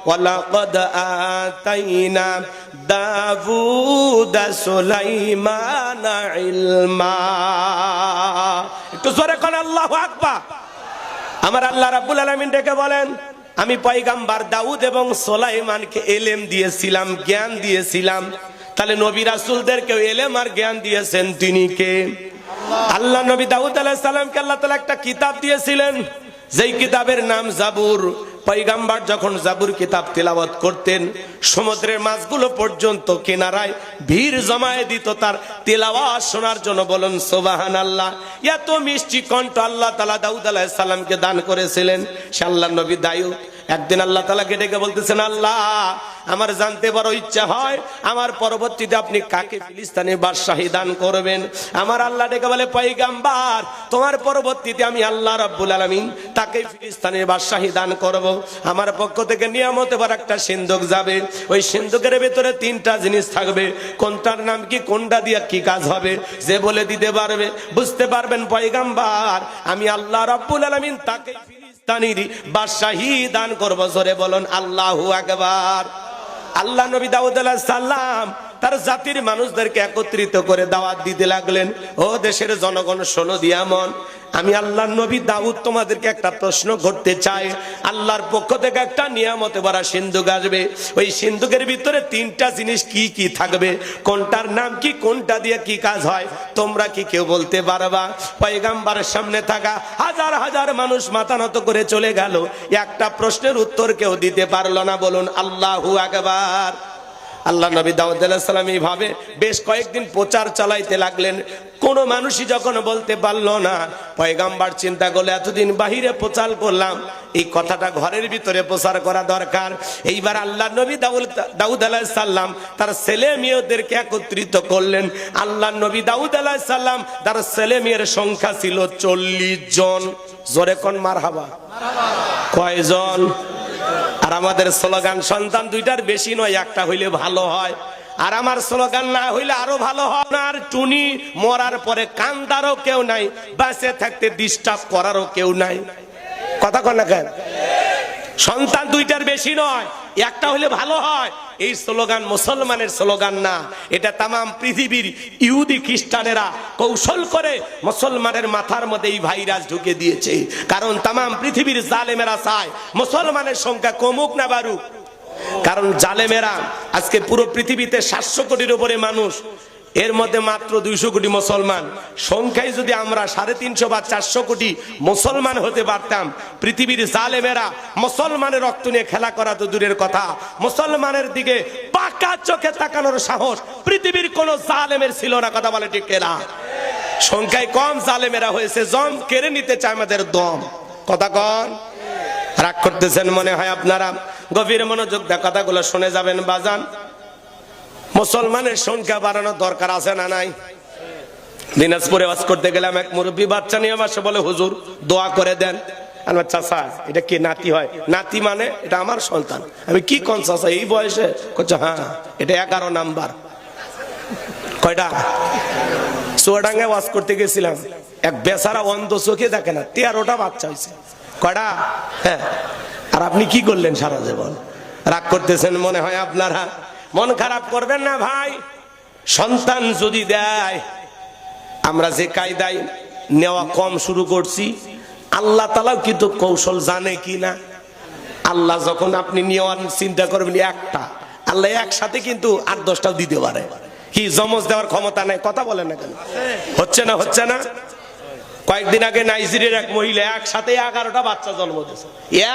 ওয়ালাকাদ আতাইনা দাউদা সুলাইমানা ইলমা। একটু জোরে কোন আল্লাহু আকবার। আমার আল্লাহ রাব্বুল আলামিন ডেকে বলেন, আমি পয়গম্বর দাউদ এবং সুলাইমানকে ইলম দিয়েছিলাম, জ্ঞান দিয়েছিলাম। তাহলে নবী রাসূলদেরকে ইলম আর জ্ঞান দিয়েছেন তিনি কে? আল্লাহ। নবী দাউদ আলাইহিস সালামকে আল্লাহ তাআলা একটা কিতাব দিয়েছিলেন, যেই কিতাবের নাম জাবুর। পয়গম্বর যখন জাবুর কিতাব তিলাওয়াত করতেন, সমুদ্রের মাছগুলো পর্যন্ত কিনারায় ভিড় জমায়ে দিত তার তিলাওয়াত শোনার জন্য। বলুন সুবহানাল্লাহ। এত মিষ্টি কণ্ঠ আল্লাহ তাআলা দাউদ আলাইহিস সালামকে দান করেছিলেন। সে আল্লাহর নবী দাউদ একদিন আল্লাহ তাআলাকে ডেকে বলতেছেন, আল্লাহ আমার জানতে বড় ইচ্ছা হয়, আমার পরবর্তীতে আপনি কাকে ফিলিস্তিনের বাদশাহী দান করবেন? আমার আল্লাহ ডেকে বলে, পয়গম্বর তোমার পরবর্তীতে আমি আল্লাহ রাব্বুল আলামিন তাকে ফিলিস্তিনের বাদশাহী দান করব। আমার পক্ষ থেকে নিয়ামতে ভরা একটা সিন্ধুক যাবে, ওই সিন্ধুকের ভিতরে তিনটা জিনিস থাকবে। কোনটার নাম কি, কোনটা দিয়ে কি কাজ হবে, যে বলে দিতে পারবে বুঝতে পারবেন পয়গম্বর আমি আল্লাহ রাব্বুল আলামিন তাকে ফিলিস্তিনের বাদশাহী দান করব। জোরে বলুন আল্লাহু আকবার। আল্লাহ নবী দাউদ আলাইহিস সালাম তার জাতির মানুষদেরকে একত্রিত করে দাওয়াত দিতে লাগলেন, ও দেশের জনগণ শোনো দিয়া মন, আমি আল্লাহর নবী দাউদ তোমাদেরকে একটা প্রশ্ন করতে চাই। আল্লাহর পক্ষ থেকে একটা নিয়ামতে ভরা সিন্ধুক আসবে, ওই সিন্ধুকের ভিতরে তিনটা জিনিস কি কি থাকবে, কোনটার নাম কি, কোনটা দিয়ে কি কাজ হয়, তোমরা কি কেউ বলতে পারবা? পয়গম্বরের সামনে থাকা হাজার হাজার মানুষ মাথা নত করে চলে গেল, একটা প্রশ্নের উত্তর কেউ দিতে পারলো না। বলুন আল্লাহু আকবার। আল্লাহ নবী দাউদ আলাইহিস সালাম এইভাবে বেশ কয়েকদিন প্রচার চালাইতে লাগলেন। কোন মানুষই যখন বলতে পারলো না, পয়গম্বর চিন্তা করলে এতদিন বাহিরে প্রচার করলাম, এই কথাটা ঘরের ভিতরে প্রচার করা দরকার। এইবার আল্লাহ নবী দাউদ আলাইহিস সালাম তার ছেলে মেয়েদেরকে একত্রিত করলেন। আল্লাহ নবী দাউদ আলাইহিস সালাম তার ছেলে মেয়ের সংখ্যা ছিল 40 জন। জোরে কোন মারহাবা। কয়জন? আর আমাদের স্লোগান সন্তান দুইটার বেশি নয়, একটা হইলে ভালো হয়। আর আমার স্লোগান না হইলে আরো ভালো হয় না। আর টুনি মরার পরে কান্দারও কেউ নাই, বাঁচে থাকতে ডিস্টার্ব করারও কেউ নাই। কথা কন না কেন? সন্তান দুইটার বেশি নয়, একটা হইলে ভালো হয়। এই স্লোগান মুসলমানের স্লোগান না, এটা তামাম পৃথিবীর ইহুদি খ্রিস্টানেরা কৌশল করে মুসলমানের মাথার মধ্যে এই ভাইরাস ঢুকে দিয়েছে। কারণ তামাম পৃথিবীর জালেমেরা চায় মুসলমানের সংখ্যা কমুক না বাড়ুক। কারণ জালেমেরা আজকে পুরো পৃথিবীতে 700 কোটির উপরে মানুষ, এর মধ্যে মাত্র 200 কোটি মুসলমান। সংখ্যায় যদি আমরা 350 বা 400 কোটি মুসলমান হতে পারতাম, পৃথিবীর জালেমেরা মুসলমানের রক্ত নিয়ে খেলা করা তো দূরের কথা, মুসলমানের দিকে পাকা চোখে তাকানোর সাহস পৃথিবীর কোন জালেমের ছিল না। কথা বলে ঠিক না? সংখ্যায় কম জালেমেরা হয়েছে, জম কেড়ে নিতে চায় আমাদের দম। কথা কন? রাগ করতেছেন মনে হয় আপনারা? গভীর মনোযোগ দিয়ে কথাগুলো শুনে যাবেন বাজান। মুসলমানের সংখ্যা বাড়ানোর দরকার আছে না নাই? দিনাজপুরে ওয়াজ করতে গেলাম, এক মুরব্বী বাচ্চা নিয়ে আসে, বলে হুজুর দোয়া করে দেন। আমার চাচা এটা কি নাতি হয়? নাতি মানে এটা আমার সন্তান। আমি কি কোন চাচা এই বয়সে? হ্যাঁ এটা 11 নাম্বার। কয়টা? চুয়াডাঙ্গায় ওয়াজ করতে গেছিলাম, এক বেচারা অন্ধ চোখে দেখে না, 13টা বাচ্চা হয়েছে। কয়টা? হ্যাঁ। আর আপনি কি করলেন সারা জীবন? রাগ করতেছেন মনে হয় আপনারা? মন খারাপ করবেন না ভাই। সন্তান যদি দেয়, আমরা যে কায়দায় নেওয়া কম শুরু করছি, আল্লাহ তাআলাও কিন্তু কৌশল জানে কি না। আল্লাহ যখন আপনি নেওয়ার চিন্তা করবেন একটা, আল্লাহ একসাথে কিন্তু 8-10টাও দিতে পারে। কি জমজ দেওয়ার ক্ষমতা নাই? কথা বলেন না কেন? হচ্ছে না? হচ্ছে না? কয়েকদিন আগে নাইজেরিয়ার এক মহিলা একসাথে 11টা বাচ্চা জন্ম দিয়েছে।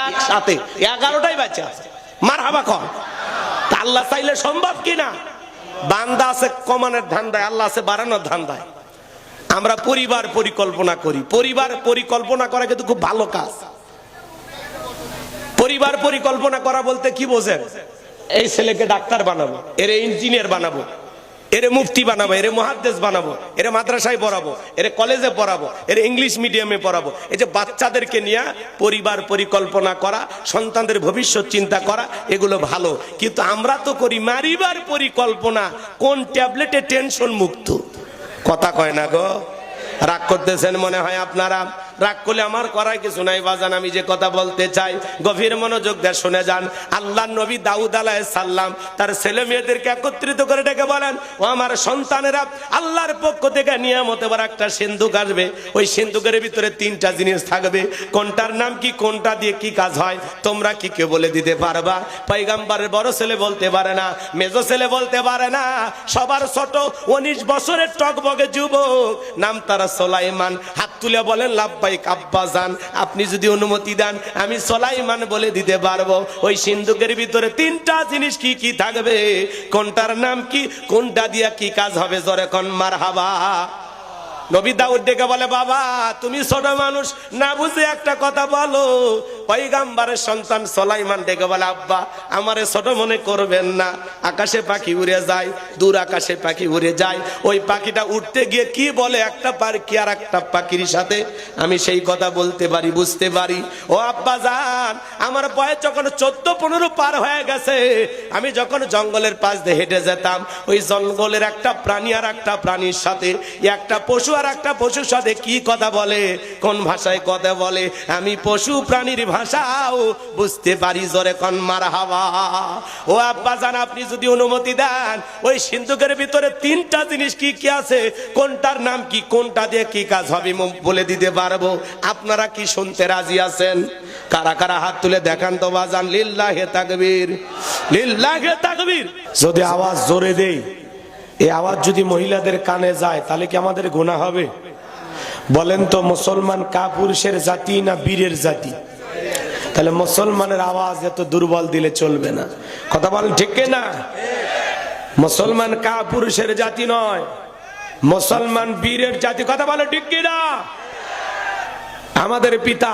একসাথে 11টাই বাচ্চা আছে। মারহাবা কর। আল্লাহ চাইলে সম্ভব কিনা? বান্দা আছে কমানোর ধান্দায়, আল্লাহ আছে বাড়ানোর ধান্দায়। আমরা পরিবার পরিকল্পনা করি। পরিবার পরিকল্পনা করা কিন্তু খুব ভালো কাজ। পরিবার পরিকল্পনা করা বলতে কি বোঝেন? এই ছেলেকে ডাক্তার বানাবো, এরে ইঞ্জিনিয়ার বানাবো, এরে মুফতি বানাবো, এরে মুহাদ্দিস বানাবো, এরে মাদ্রাসায় পড়াবো, এরে কলেজে পড়াবো, এরে ইংলিশ মিডিয়ামে পড়াবো। এই যে বাচ্চাদেরকে নিয়ে পরিবার পরিকল্পনা করা, সন্তানদের ভবিষ্যৎ চিন্তা করা, এগুলো ভালো। কিন্তু আমরা তো করি মারিবার পরিকল্পনা, কোন ট্যাবলেটে টেনশন মুক্ত। কথা কয় না গো? রাগ করতেছেন মনে হয় আপনারা? রাগ করলে আমার করার কিছু নাই বাজান। আমি যে কথা বলতে চাই গভীর মনোযোগ দিয়ে শুনে যান। আল্লাহর নবী দাউদ আলাইহিস সালাম তার ছেলে মেয়েদেরকে একত্রিত করে ডেকে বলেন, ও আমার সন্তানেরা, আল্লাহর পক্ষ থেকে নিয়ামতে বড় একটা সিন্ধুক আসবে। ওই সিন্ধুকের ভিতরে তিনটা জিনিস থাকবে। কোনটার নাম কি, কোনটা দিয়ে কি কাজ হয়, তোমরা কি কেউ বলে দিতে পারবা? পয়গম্বরের বড় ছেলে বলতে পারে না, মেজো ছেলে বলতে পারে না, সবার ছোট 19 বছরের টকবগে যুবক, নাম তারা সুলাইমান। হাত তুলে বলেন লাব্বাইক আব্বাজান, আপনি যদি অনুমতি দেন আমি সুলাইমান বলে দিতে পারবো। ওই সিন্ধুকের ভিতরে তিনটা জিনিস কি কি থাকবে, কোনটার নাম কি, কোনটা দিয়া কি কাজ হবে, জোরে কোন মারহাবা। নবী দাউদ ডেকে বলে, বাবা তুমি ছোট মানুষ, না বুঝে একটা কথা বলো। পয়গম্বরের সন্তান সুলাইমান ডেকে বলে, আব্বা আমারে ছোট মনে করবেন না। আকাশে পাখি উড়ে যায়, দূর আকাশে পাখি উড়ে যায়, ওই পাখিটা উঠতে গিয়ে কি বলে একটা পাখি আর একটা পাখির সাথে, আমি সেই কথা বলতে পারি, বুঝতে পারি। ও আব্বা জান, আমার বয়স যখন 14-15 পার হয়ে গেছে, আমি যখন জঙ্গলের পাশ দিয়ে হেঁটে যেতাম, ওই জঙ্গলের একটা প্রাণী আর একটা প্রাণীর সাথে, একটা পশু আর একটা পশুর সাথে কি কথা বলে, কোন ভাষায় কথা বলে, আমি পশু প্রাণীর ভাষাও বুঝতে পারি, জোরে কোন মারহাবা। ও আব্বা জান, আপনি যদি অনুমতি দেন ওই সিন্ধুকের ভিতরে তিনটা জিনিস কি কি আছে, কোনটার নাম কি, কোনটা দিয়ে কি কাজ হবে বলে দিতে পারবো। আপনারা কি শুনতে রাজি আছেন? কারা কারা হাত তুলে দেখান তো বাজান। লিল্লাহে তাকবীর, লিল্লাহে তাকবীর। যদি আওয়াজ জোরে দেই, এই আওয়াজ যদি মহিলাদের কানে যায় তাহলে কি আমাদের গুনাহ হবে? বলেন তো, মুসলমান কাপুরুষের জাতি না বীরের জাতি? তাহলে মুসলমানের আওয়াজ এত দুর্বল দিলে চলবে না। কথা বলেন ঠিক না? মুসলমান কাপুরুষের জাতি নয়, মুসলমান বীরের জাতি। কথা বলে ঠিক না? আমাদের পিতা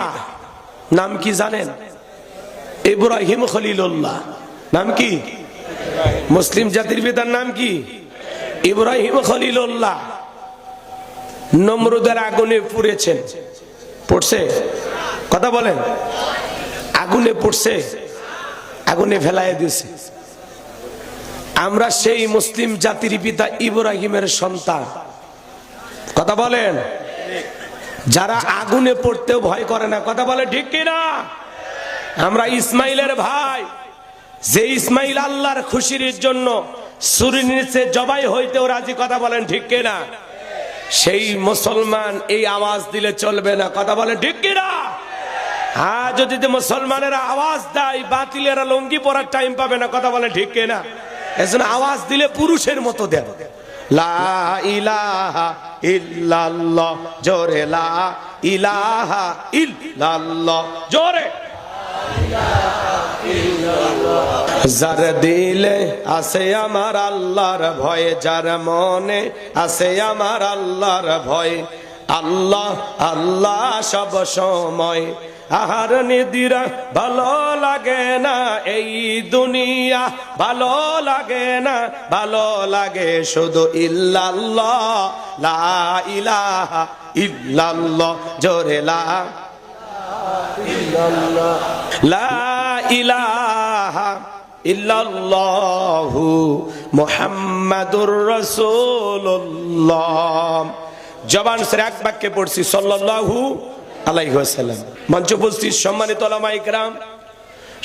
নাম কি জানেন? ইব্রাহিম খলিলুল্লাহ। নাম কি? মুসলিম জাতির পিতার নাম কি? ইব্রাহিম খলিলুল্লাহ। নমরুদের আগুনে পুড়েছেন, পড়ছে? কথা বলেন, আগুনে পড়ছে, আগুনে ফেলাইয়া দিয়েছে। আমরা সেই মুসলিম জাতির পিতা ইব্রাহিমের সন্তান। কথা বলেন, যারা আগুনে পড়তেও ভয় করে না। কথা বলে ঠিক কিনা? আমরা ইসমাইলের ভাই, যে ইসমাইল আল্লাহর খুশির জন্য ছুরির নিচে জবাই হইতেও রাজি। কথা বলেন ঠিক কিনা? সেই মুসলমান এই আওয়াজ দিলে চলবে না। কথা বলেন ঠিক কিনা? হ্যাঁ, যদি মুসলমানেরা আওয়াজ দেয়, বাতিলেরা লঙ্গি পরার টাইম পাবে না। কথা বলেন ঠিক কিনা? এজন্য আওয়াজ দিলে পুরুষের মতো দেন। লা ইলাহা ইল্লাল্লাহ, জোরে লা ইলাহা ইল্লাল্লাহ, জোরে। যার দিলে আছে আমার আল্লাহর ভয়, যার মনে আছে আমার আল্লাহর ভয়, আল্লাহ আল্লাহ সব সময়। আহার নিদিরা ভালো লাগে না এই দুনিয়া, ভালো লাগে না, ভালো লাগে শুধু ইল্লাল্লাহ, লা ইলাহা ইল্লাল্লাহ, জোরে লা লা ইলাহা ইল্লাল্লাহু মুহাম্মাদুর রাসূলুল্লাহ। জবান ছেড়ে এক বাক্যে পড়ছি সাল্লাল্লাহু আলাইহি ওয়াসাল্লাম। মঞ্চ উপস্থিত সম্মানিত উলামায়ে কেরাম,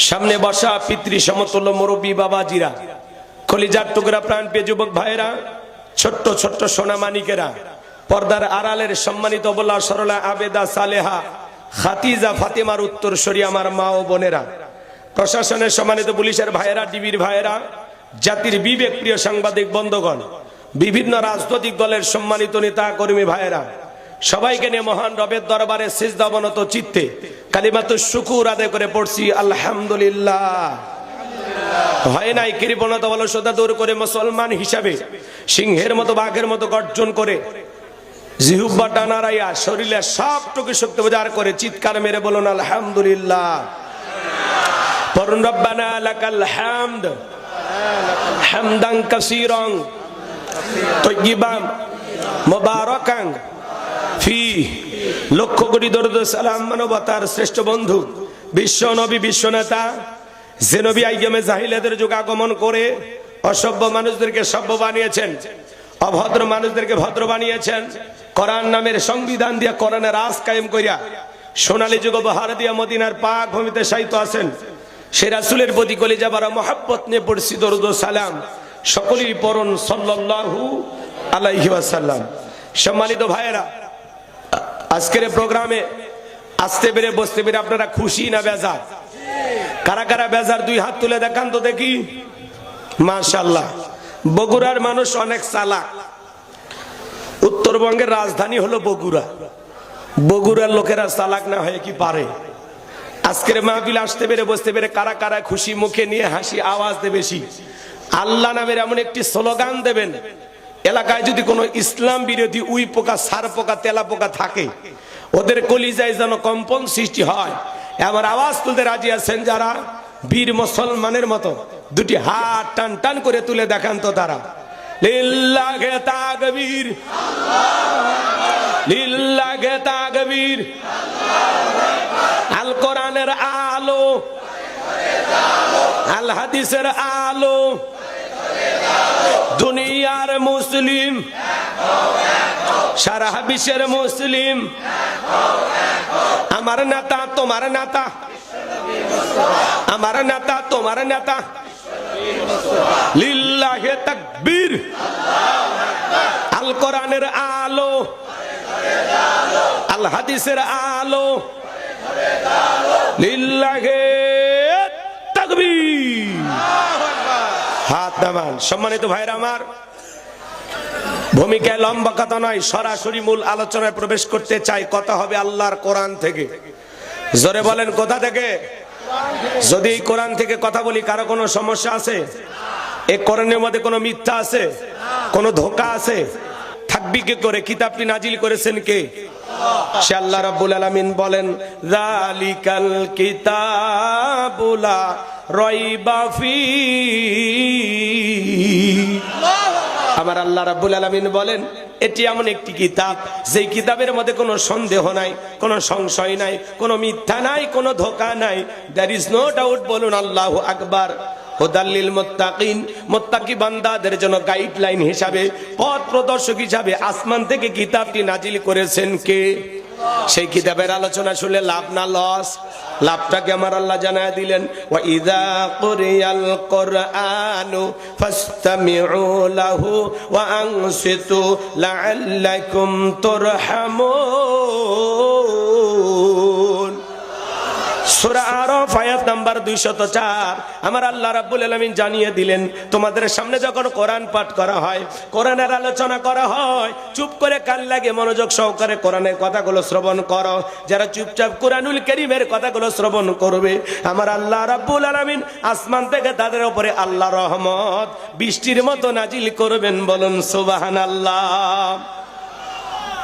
সামনে বসা পিতৃ সমতুল্য মুরব্বী বাবাজিরা, কলিজার টুকরা প্রাণপ্রিয় যুবক ভাইরা, ছোট্ট ছোট্ট সোনামানিকেরা, পর্দার আড়ালের সম্মানিত বলা সরলা আবেদা সালেহা খাতিজা ফাতেমার উত্তরসূরি আমার মা ও বোনেরা, প্রশাসনের সম্মানিত পুলিশের ভাইয়েরা, ডিবির ভাইয়েরা, জাতির বিবেক প্রিয় সাংবাদিক বন্ধুগণ, বিভিন্ন রাজনৈতিক দলের সম্মানিত নেতা কর্মী ভাইয়েরা, সবাইকে নিয়ে মহান রবের দরবারে সিজদাবনত চিত্তে কালিমাতুশ শুকুর আদায় করে পড়ছি আলহামদুলিল্লাহ। হয় নাই কৃপণতা অলসতা দূর করে মুসলমান হিসাবে সিংহের মতো বাঘের মতো গর্জন করে জিহ্বা টানারাইয়া শরীরের সবটুকু শক্তি উজাড় করে চিৎকার মেরে বলুন আলহামদুলিল্লাহ। পড়ুন রব্বানা লাকাল হামদ হামদান কাসীরান তাইয়িবান মুবারাকান ফি। লক্ষ কোটি দরুদ সালাম মানবতার শ্রেষ্ঠ বন্ধু বিশ্ব নবী, বিশ্ব নেতা, যে নবী আইয়ামে জাহিলিয়াতের যুগ আগমন করে অসভ্য মানুষদেরকে সভ্য বানিয়েছেন, অভদ্র মানুষদেরকে ভদ্র বানিয়েছেন, কোরআন নামের সংবিধান দিয়া কোরআনের রাজ কায়েম করিয়া সোনালী যুগ বাহার দিয়া মদিনার পাক ভূমিতে শায়িত আছেন সে রাসূলের প্রতি কলিজা ভরা মহব্বত নিয়ে পড়ছি দরুদ ও সালাম সকলেই পড়ুন সাল্লাল্লাহু আলাইহি ওয়াসাল্লাম। সম্মানিত ভাইয়েরা, আজকের প্রোগ্রামে আসতে পেরে বসতে পেরে আপনারা খুশি না বেজার? কারা কারা বেজার দুই হাত তুলে দেখান তো দেখি। মাশাআল্লাহ, বগুড়ার মানুষ অনেক চালাক। উত্তরবঙ্গের রাজধানী হলো বগুড়া, বগুড়ার লোকেরা চালাক না হয়ে কি পারে? আজকের মাহফিলে আসতে পেরে বসতে পেরে কারা কারা খুশি মুখে নিয়ে হাসি আওয়াজ দেবে বেশি? আল্লাহ নামের এমন একটি স্লোগান দেবেন, এলাকায় যদি কোনো ইসলাম বিরোধী উই পোকা, সার পোকা, তেলা পোকা থাকে, ওদের কলিজায় যেন কম্পন সৃষ্টি হয়। আমার আওয়াজ তুলতে রাজি আছেন যারা? বীর মুসলমানের মতো দুটি হাত টান টান করে তুলে দেখান তো তারা। লিল্লাহে তাকবীর, লিল্লাহে তাকবীর। আল কোরআনের আলো, আল হাদিসের আলো, দুনিয়ার মুসলিম, সারা বিশ্বের মুসলিম। আমার নেতা তোমার নেতা, আমার নেতা তোমার নেতা। লিল্লাহে তাকবীর। আল কোরআনের আলো, আল হাদিসের আলো, লিল্লাহে তাকবীর। হাত নামান। সম্মানিত ভাইরা আমার, ভূমিকায় লম্বা কথা নয়, সরাসরি মূল আলোচনায় প্রবেশ করতে চাই। কথা হবে আল্লাহর কোরআন থেকে। জোরে বলেন কোথা থেকে? যদি এই কোরআন থেকে কথা বলি কারো কোনো সমস্যা আছে? এই কোরআনের মধ্যে কোনো মিথ্যা আছে? কোনো ধোঁকা আছে? থাকবি কি করে? কিতাবটি নাজিল করেছেন কে? সে আল্লাহ রাব্বুল আলামিন বলেন, যালিকাল কিতাবু লা রাইবা ফীহি। আমার আল্লাহ রাব্বুল আলামিন বলেন, এটি এমন একটি কিতাব যেই কিতাবের মধ্যে কোনো সন্দেহ নাই, কোনো সংশয় নাই, কোনো মিথ্যা নাই, কোনো ধোঁকা নাই। There is no doubt. বলুন আল্লাহু আকবার। হুদাল্লিল মুত্তাকিন, মুত্তাকি বান্দাদের জন্য গাইডলাইন হিসাবে, পথ প্রদর্শক হিসাবে আসমান থেকে কিতাবটি নাজিল করেছেন কে? সেই কিতাবের আলোচনা শুনলে লাভ না লস? লাভটাকে আমার আল্লাহ জানায় দিলেন, ওয়া ইযা কুরিয়াল কুরআনু ফাসতামিউ লাহু ওয়া আনসিতু লাআল্লাকুম তুরহামুন। সূরা আরাফ আয়াত নাম্বার 204। আমার আল্লাহ রাব্বুল আলামিন জানিয়ে দিলেন, তোমাদের সামনে যখন কোরআন পাঠ করা হয়, কোরআনের আলোচনা করা হয়, চুপ করে কান লাগে মনোযোগ সহকারে কোরআনের কথাগুলো শ্রবণ করো। যারা চুপচাপ কোরআনুল কারীমের কথাগুলো শ্রবণ করবে, আমার আল্লাহ রাব্বুল আলামিন আসমান থেকে তাদের উপরে আল্লাহর রহমত বৃষ্টির মতো নাজিল করবেন। বলুন সুবহানাল্লাহ।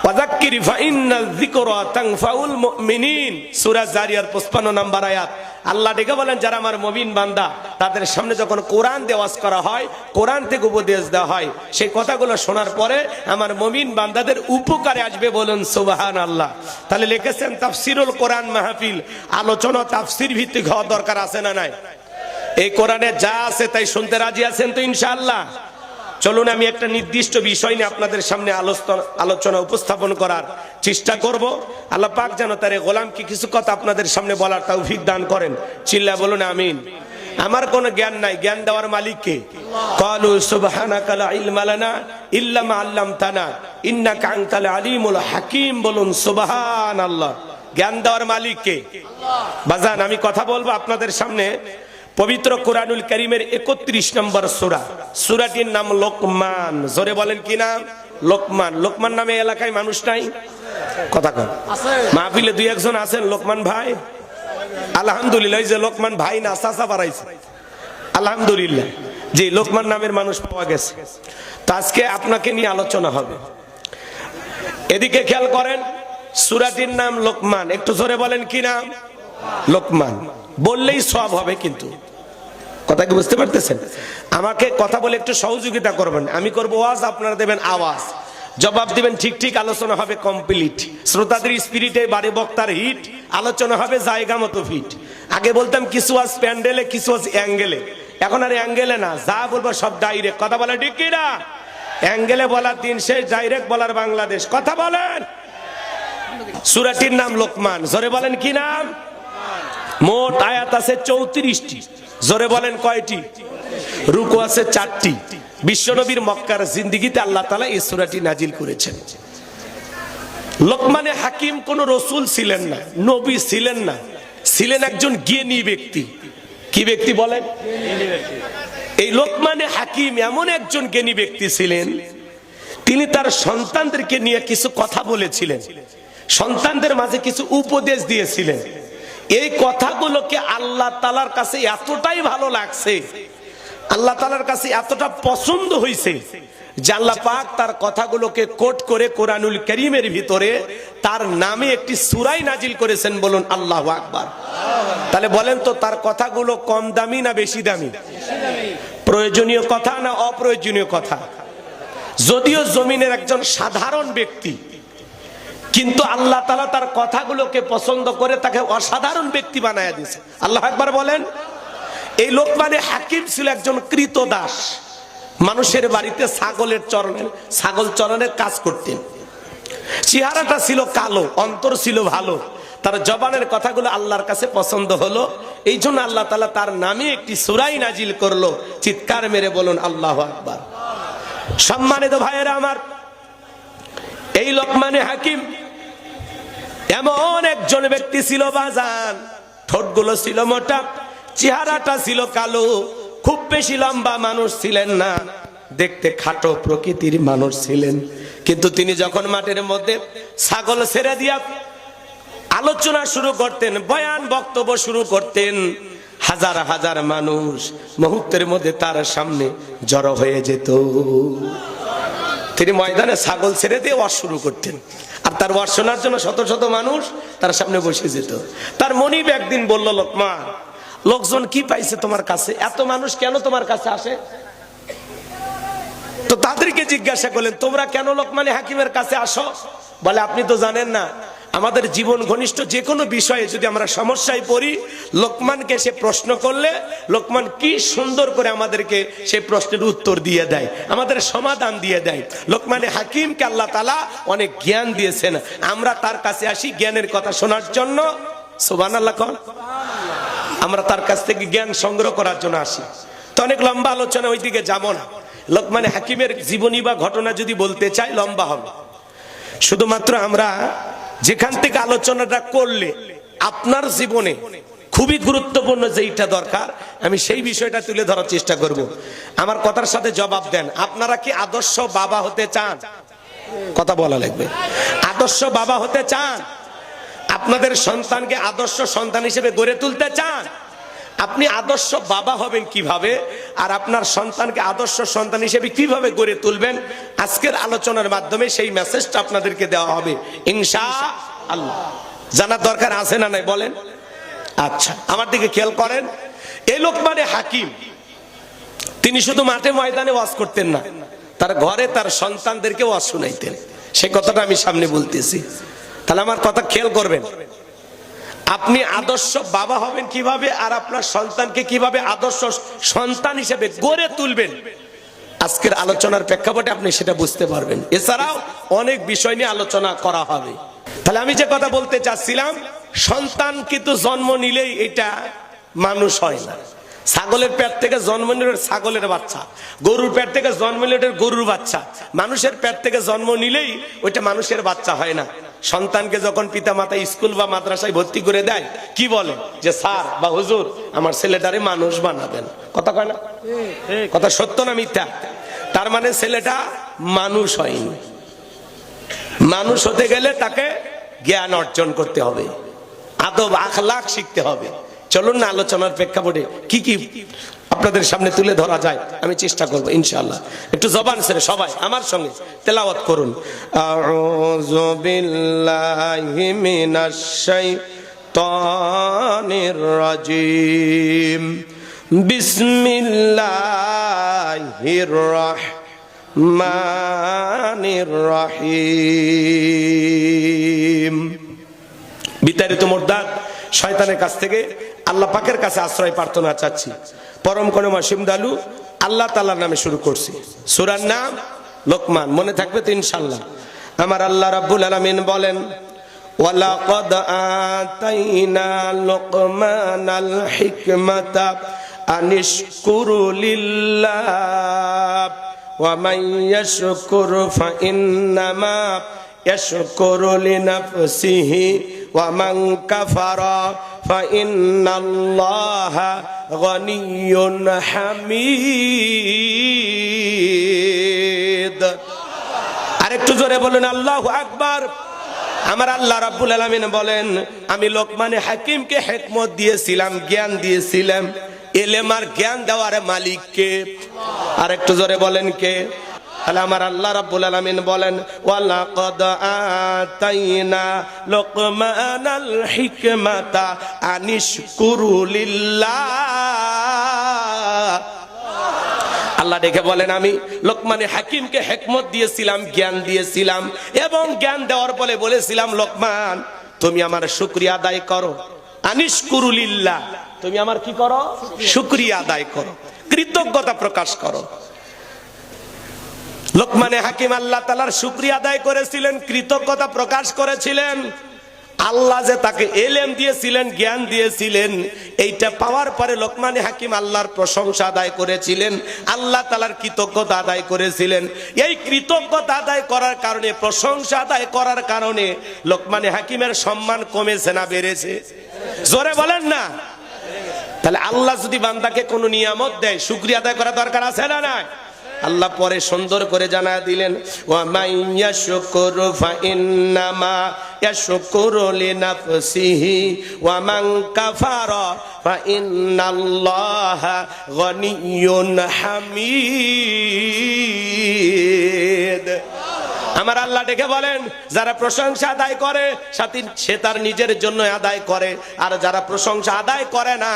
ওয়াযাক্কির ফাইন্নাল যিকরা তানফাউল মুমিনিন। সূরা জারিয়ার 55 নম্বর আয়াত। আল্লাহ ডেকে বলেন, যারা আমার মুমিন বান্দা, তাদের সামনে যখন কোরআন দেওয়াজ করা হয়, কোরআন থেকে উপদেশ দেওয়া হয়, সেই কথাগুলো শোনার পরে আমার মুমিন বান্দাদের উপকারে আসবে। বলুন সুবহানাল্লাহ। তাহলে লিখেছেন তাফসিরুল কোরআন মাহফিল, আলোচনা তাফসির ভিত্তিক হওয়া দরকার আছে না নাই? এই কোরআনে যা আছে তাই শুনতে রাজি আছেন তো ইনশাআল্লাহ? চলুন আমি একটা নির্দিষ্ট বিষয় নিয়ে আপনাদের সামনে আলোচনা উপস্থাপন করার চেষ্টা করব। আল্লাহ পাক যেন তার গোলামকে কিছু কথা আপনাদের সামনে বলার তৌফিক দান করেন। চিল্লা বলুন আমিন। আমার কোনো জ্ঞান নাই, জ্ঞান দেওয়ার মালিক কে? ক্বালু সুবহানাকা লা ইলমা লানা ইল্লা মা আল্লামতানা ইন্নাকা আনতাল আলিমুল হাকিম। বলুন সুবহানাল্লাহ। জ্ঞান দেওয়ার মালিক কে? বাজান, আমি কথা বলবো আপনাদের সামনে পবিত্র কোরআনুল কারীমের 31 নম্বর সূরা। সূরাটির নাম লোকমান। জোরে বলেন কি নাম? লোকমান। লোকমান নামে এলাকায় মানুষ নাই? কথা কন। মাহফিলে দুই একজন আছেন লোকমান ভাই? আলহামদুলিল্লাহ। যে লোকমান ভাই না চাচা বাড়াইছে, আলহামদুলিল্লাহ। যে লোকমান নামের মানুষ পাওয়া গেছে। তো আজকে আপনাকে নিয়ে আলোচনা হবে। এদিকে খেয়াল করেন, সূরাটির নাম লোকমান। একটু জোরে বলেন কি নাম? লোকমান। বললেই সব হবে, কিন্তু কথা কি বুঝতে পারতেছেন? আমাকে কথা বলে একটু সহযোগিতা করবেন। আমি করবো ওয়াজ, আপনারা দেবেন আওয়াজ, জবাব দিবেন ঠিক ঠিক, আলোচনা হবে কমপ্লিট। শ্রোতাদের স্পিরিটে বাড়ি বক্তার হিট, আলোচনা হবে জায়গা মতো ফিট। আগে বলতাম কিছু আজ প্যান্ডেলে, কিছু আজ অ্যাঙ্গেলে। এখন আর অ্যাঙ্গেলে না, যা বলবো সব ডাইরেক্ট। কথা বলে ঠিক কি না? অ্যাঙ্গেলে বলার দিন শেষ, ডাইরেক্ট বলার বাংলাদেশ। কথা বলেন। সূরাটির নাম লোকমান। জোরে বলেন কি নাম? মোট আয়াত আছে 34টি। জোরে বলেন কয়টি? রুকু আছে 4টি। বিশ্বনবীর মক্কার জিন্দেগিতে আল্লাহ তাআলা এই সূরাটি নাজিল করেছেন। লোকমানে হাকিম কোন রসুল ছিলেন না, নবী ছিলেন না, ছিলেন একজন জ্ঞানী ব্যক্তি। কি ব্যক্তি বলেন? এই লোকমানে হাকিম এমন একজন জ্ঞানী ব্যক্তি ছিলেন, তিনি তার সন্তানদেরকে নিয়ে কিছু কথা বলেছিলেন, সন্তানদের মাঝে কিছু উপদেশ দিয়েছিলেন। এই কথাগুলোকে আল্লাহ তাআলার কাছে এতটাই ভালো লাগছে, আল্লাহ তাআলার কাছে এতটা পছন্দ হয়েছে যে আল্লাহ পাক তার কথাগুলোকে কোট করে কোরআনুল কারীমের ভিতরে তার নামে একটি সূরাই নাজিল করেছেন। বলুন আল্লাহু আকবার। তাহলে বলেন তো, তার কথাগুলো কম দামি না বেশি দামি? প্রয়োজনীয় কথা না অপ্রয়োজনীয় কথা? যদিও জমিনের একজন সাধারণ ব্যক্তি, কিন্তু আল্লাহ তাআলা তার কথাগুলোকে পছন্দ করে তাকে অসাধারণ ব্যক্তি বানায়া দিয়েছে। আল্লাহু আকবার বলেন। এই লোকমানে হাকিম ছিল একজন কৃতদাস। মানুষের বাড়িতে ছাগল চরণের কাজ করতেন। চেহারাটা ছিল কালো, অন্তর ছিল ভালো। তার জবানের কথাগুলো আল্লাহর কাছে পছন্দ হলো, এই জন্য আল্লাহ তাআলা তার নামে একটি সূরাই নাজিল করলো। চিৎকার মেরে বলুন আল্লাহু আকবার। সম্মানিত ভাইয়েরা আমার, এই লোকমানে হাকিম এমন একজন ব্যক্তি ছিল বাজান, ঠোঁটগুলো ছিল মোটা, চেহারাটা ছিল কালো, খুব বেশি লম্বা মানুষ ছিলেন না, দেখতে খাটো প্রকৃতির মানুষ ছিলেন। কিন্তু তিনি যখন মাঠের মধ্যে ছাগল ছেড়ে দিয়া আলোচনা শুরু করতেন, বয়ান বক্তব্য শুরু করতেন, হাজার হাজার মানুষ মুহূর্তের মধ্যে তার সামনে জড়ো হয়ে যেত। তিনি ময়দানে ছাগল ছেড়ে দিয়ে ওয়াজ শুরু করতেন, আর তার ওয়াজ শোনার জন্য শত শত মানুষ তার সামনে বসে যেত। তার মনিব একদিন বলল, লোকমান, লোকজন কি পাইছে তোমার কাছে? এত মানুষ কেন তোমার কাছে আসে? তো তাদেরকে জিজ্ঞাসা করলেন, তোমরা কেন লোকমানে হাকিমের কাছে আসো? বলে, আপনি তো জানেন না, আমাদের জীবন ঘনিষ্ঠ যে কোনো বিষয়ে যদি আমরা সমস্যায় পড়ি, লোকমানকে সে প্রশ্ন করলে লোকমান কি সুন্দর করে আমাদেরকে সেই প্রশ্নের উত্তর দিয়ে দেয়, আমাদের সমাধান দিয়ে দেয়। লোকমানে হাকিমকে আল্লাহ তাআলা অনেক জ্ঞান দিয়েছেন, আমরা তার কাছে আসি জ্ঞানের কথা শোনার জন্য। সুবহানাল্লাহ কোন? আমরা তার কাছ থেকে জ্ঞান সংগ্রহ করার জন্য আসি। তো অনেক লম্বা আলোচনা, ওই দিকে যাব না। লোকমানে হাকিমের জীবনী বা ঘটনা যদি বলতে চাই লম্বা হবে। শুধুমাত্র আমরা যেখান থেকে আলোচনাটা করলে আপনার জীবনে খুবই গুরুত্বপূর্ণ যেইটা দরকার, আমি সেই বিষয়টা তুলে ধরার চেষ্টা করব। আমার কথার সাথে জবাব দেন। আপনারা কি আদর্শ বাবা হতে চান? কথা বলা লাগবে। আদর্শ বাবা হতে চান? আপনাদের সন্তানকে আদর্শ সন্তান হিসেবে গড়ে তুলতে চান? আপনি আদর্শ বাবা হবেন কিভাবে, আর আপনার সন্তানকে আদর্শ সন্তান হিসেবে কিভাবে গড়ে তুলবেন, আজকের আলোচনার মাধ্যমে সেই মেসেজটা আপনাদেরকে দেওয়া হবে ইনশাআল্লাহ। জানার দরকার আছে না নাই বলেন? আচ্ছা, আমার দিকে খেয়াল করেন। এই লোকমানে হাকিম তিনি শুধু মাঠে ময়দানে ওয়াজ করতেন না, তার ঘরে তার সন্তানদেরকে ওয়াজ শুনাইতেন। সেই কথাটা আমি সামনে বলতেছি, তাহলে আমার কথা খেয়াল করবেন। আপনি আদর্শ বাবা হবেন কিভাবে, আর আপনার সন্তানকে কিভাবে আদর্শ সন্তান হিসেবে গড়ে তুলবেন, আজকের আলোচনার প্রেক্ষাপটে আপনি সেটা বুঝতে পারবেন। এছাড়াও অনেক বিষয় নিয়ে আলোচনা করা হবে। তাহলে আমি যে কথা বলতে চাচ্ছিলাম, সন্তান কিন্তু জন্ম নিলেই এটা মানুষ হয় না। ছাগলের পেট থেকে জন্ম নিলে ছাগলের বাচ্চা, গরুর পেট থেকে জন্ম নিলে গরুর বাচ্চা, মানুষের পেট থেকে জন্ম নিলেই ওইটা মানুষের বাচ্চা হয় না। সন্তানকে যখন পিতা মাতা স্কুল বা মাদ্রাসায় ভর্তি করে দেয়, কি বলে যে স্যার বা হুজুর আমার ছেলেটারে মানুষ বানাবেন। কথা কয় না? কথা সত্য না মিথ্যা? তার মানে ছেলেটা মানুষ হয়নি। মানুষ হতে গেলে তাকে জ্ঞান অর্জন করতে হবে, আদব আখলাক শিখতে হবে। চলুন না আলোচনার প্রেক্ষাপটে কি কি আপনাদের সামনে তুলে ধরা যায় আমি চেষ্টা করব ইনশাআল্লাহ। একটু জবান ছেড়ে সবাই আমার সঙ্গে তেলাওয়াত করুন। আউযু বিল্লাহি মিনাশ শাইতানির রাজিম, বিসমিল্লাহির রাহমানির রহিম। বিতাড়িত মুর্দাত শয়তানের কাছ থেকে আল্লাহ পাকের কাছে আশ্রয় প্রার্থনা চাচ্ছি। পরম করুণা সীম দয়ালু আল্লাহ তাআলার নামে শুরু করছি। সূরার নাম লোকমান, মনে থাকবে তো ইনশাআল্লাহ। আমার আল্লাহ রাব্বুল আলামিন বলেন, ওয়ালাকাদ আতাইনা লুকমানাল হিকমাতা আনিশকুরু লিল্লাহ ওয়া মান ইয়াশকুর ফাইন্নামা ইয়াশকুরু লিনাফসিহি ওয়া মান কাফারা ফাইন্নাল্লাহা গনিয়্যুন হামিদ। আরেকটু জোরে বলুন আল্লাহু আকবার। আমার আল্লাহ রাব্বুল আলামিন বলেন, আমি লোকমানে হাকিমকে হিকমত দিয়েছিলাম, জ্ঞান দিয়েছিলাম। ইলম আর জ্ঞান দেওয়ার মালিক কে? আরেকটু জোরে বলেন কে? তাহলে আমার আল্লাহ রাব্বুল আলামিন বলেন, ওয়ালাকাদ আতাইনা লুকমানাল হিকমাতা আনিশকুরু লিল্লাহ। আল্লাহ ডেকে বলেন, আমি লোকমানে হাকিমকে হিকমত দিয়েছিলাম, জ্ঞান দিয়েছিলাম, এবং জ্ঞান দেওয়ার পরে বলেছিলাম, লোকমান তুমি আমার শুকরিয়া আদায় করো। আনিশকুরু লিল্লাহ, তুমি আমার কি করো? শুকরিয়া আদায় করো, কৃতজ্ঞতা প্রকাশ করো। লোকমানে হাকিম আল্লাহ তাআলার শুকরিয়া আদায় করেছিলেন, কৃতজ্ঞতা প্রকাশ করেছিলেন। আল্লাহ যে তাকে ইলম দিয়েছিলেন, জ্ঞান দিয়েছিলেন, এইটা পাওয়ার পরে লোকমানে হাকিম আল্লাহর প্রশংসা আদায় করেছিলেন, আল্লাহ তাআলার কৃতজ্ঞতা আদায় করেছিলেন। এই কৃতজ্ঞতা আদায় করার কারণে, প্রশংসা আদায় করার কারণে লোকমানে হাকিমের সম্মান কমেছে না বেড়েছে? জোরে বলেন না। তাহলে আল্লাহ যদি বান্দাকে কোনো নিয়ামত দেয়, শুকরিয়া আদায় করা দরকার আছে না নাই? আল্লাহ পরে সুন্দর করে জানায় দিলেন, ওয়া মান ইয়াশকুরু ফাইন্নামা ইয়াশকুরু লিনাফসিহি ওয়া মান কাফারা ফাইন্নাল্লাহা গনিয়্যুন হামিদ। আমার আল্লাহ ডেকে বলেন, যারা প্রশংসা আদায় করে সে তার নিজের জন্য আদায় করে, আর যারা প্রশংসা আদায় করে না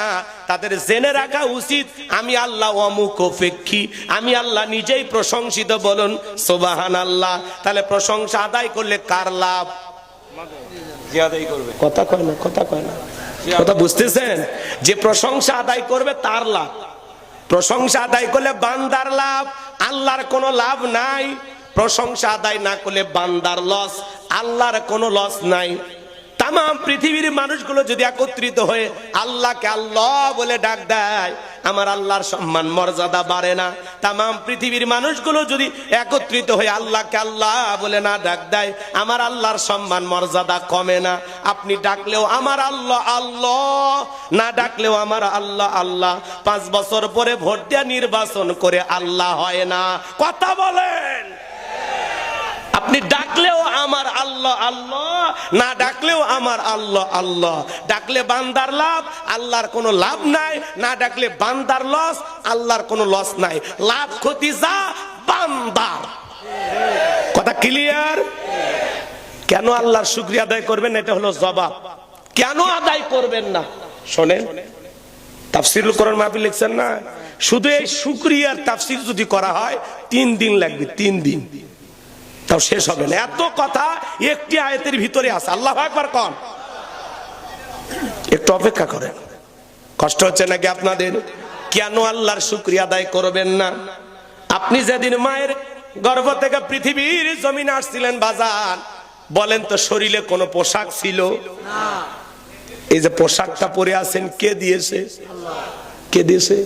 তাদের জেনে রাখা উচিত আমি আল্লাহ অমুখাপেক্ষী, আমি আল্লাহ নিজেই প্রশংসিত। বলুন সুবহানাল্লাহ। তাহলে প্রশংসা আদায় করলে কার লাভ? কথা কয় না, কথা কয় না, কথা বুঝতেছেন? যে প্রশংসা আদায় করবে তার লাভ। প্রশংসা আদায় করলে বান্দার লাভ, আল্লাহর কোনো লাভ নাই। প্রশংসা আদায় না করলে বান্দার লস, আল্লাহর কোনো লস নাই। তাম পৃথিবীর মানুষগুলো যদি একত্রিত হয়ে আল্লাহকে আল্লাহ বলে ডাক দেয়, আমার আল্লাহর সম্মান মর্যাদা বাড়ে না। তাম পৃথিবীর মানুষগুলো যদি একত্রিত হয়ে আল্লাহকে আল্লাহ বলে না ডাক দেয়, আমার আল্লাহর সম্মান মর্যাদা কমে না। আপনি ডাকলেও আমার আল্লাহ আল্লাহ, না ডাকলেও আমার আল্লাহ আল্লাহ। 5 বছর পরে ভোট দিয়ে নির্বাচন করে আল্লাহ হয় না। কথা বলেন। আপনি ডাকলেও আমার আল্লাহ আল্লাহ, না ডাকলেও আমার আল্লাহ আল্লাহ। ডাকলে বান্দার লাভ, আল্লাহর কোনো লাভ নাই। না ডাকলে বান্দার লস, আল্লাহর কোনো লস নাই। লাভ ক্ষতি যা বান্দার। কথা ক্লিয়ার? কেন আল্লাহর শুকরিয়া আদায় করবেন, এটা হলো জবাব। কেন আদায় করবেন না শোনেন। তাফসীরুল কোরআন মাহফিল লিখছেন না, শুধু এই শুকরিয়ার তাফসীর যদি করা হয় 3 দিন লাগবে, 3 দিন, তাও শেষ হবে না। এত কথা একটি আয়াতের ভিতরে আছে। আল্লাহু আকবার কোন। একটু অপেক্ষা করেন। কষ্ট হচ্ছে নাকি আপনাদের? কেন আল্লাহর শুকরিয়া আদায় করবেন না? আপনি যেদিন মায়ের গর্ভ থেকে পৃথিবীর জমিনে আসছিলেন বাজান, বলেন তো শরীরে কোনো পোশাক ছিল না? এই যে পোশাকটা পরে আছেন কে দিয়েছে? কে দিয়েছে?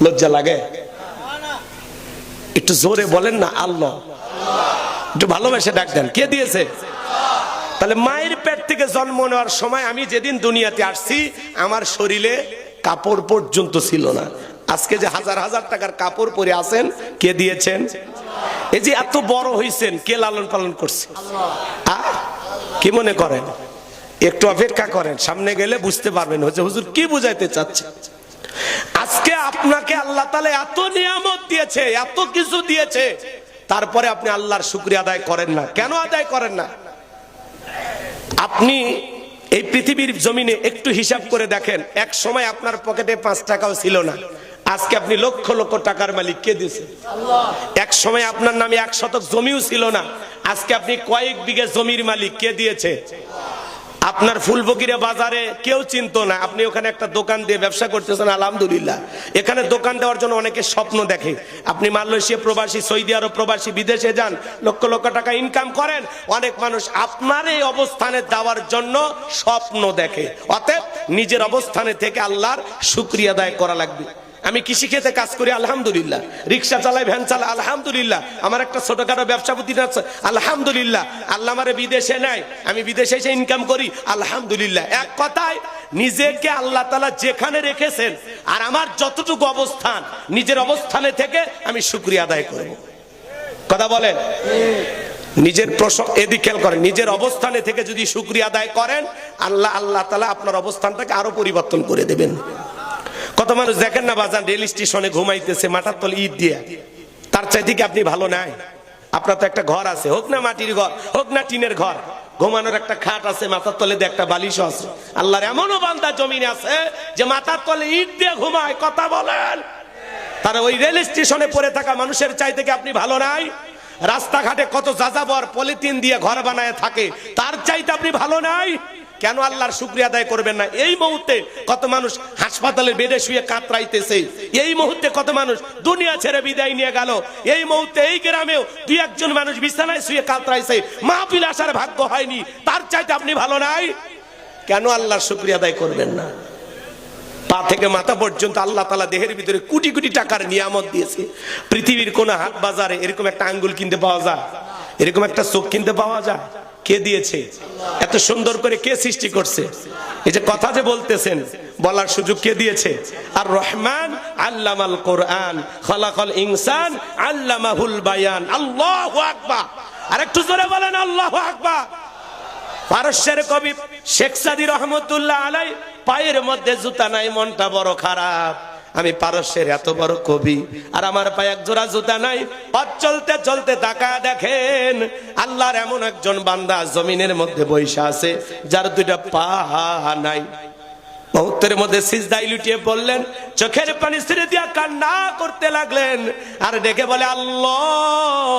লজ্জা লাগে? একটু জোরে বলেন না আল্লাহ। একটু ভালোবেসে ডাক দেন, কে দিয়েছে? তাহলে মায়ের পেট থেকে জন্ম নেওয়ার সময় আমি যেদিন দুনিয়াতে আসছি, আমার শরীরে কাপড় পর্যন্ত ছিল না। আজকে যে হাজার হাজার টাকার কাপড় পরে আছেন, কে দিয়েছেন? এই যে এত বড় হইছেন, কে লালন পালন করছে? কি মনে করেন? একটু অপেক্ষা করেন, সামনে গেলে বুঝতে পারবেন হুজুর কি বুঝাইতে চাচ্ছে। আজকে আপনাকে আল্লাহ তাআলা এত নিয়ামত দিয়েছে, এত কিছু দিয়েছে, তারপরে আপনি আল্লাহর শুকরিয়া আদায় করেন না। কেন আদায় করেন না? আপনি এই পৃথিবীর জমিনে একটু হিসাব করে দেখেন, এক সময় আপনার পকেটে 5 টাকাও ছিল না, আজকে আপনি লক্ষ লক্ষ টাকার মালিক, কে দিয়েছে? আল্লাহ। এক সময় আপনার নামে 1 শতক জমিও ছিল না, আজকে আপনি কয়েক বিঘা জমির মালিক, কে দিয়েছে? আপনার ফুলফকিরে বাজারে কেউ চিনতো না, আপনি ওখানে একটা দোকান দিয়ে ব্যবসা করতেছেন, আলহামদুলিল্লাহ। এখানে দোকান দেওয়ার জন্য অনেকে স্বপ্ন দেখে। আপনি মালয়েশিয়া প্রবাসী, সৌদি আরব প্রবাসী, বিদেশে যান, লক্ষ লক্ষ টাকা ইনকাম করেন, অনেক মানুষ আপনার এই অবস্থানে যাওয়ার জন্য স্বপ্ন দেখে। অতএব নিজের অবস্থানে থেকে আল্লাহর শুকরিয়া আদায় করা লাগবে। আমি কৃষিক্ষেত্রে কাজ করি, আলহামদুলিল্লাহ। রিক্সা চালাই, ভ্যান চালাই, আলহামদুলিল্লাহ। আমার একটা ছোটখাটো ব্যবসা প্রতিষ্ঠান আছে, আলহামদুলিল্লাহ। আল্লাহ আমারে বিদেশে নেয়, আমি বিদেশে এসে ইনকাম করি, আলহামদুলিল্লাহ। এক কথায় নিজেকে আল্লাহ তাআলা যেখানে রেখেছেন আর আমার যতটুকু অবস্থান, নিজের অবস্থানে থেকে আমি শুকরিয়া আদায় করব। কথা বলেন? নিজের এদিকে খেয়াল করেন, নিজের অবস্থানে থেকে যদি শুকরিয়া আদায় করেন, আল্লাহ তাআলা আপনার অবস্থানটাকে আরো পরিবর্তন করে দেবেন। কত মানুষ দেখেন না বাজার রেল স্টেশনে ঘুমাইতেছে মাথার তলে ইট দিয়ে, তার চাইতে কি আপনি ভালো নাই? আপনার তো একটা ঘর আছে, হোক না মাটির ঘর, হোক না টিনের ঘর, ঘুমানোর একটা খাট আছে, মাথার তলে দিয়ে একটা বালিশও আছে। আল্লাহর এমনও বান্দা জমিনে আছে যে মাথার তলে ইট দিয়ে ঘুমায়। কথা বলেন? তারা ওই রেল স্টেশনে পড়ে থাকা মানুষের চাইতে কি আপনি ভালো নাই? রাস্তাঘাটে কত যাযাবর পলিথিন দিয়ে ঘর বানায় থাকে, তার চাইতে আপনি ভালো নাই? কেন আল্লাহর শুকরিয়া আদায় করবেন না? এই মুহূর্তে কত মানুষ হাসপাতালের বেডে শুয়ে কাতরাইতেছে, এই মুহূর্তে কত মানুষ দুনিয়া ছেড়ে বিদায় নিয়ে গেল, এই মুহূর্তে এই গ্রামেও দুই একজন মানুষ বিছানায় শুয়ে কাতরাইছে, মাহফিল আসার ভাগ্য হয়নি, তার চাইতে আপনি ভালো নাই? কেন আল্লাহর শুকরিয়া আদায় করবেন না? পা থেকে মাথা পর্যন্ত আল্লাহ তাআলা দেহের ভিতরে কোটি কোটি টাকার নিয়ামত দিয়েছে। পৃথিবীর কোন হাট বাজারে এরকম একটা আঙ্গুল কিনতে পাওয়া যায়? এরকম একটা চোখ কিনতে পাওয়া যায়? কে দিয়েছে? এত সুন্দর করে কে সৃষ্টি করছে? এই যে কথা যে বলতেছেন, বলার সুযোগ কে দিয়েছে? আর রহমান আল্লামাল কোরআন খালাকাল ইনসান আল্লামাহুল বায়ান। আল্লাহু আকবার। আরেকটু জোরে বলেন আল্লাহু আকবার। পারস্যের কবি শেখ সাদী রহমতুল্লাহ আলাইহি, পায়ের মধ্যে জুতা নাই, মনটা বড় খারাপ। আমি পারস্যের এত বড় কবি আর আমার পায়ে এক জোড়া জুতা নাই। পথ চলতে চলতে তাকায় দেখেন আল্লাহর এমন একজন বান্দা জমিনের মধ্যে বৈশা আছে যার দুইটা পা নাই। মুহূর্তের মধ্যে সিজদায় লুটিয়ে পড়লেন, চোখের পানি ছেড়ে দিয়া কান্না করতে লাগলেন আর ডেকে বলে, আল্লাহ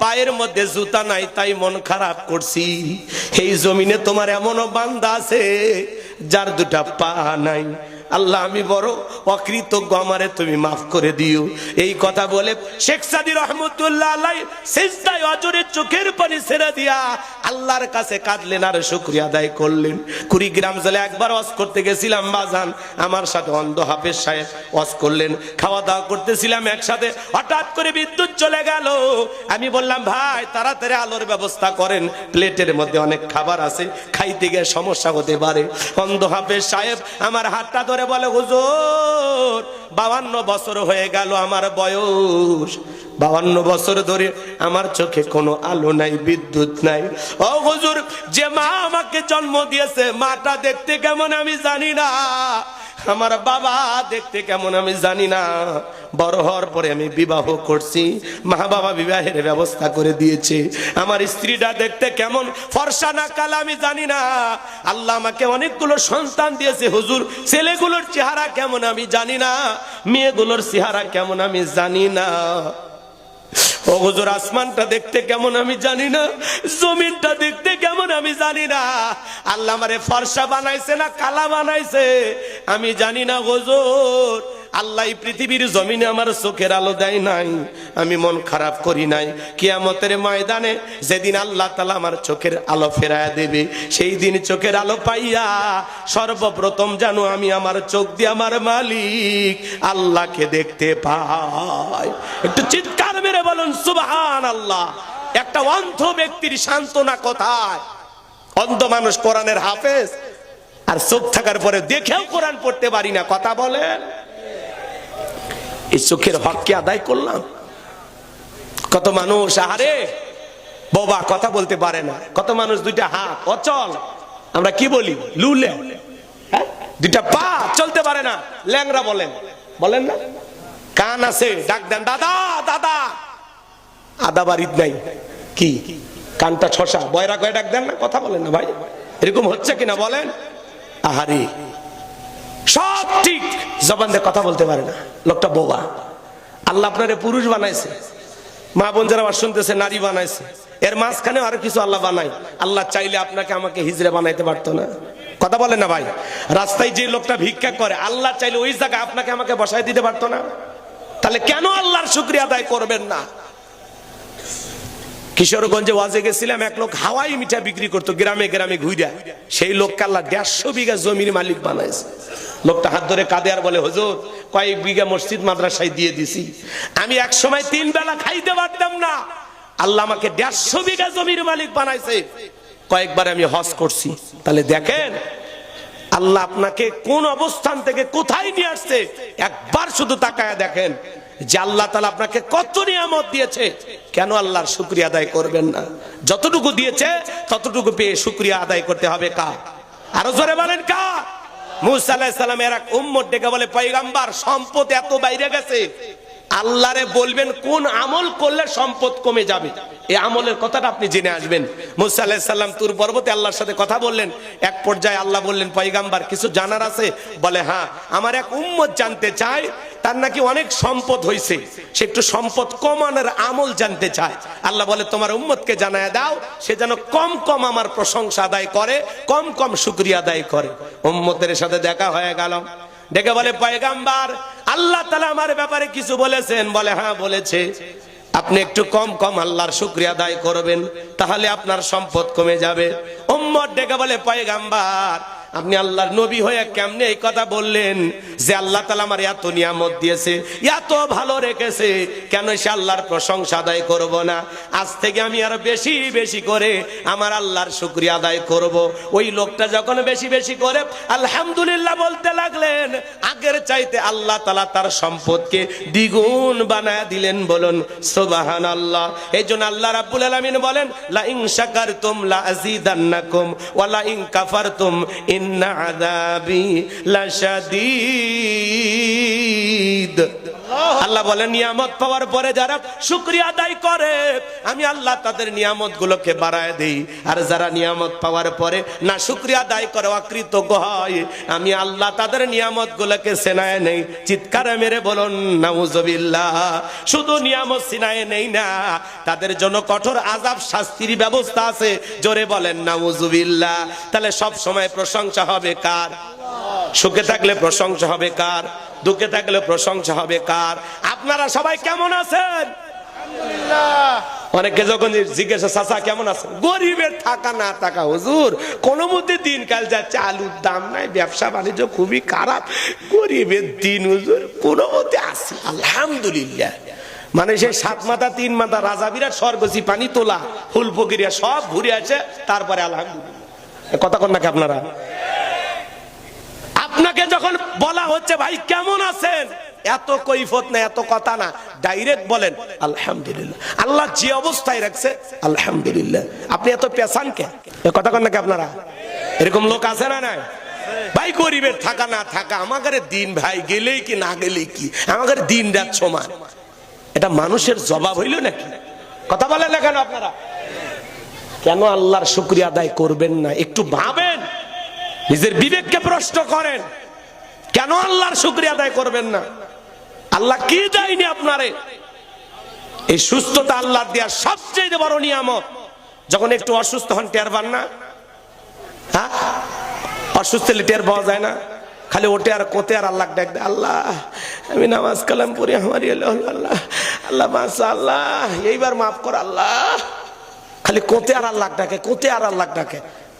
পায়ের মধ্যে জুতা নাই তাই মন খারাপ করছি। এই জমিনে তোমার এমনও বান্দা আছে যার দুটা পা নাই। আল্লাহ আমি বড় অকৃতজ্ঞ, আমারে তুমি মাফ করে দিও। এই কথা বলে শেখ সাদী রহমতুল্লাহ আলাইহি সিজদায় অজরে চোখের পানি ছেড়ে দিয়া আল্লাহর কাছে কাঁদলেন আর শুকরিয়া আদায় করলেন। কুড়িগ্রাম জেলে একবার ওয়াজ করতে গেছিলাম বাজান, আমার সাথে অন্ধ হাফেজ সাহেব ওয়াজ করলেন, খাওয়া দাওয়া করতেছিলাম একসাথে, হঠাৎ করে বিদ্যুৎ চলে গেল। আমি বললাম, ভাই তাড়াতাড়ি আলোর ব্যবস্থা করেন, প্লেটের মধ্যে অনেক খাবার আছে, খাইতে গিয়ে সমস্যা হতে পারে। অন্ধ হাফেজ সাহেব আমার হাতটা ধরে বলে, হুজুর 52 বছর হয়ে গেল আমার বয়স, 52 বছর ধরে আমার চোখে কোনো আলো নাই, বিদ্যুৎ নাই। ও হুজুর, যে মা আমাকে জন্ম দিয়েছে মাটা দেখতে কেমন আমি জানি না, আমার বাবা দেখতে কেমন আমি জানি না। বড় হওয়ার পরে আমি বিবাহ করছি, মা বাবা বিবাহের ব্যবস্থা করে দিয়েছে। আমার স্ত্রীটা দেখতে কেমন, ফর্সা না কালা আমি জানি না। আল্লাহ আমাকে অনেকগুলো সন্তান দিয়েছে হুজুর, ছেলেগুলোর চেহারা কেমন আমি জানি না, মেয়েগুলোর চেহারা কেমন আমি জানি না। ও হুজুর, আসমানটা দেখতে কেমন আমি জানি না, জমিনটা দেখতে কেমন আমি জানি না। আল্লাহ আমারে ফর্সা বানাইছে না কালা বানাইছে আমি জানি না হুজুর। আল্লাহ পৃথিবীর জমিনে আমার চোখের আলো দেয় নাই, আমি মন খারাপ করি নাই। কিয়ামতের ময়দানে যেদিন আল্লাহ তাআলা আমার চোখের আলো ফেরায় দেবে, সেই দিন চোখের আলো পাইয়া সর্বপ্রথম জানো আমি আমার চোখ দিয়ে আমার মালিক আল্লাহকে দেখতে পাই। একটু চিৎকার মেরে বলুন সুবহানাল্লাহ। একটা অন্ধ ব্যক্তির সান্ত্বনা কোথায়? অন্ধ মানুষ কোরআনের হাফেজ আর চোখ থাকার পরে দেখেও কোরআন পড়তে পারি না। কথা বলেন, এই চোখের হক কি আদায় করলাম? কত মানুষ আহারে বাবা কথা বলতে পারে না, কত মানুষ দুইটা হাত অচল, আমরা কি বলি লুলে, দুইটা পা চলতে পারে না, ল্যাংরা বলেন, বলেন না? কান আছে ডাক দেন দাদা দাদা, আদা বাড়িত নাই, কি কানটা ছসা, বয়রা কয়ে ডাক দেন না, কথা বলেন না ভাই? এরকম হচ্ছে কিনা বলেন? আহারে সব ঠিক, জবান দিয়ে কথা বলতে পারে না, লোকটা বোবা। আল্লাহ আপনারে পুরুষ বানাইছে, মা বোন যারা শুনতেছে নারী বানাইছে। এর মাঝখানে আর কিছু আল্লাহ বানাই। আল্লাহ চাইলে আপনাকে আমাকে হিজড়া বানাইতে পারতো না? কথা বলে না ভাই? রাস্তায় যে লোকটা ভিক্ষা করে, আল্লাহ চাইলে ওই জায়গায় আপনাকে আমাকে বসাই দিতে পারতো না? তাহলে কেন আল্লাহর শুকরিয়া আদায় করবেন না? কিশোরগঞ্জে ওয়াজে গেছিলাম, এক লোক হাওয়াই মিঠা বিক্রি করতো গ্রামে গ্রামে ঘুরে। সেই লোককে আল্লাহ 150 বিঘা জমির মালিক বানাইছে। লোকটা হাত ধরে কাঁদে আর বলে, হুজুর কয়েক বিঘা মসজিদ মাদ্রাসায় দিয়ে দিছি, আমি এক সময় 3 বেলা খাইতে পারতাম না, আল্লাহ আমাকে 150 বিঘা জমির মালিক বানাইছে, কয়েকবার আমি হজ করছি। তাহলে দেখেন আল্লাহ আপনাকে কোন অবস্থান থেকে কোথায় নিয়ে আসছে, একবার শুধু তাকায় দেখেন যে আল্লাহ তাআলা আপনাকে কত নিয়ামত দিয়েছে। কেন আল্লাহর শুকরিয়া আদায় করবেন না? যতটুকু দিয়েছে ততটুকু পেয়ে শুকরিয়া আদায় করতে হবে কার? আরো জোরে বলেন কার? মুসা আলাইহিস সালামের এক উম্মত ডেকে বলে, পয়গম্বর সম্পদ এত বাইরে গেছে, আল্লাহরে বলবেন কোন আমল করলে সম্পদ কমে যাবে, এই আমলের কথাটা আপনি জেনে আসবেন। মুসা আলাইহিস সালাম তুর পর্বতে আল্লাহর সাথে কথা বললেন। এক পর্যায়ে আল্লাহ বললেন, পয়গম্বর কিছু জানার আছে? বলে হ্যাঁ, আমার এক উম্মত জানতে চায় তার নাকি অনেক সম্পদ হয়েছে, সে একটু সম্পদ কমানোর আমল জানতে চায়। আল্লাহ বলে তোমার উম্মতকে জানায় দাও, সে যেন কম কম আমার প্রশংসা আদায় করে, কম কম শুকরিয়া আদায় করে। উম্মতের সাথে দেখা হয়ে গেল, ডেকে বলে, পয়গম্বর আল্লাহ তাআলা আমার ব্যাপারে কিছু বলেছেন? বলে হ্যাঁ বলেছে, আপনি একটু কম কম আল্লাহর শুকরিয়া আদায় করবেন, তাহলে আপনার সম্পদ কমে যাবে। উম্মত ডেকে বলে, পয়গম্বর আপনি আল্লাহর নবী হয়ে কেমনে এই কথা বললেন যে আল্লাহ তাআলা আমার এত নিয়ামত দিয়েছে, এত ভালো রেখেছে, কেন সে আল্লাহর প্রশংসা আদায় করব না? আজ থেকে আমি আরো বেশি বেশি করে আমার আল্লাহর শুকরিয়া আদায় করব। ওই লোকটা যখন বেশি বেশি করে আলহামদুলিল্লাহ বলতে লাগলেন, আগের চাইতে আল্লাহ তাআলা তার সম্পদকে দ্বিগুণ বানায় দিলেন। বলুন সুবহানাল্লাহ। এইজন্য আল্লাহ রাব্বুল আলামিন বলেন, লা ইন শাকারতুম লা আযীদান্নাকুম ওয়া লা ইন কাফারতুম ইন্না আযাবি লাশাদীদ। আল্লাহ বলেন, নিয়ামত পাওয়ার পরে যারা শুকরিয়া আদায় করে আমি আল্লাহ তাদের নিয়ামত গুলোকে বাড়ায় দেই, আর যারা নিয়ামত পাওয়ার পরে না শুকরিয়া আদায় করে অকৃতজ্ঞ হয় আমি আল্লাহ তাদের নিয়ামত গুলোকে ছিনায় নেই। চিৎকার মেরে বলুন নাউজুবিল্লাহ। শুধু নিয়ামত ছিনায় নেই না, তাদের জন্য কঠোর আযাব শাস্তির ব্যবস্থা আছে। জোরে বলেন নাউজুবিল্লাহ। তাহলে সব সময় প্রশংসা হবে কার? সুখে থাকলে প্রশংসা হবে কার? দুঃখে থাকলে প্রশংসা হবে কার? আপনারা সবাই কেমন আছেন? আলহামদুলিল্লাহ। অনেকে যখন জিজ্ঞাসা চাচা কেমন আছেন, গরিবের থাকা না থাকা হুজুর কোন মধ্যে দিনকাল যাচ্ছে, আলুর দাম নাই, ব্যবসা বাণিজ্য খুবই খারাপ, গরিবের দিন হুজুর কোন মধ্যে আছে আলহামদুলিল্লাহ। মানে সেই 7 মাথা 3 মাথা রাজা বিরাট স্বর্গসী পানি তোলা ফুল ফকিরিয়া সব ঘুরে আছে, তারপরে আলহামদুলিল্লাহ। কথা কন নাকি আপনারা? আপনাকে যখন বলা হচ্ছে ভাই কেমন আছেন, এত কৈফত না, এত কথা না, ডাইরেক্ট বলেন আলহামদুলিল্লাহ। আল্লাহ যে অবস্থায় রাখছে আলহামদুলিল্লাহ। আপনি এত পেছান কে? কথা কন নাকি আপনারা? এরকম লোক আছে না? নাই ভাই, গরিবের থাকা না থাকা আমাদের দিন, ভাই গেলেই কি না গেলেই কি, আমাদের দিন রাত সমান। এটা মানুষের জবাব হইল নাকি? কথা বলেন না কেন আপনারা? কেন আল্লাহর শুকরিয়া আদায় করবেন না? একটু ভাবেন, নিজের বিবেককে প্রশ্ন করেন, কেন আল্লাহর শুকরিয়া আদায় করবেন না? আল্লাহ কি দেয়নি আপনারে? এই সুস্থতা আল্লাহর দেয়া সবচেয়ে বড় নিয়ামত। যখন একটু অসুস্থ হন টের পান না? হ্যাঁ, অসুস্থ হলে টের পাওয়া যায় না? খালি ওঠে আর কোতে আর আল্লাহ ডাক দেয়, আল্লাহ আমি নামাজ কালাম পড়ি, আমার আল্লাহ আল্লাহ মাশাআল্লাহ এইবার মাফ কর আল্লাহ। খালি কোতে আর আল্লাহ ডাকে, কোতে আর আল্লাহ ডাকে।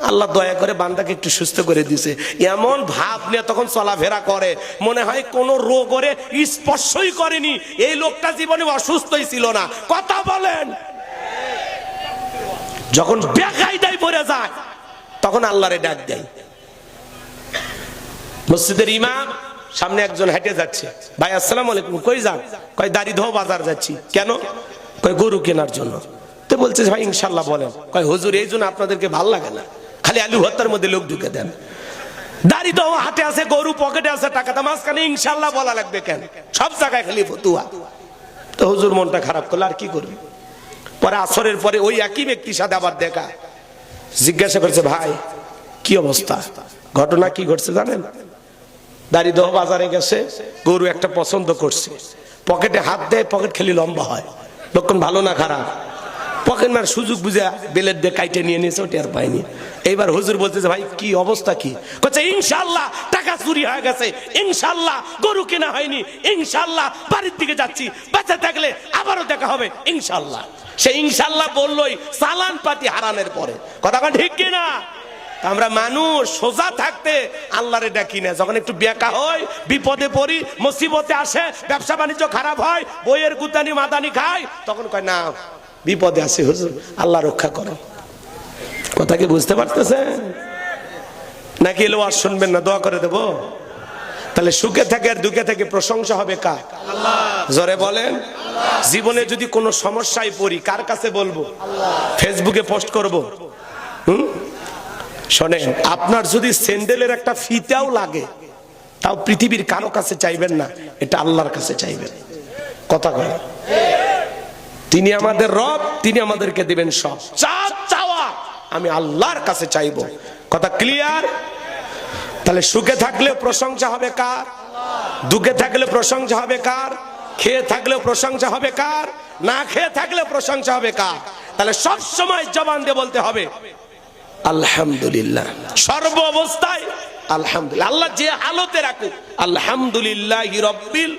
আল্লাহ দয়া করে বান্দাকে একটু সুস্থ করে দিছে, এমন ভাব নিয়ে তখন চলাফেরা করে মনে হয় কোন রোগ ওরে স্পর্শই করেনি। এই লোকটা জীবনে অসুস্থই ছিল না। কথা বলেন। যখন বেকায়দায় পড়ে যায় তখন আল্লাহরে ডাক দেয়। মসজিদের ইমাম সামনে একজন হেঁটে যাচ্ছে, ভাই আসসালামু আলাইকুম, কই যান? কয় দাড়িদহ বাজার যাচ্ছি। কেন? কয় গরু কেনার জন্য। তো বলছে ভাই ইনশাল্লাহ বলেন। কয় হুজুর এই জন্য আপনাদেরকে ভাল লাগে না, খালি আলু ভর্তার মধ্যে লোক ঢুকে দেন। দাড়িদহ হাতে আছে, গরু পকেটে আছে, টাকাটা মাঝখানে ইনশাল্লাহ বলা লাগবে কেন? সব জায়গায় খালি ফতুয়া। তো হুজুর মনটা খারাপ করলো, আর কি করবে? পরে আসরের পরে ওই একই ব্যক্তির সাথে আবার দেখা, জিজ্ঞাসা করছে ভাই কি অবস্থা? ঘটনা কি ঘটছে জানেন? দাড়িদহ বাজারে গেছে, গরু একটা পছন্দ করছে, পকেটে হাত দেয়, পকেট খালি লম্বা হয়। লক্ষণ ভালো না খারাপ? পকেট মার সুযোগ বুঝা বেলের দিয়ে কাইটে নিয়ে নিয়েছে, ওটি আর পাইনি। এইবার হুজুর বলতেছে ভাই কি অবস্থা কি? বলছে ইনশাআল্লাহ টাকা চুরি হয়ে গেছে, ইনশাআল্লাহ গরু কেনা হয়নি, ইনশাআল্লাহ বাড়ির দিকে যাচ্ছি, বেঁচে থাকলে আবারও দেখা হবে ইনশাআল্লাহ। সে ইনশাআল্লাহ বললোই চালান পাতি হারানোর পরে। কথা ঠিক কিনা? আমরা মানুষ সোজা থাকতে আল্লাহরে ডাকি না, যখন একটু বেকা হয়, বিপদে পড়ি, মুসিবতে আসে, ব্যবসা বাণিজ্য খারাপ হয়, বইয়ের গুতানি মাদানি খায়, তখন কয় না বিপদে আছে হুজুর, আল্লাহ রক্ষা করো। কথা কি বুঝতে পারতেছেন? নাকি এলো আর শুনবেন না, দোয়া করে দেবো? তাহলে সুখে থাকে আর দুঃখে থাকে প্রশংসা হবে কার? আল্লাহ। জোরে বলেন। জীবনে যদি কোনো সমস্যায় পড়ি কার কাছে বলবো? ফেসবুকে পোস্ট করব? শোনেন, আপনার যদি স্যান্ডেলের একটা ফিতাও লাগে তাও পৃথিবীর কারো কাছে চাইবেন না, এটা আল্লাহর কাছে চাইবেন। কথা কয়, তিনি আমাদের রব, তিনি আমাদেরকে দিবেন সব। চাওয়া আমি আল্লাহর কাছে চাইবো। কথা ক্লিয়ার? তাহলে সুখে থাকলে প্রশংসা হবে কার? দুঃখে থাকলে প্রশংসা হবে কার? খেয়ে থাকলেও প্রশংসা হবে কার? না খেয়ে থাকলেও প্রশংসা হবে কার? তাহলে সব সময় জবান দিয়ে বলতে হবে আলহামদুলিল্লাহ, সর্ব অবস্থায় আলহামদুলিল্লাহ। আল্লাহ যে হালতে রাখুক আলহামদুলিল্লাহি রাব্বিল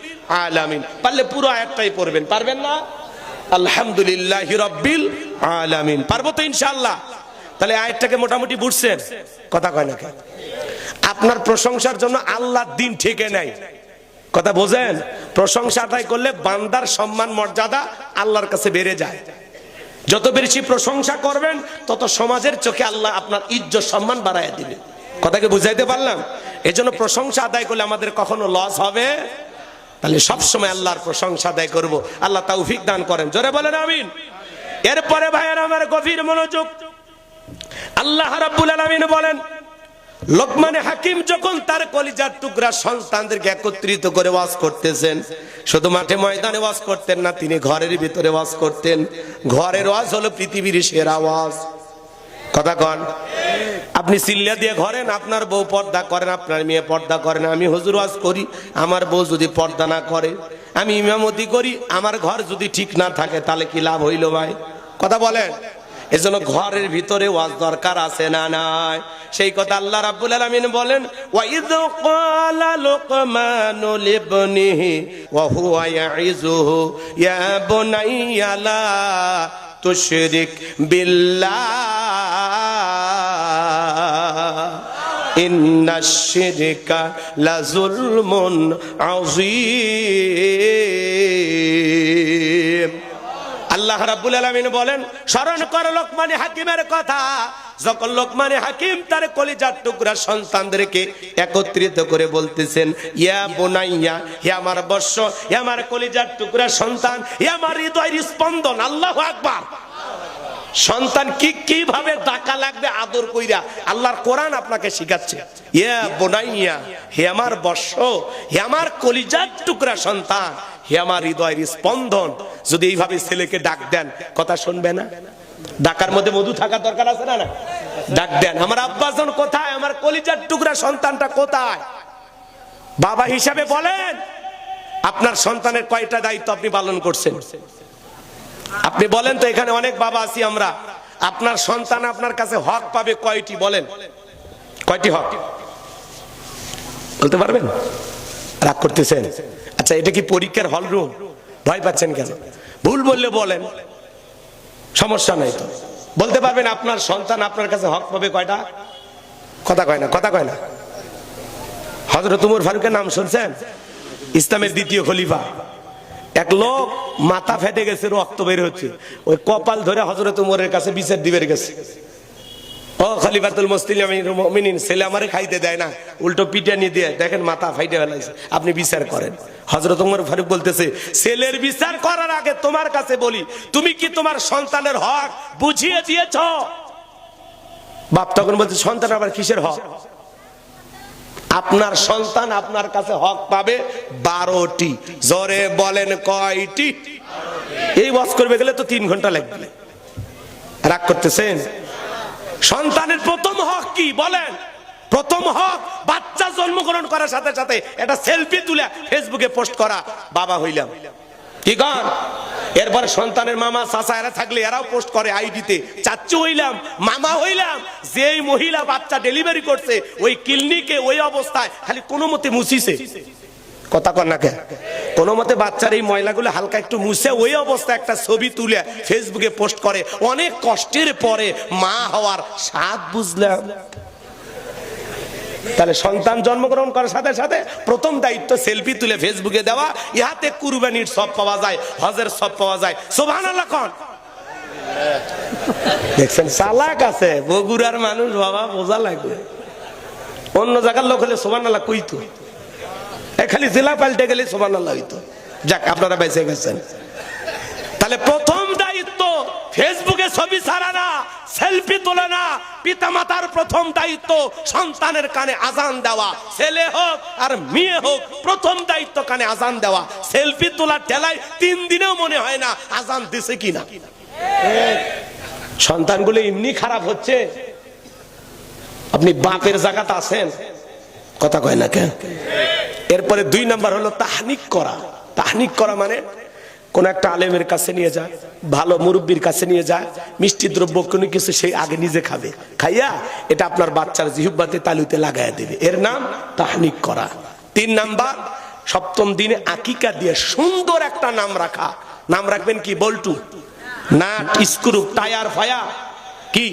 আলামিন। পারলে পুরো আয়াতটাই পড়বেন, পারবেন না? আলহামদুলিল্লাহি রাব্বিল আলামিন পারবো তো ইনশাআল্লাহ। তাহলে আয়াতটাকে মোটামুটি বুঝছেন? কথা কয় না? আপনার প্রশংসার জন্য আল্লাহ দিন ঠিকই নাই। কথা বোঝেন? প্রশংসা আদায় করলে বান্দার সম্মান মর্যাদা আল্লাহর কাছে বেড়ে যায়। যত বেশি প্রশংসা করবেন তত সমাজের চোখে আল্লাহ আপনার ইজ্জত সম্মান বাড়ায় দিবে। কথাকে বুঝাইতে পারলাম? এজন্য প্রশংসা আদায় করলে আমাদের কখনো লস হবে। তাহলে সব সময় আল্লাহর প্রশংসা আদায় করব। আল্লাহ তৌফিক দান করেন, জোরে বলেন আমিন। এরপরে ভাইয়েরা আমার গভীর মনোযোগ, আল্লাহ রাব্বুল আলামিন বলেন, লোকমানে হাকিম যখন তার কলিজার টুকরা সন্তানদেরকে একত্রিত করে ওয়াজ করতেছেন, শুধু মাঠে ময়দানে ওয়াজ করতেন না, তিনি ঘরের ভিতরে ওয়াজ করতেন। ঘরের ওয়াজ হলো পৃথিবীর সেরা ওয়াজ। কথা কন? আপনি চিল্লা দিয়ে ঘরেন, আপনার বউ পর্দা করেন, আপনার মেয়ে পর্দা করেন, আমি হুজুর ওয়াজ করি, আমার বউ যদি পর্দা না করে, আমি ইমামতি করি, আমার ঘর যদি ঠিক না থাকে, তাহলে কি লাভ হইল ভাই? কথা বলেন। এজন্য ঘরের ভিতরে ওয়াজ দরকার আছে না নাই? সেই কথা আল্লাহ রাব্বুল আলামিন বলেন, ওয়াইয ক্বালা লুকমানু লিবনিহি ওয়া হুয়া ইয়াইযুহু ইয়া বুনাইয়া লা তুশরিক বিল্লাহ ইন্নাশ শিরকা লাযুলমুন আযীম। আল্লাহ রাব্বুল আলামিন বলেন, স্মরণ করো লোকমানে হাকিমের কথা। যখন লোকমানে হাকিম তার কলিজার টুকরা সন্তানদেরকে একত্রিত করে বলতেছেন, ইয়া বুনাইয়া, হে আমার বৎস, হে আমার কলিজার টুকরা সন্তান, হে আমার হৃদয়ের স্পন্দন। আল্লাহু আকবার। সন্তান কিভাবে ডাকা লাগবে আদর কইরা আল্লাহর কোরআন আপনাকে শিখাচ্ছে। ইয়া বুনাইয়া, হে আমার বৎস, হে আমার কলিজার টুকরা সন্তান, হে আমার হৃদয়ের স্পন্দন। যদি এইভাবে ছেলেকে ডাক দেন, কথা শুনবে না? ডাকার মধ্যে মধু থাকার দরকার আছে না? না, ডাক দেন, আমার আব্বাজন কোথায়, আমার কলিজার টুকরা সন্তানটা কোথায়? বাবা হিসাবে বলেন, আপনার সন্তানের কয়টা দায়িত্ব আপনি পালন করছেন? আপনি বলেন তো, এখানে অনেক বাবা আছি আমরা, আপনার সন্তান আপনার কাছে হক পাবে কয়টি? বলেন, কয়টি হক বলতে পারবেন? রাগ করতেছেন? আচ্ছা, এটা কি পরীক্ষার হল রুম? ভয় পাচ্ছেন কেন? ভুল বললে বলেন, সমস্যা নাই তো। বলতে পারবেন আপনার সন্তান আপনার কাছে হক পাবে কয়টা? কথা কয় না, কথা কয় না। হযরত উমর ফারুকের নাম শুনছেন? ইসলামের দ্বিতীয় খলিফা। এক লোক মাথা ফেটে গেছে, রক্ত বের হচ্ছে, ওই কপাল ধরে হযরত উমরের কাছে বিচার দিবে গেছে। ও খলিফাতুল মুসলিমিন, ছেলে আমারে খাইতে দেয় না, উল্টো পিঠে নিয়ে দিয়ে দেখেন মাথা ফাইটে ফেলাইছে, আপনি বিচার করেন। হযরত উমর ফারুক বলতেছে, ছেলের বিচার করার আগে তোমার কাছে বলি, তুমি কি তোমার সন্তানের হক বুঝিয়ে দিয়েছ? বাপ তখন বলছে, সন্তান আবার কিসের হক? আপনার সন্তান আপনার কাছে হক পাবে 12টি। জোরে বলেন কয়টি? এই ওয়াজ করবে গেলে তো 3 ঘন্টা লাগবে। রাগ করতেছেন? সন্তানের প্রথম হক কি বলেন? প্রথম হক, বাচ্চা জন্মগ্রহণ করার সাথে সাথে একটা সেলফি তুলে ফেসবুকে পোস্ট করা, বাবা হইলাম। কি গান? এরপরে সন্তানের মামা চাচা এরা থাকলে এরাও পোস্ট করে আইডিতে, চাচ্চু হইলাম, মামা হইলাম। যেই মহিলা বাচ্চা ডেলিভারি করছে ওই ক্লিনিকে ওই অবস্থায় খালি কোনো মতে মুছিছে, কথা কর না কে, কোনো মতে বাচ্চার এই ময়লাগুলো হালকা একটু মুছে ওই অবস্থায় একটা ছবি তুলে ফেসবুকে পোস্ট করে। অনেক কষ্টের পরে মা হওয়ার স্বাদ বুঝলাম। তাহলে সন্তান জন্মগ্রহণ করার সাথে সাথে প্রথম দায়িত্ব সেলফি তুলে ফেসবুকে দেওয়া। ইহাতে কুরবানির সব পাওয়া যায়, হজের সব পাওয়া যায়। সুবহানাল্লাহ কোন দেখছেন, চালাক আছে বগুড়ার মানুষ, বাবা বোঝা লাগবে। অন্য জায়গার লোক হলে সুবহানাল্লাহ কইতো, খালি জেলা পাল্টে গেলে সুবহানাল্লাহ হইতো। যাক, আপনারা বেঁচে গেছেন। তাহলে প্রথম দায়িত্ব ফেসবুকে ছবি ছাড়া না, সেলফি তোলা না। পিতামাতার প্রথম দায়িত্ব সন্তানের কানে আজান দেওয়া, ছেলে হোক আর মেয়ে হোক, প্রথম দায়িত্ব কানে আজান দেওয়া। সেলফি তোলা ঠেলায় 3 দিনেও মনে হয় না আজান দিছে কিনা। সন্তানগুলো এমনি খারাপ হচ্ছে, আপনি বাপের জায়গাতে আছেন, কথা কয় না কেন। এরপরে 2 নাম্বার হলো তাহনিক করা। তাহনিক করা মানে কোন একটা আলেমের কাছে নিয়ে যায়, ভালো মুরব্বীর কাছে নিয়ে যায়, মিষ্টি দ্রব্য কোনো কিছু সেই আগে নিজে খাবে, খাইয়া এটা আপনার বাচ্চার জিহ্বাতে তালুতে লাগাইয়া দেবে, এর নাম তাহনিক করা। 3 নাম্বার, সপ্তম দিনে আকিকা দিয়ে সুন্দর একটা নাম রাখা। নাম রাখবেন কি? বল্টু, নাট, স্ক্রু, টায়ার, ফায়া, কি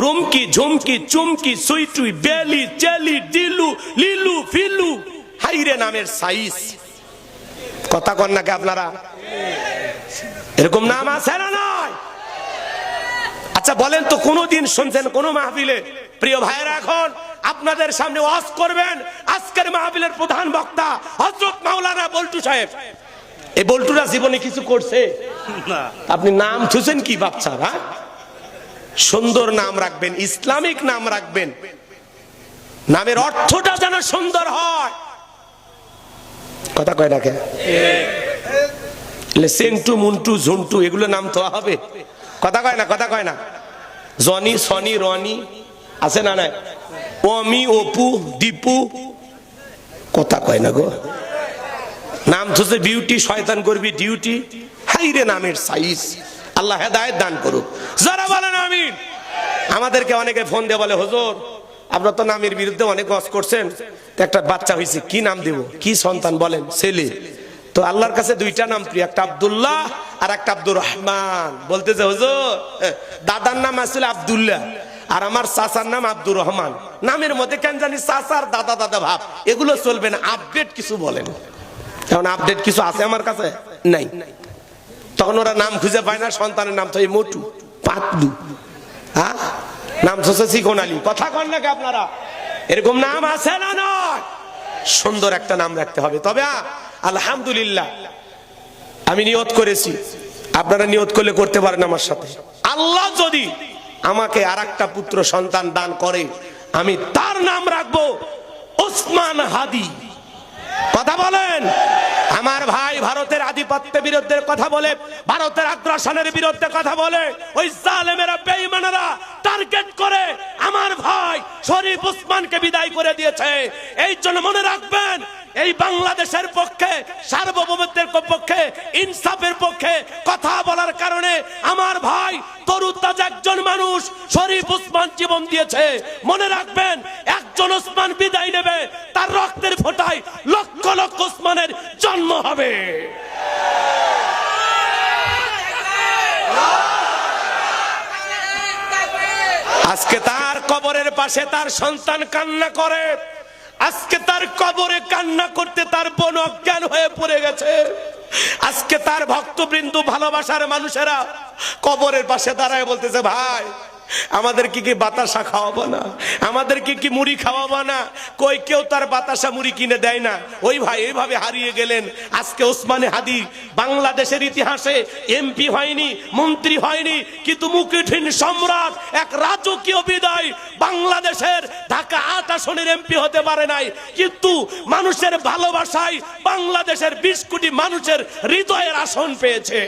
রুমকি, ঝুমকি, চুমকি, সুইটুই, বেলি, চেলি, ডিলু, লিলু, ফিলু। হাইরে নামের সাইজ, কথা কন না কে আপনারা? এরকম নাম আছে না নয়? আচ্ছা বলেন তো, কোনদিন শুনছেন কোন মাহফিলে? প্রিয় ভাইয়েরা, এখন আপনাদের সামনে ওয়াজ করবেন আজকের মাহফিলের প্রধান বক্তা হযরত মাওলানা বল্টু সাহেব। এই বল্টুরা জীবনে কিছু করছে না। আপনি নাম থুছেন কি বাচ্চার? সুন্দর নাম রাখবেন, ইসলামিক নাম রাখবেন, নামের অর্থটা যেন সুন্দর হয়, কথা কয় না কে? সেন্টু, মুন্টু, ঝুন্টু এগুলো নাম তো হবে, কথা কয় না, কথা কয় না। জনি, সনি, রনি আছে না নাই? অমি, অপু, দীপু, কথা কয় না গো। নাম থুছে বিউটি, শয়তান করবি ডিউটি। হাইরে নামের সাইজ, আল্লাহ হেদায়েত দান করুক। যারা বলেন আমিন। আমাদেরকে অনেকে ফোন দিয়ে বলে, হুজুর আপনারা তো নামের বিরুদ্ধে অনেক ওয়াজ করছেন, একটা বাচ্চা হয়েছে, কি নাম দেব? কি সন্তান বলেন? ছেলে। তো আল্লাহর কাছে 2টা নাম প্রিয়, একটা আব্দুল্লাহ আর একটা আব্দুর রহমান। বলতেছে হুজুর দাদার নাম আসলে আব্দুল্লাহ আর আমার চাচার নাম আব্দুর রহমান। নামের মধ্যে কেন জানি চাচার দাদা দাদা ভাব, এগুলো চলবে না। আপডেট কিছু বলেন। এখন আপডেট কিছু আছে আমার কাছে নাই। তখন ওরা নাম খুঁজে পায় না, সন্তানের নাম তো এই মোটু, পাতলু, হ্যাঁ নাম হচ্ছে চিকন আলী, কথা কন না কে আপনারা? এরকম নাম আছে না নয়? সুন্দর একটা নাম রাখতে হবে। তবে আলহামদুলিল্লাহ আমি নিয়ত করেছি, আপনারা নিয়ত করলে করতে পারেন আমার সাথে। আল্লাহ যদি আমাকে আরেকটা পুত্র সন্তান দান করে, আমি তার নাম রাখবো ওসমান হাদি। কথা বলেন। আমার ভাই ভারতের আধিপত্যের বিরুদ্ধে কথা বলে, ভারতের আগ্রাসনের বিরুদ্ধে কথা বলে, ওই জালেমেরা, বেঈমানেরা টার্গেট করে আমার ভাই শরীফ ওসমানকে বিদায় করে দিয়েছে। এই জন্য মনে রাখবেন, এই বাংলাদেশের পক্ষে, সার্বভৌমত্বের পক্ষে, ইনসাফের পক্ষে কথা বলার কারণে আমার ভাই তরুতাজা একজন মানুষ শরীফ ওসমান জীবন দিয়েছে। মনে রাখবেন, একজন ওসমান বিদায় নেবে, তার রক্তের ফোঁটায় লক্ষ লক্ষ ওসমানের জন্ম হবে। আজকে তার কবরের পাশে তার সন্তান কান্না করে, আজকে তার কবরে কান্না করতে তার বোন অজ্ঞান হয়ে পড়ে গেছে। আজকে তার ভক্তবৃন্দ, ভালোবাসার মানুষেরা কবরের পাশে দাঁড়ায় বলতেছে, ভাই আমাদেরকে কি বাতাসা খাওয়াবো না? আমাদেরকে কি মুড়ি খাওয়াবো না? কই কেউ তার বাতাসা মুড়ি কিনে দেয় না। ওই ভাই এইভাবে হারিয়ে গেলেন। আজকে ওসমানে হাদি বাংলাদেশের ইতিহাসে এমপি হয়নি, মন্ত্রী হয়নি, কিন্তু মুকুটহীন সম্রাট, এক রাজকীয় বিদায়। বাংলাদেশের ঢাকা 8 আসনের এমপি হতে পারে নাই, কিন্তু মানুষের ভালোবাসায় বাংলাদেশের 20 কোটি মানুষের হৃদয়ের আসন পেয়েছে।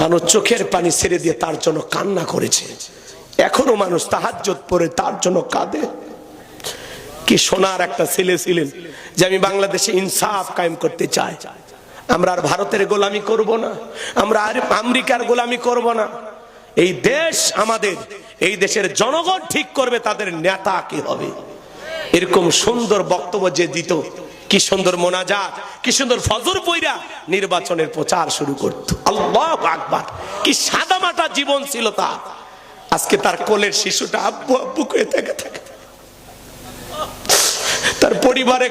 মানুষ চোখের পানি ছেড়ে দিয়ে তার জন্য কান্না করেছে। এখনো মানুষ তাহাজ্জুদ পড়ে তার জন্য কাঁদে। কি সোনার একটা ছেলে ছিলেন, যে আমি বাংলাদেশে ইনসাফ কায়েম করতে চাই। আমরা আর ভারতের গোলামি করব না, আমরা আর আমেরিকার গোলামি করব না। এই দেশ আমাদের, এই দেশের জনগণ ঠিক করবে তাদের নেতা কি হবে। এরকম সুন্দর বক্তব্য যে দিত, কি সুন্দর মোনাজাত, কি সুন্দর ফজর পইরা নির্বাচনের প্রচার শুরু করত। আল্লাহু আকবার, কি সাদামাটা জীবন ছিল তার। আজকে তার কোলের শিশুটা আব্বু আব্বু করে থাকে, তার পরিবারে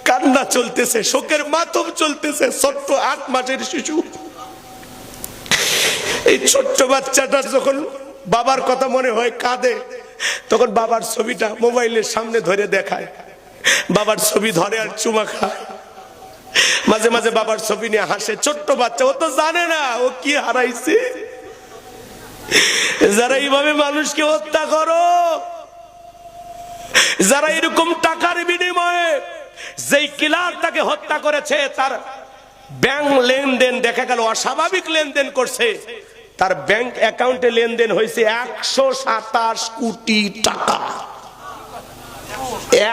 কান্না চলতেছে, শোকের মাতম চলতেছে। ছোট্ট 8 মাসের শিশু, এই ছোট্ট বাচ্চাটার যখন বাবার কথা মনে হয় কাঁদে, তখন বাবার ছবিটা মোবাইলের সামনে ধরে দেখায়, বাবার ছবি ধরে আর চুমা খায়, মাঝে মাঝে বাবার ছবি নিয়ে হাসে। ছোট্ট বাচ্চা, ও তো জানে না ও কি হারাইছে। যারা এইভাবে মানুষকে হত্যা করো, যারা এরকম টাকার বিনিময়ে, যেই কিলার তাকে হত্যা করেছে তার ব্যাংক লেনদেন দেখা গেল অস্বাভাবিক লেনদেন করছে, তার ব্যাংক অ্যাকাউন্টে লেনদেন হয়েছে 127 কোটি টাকা।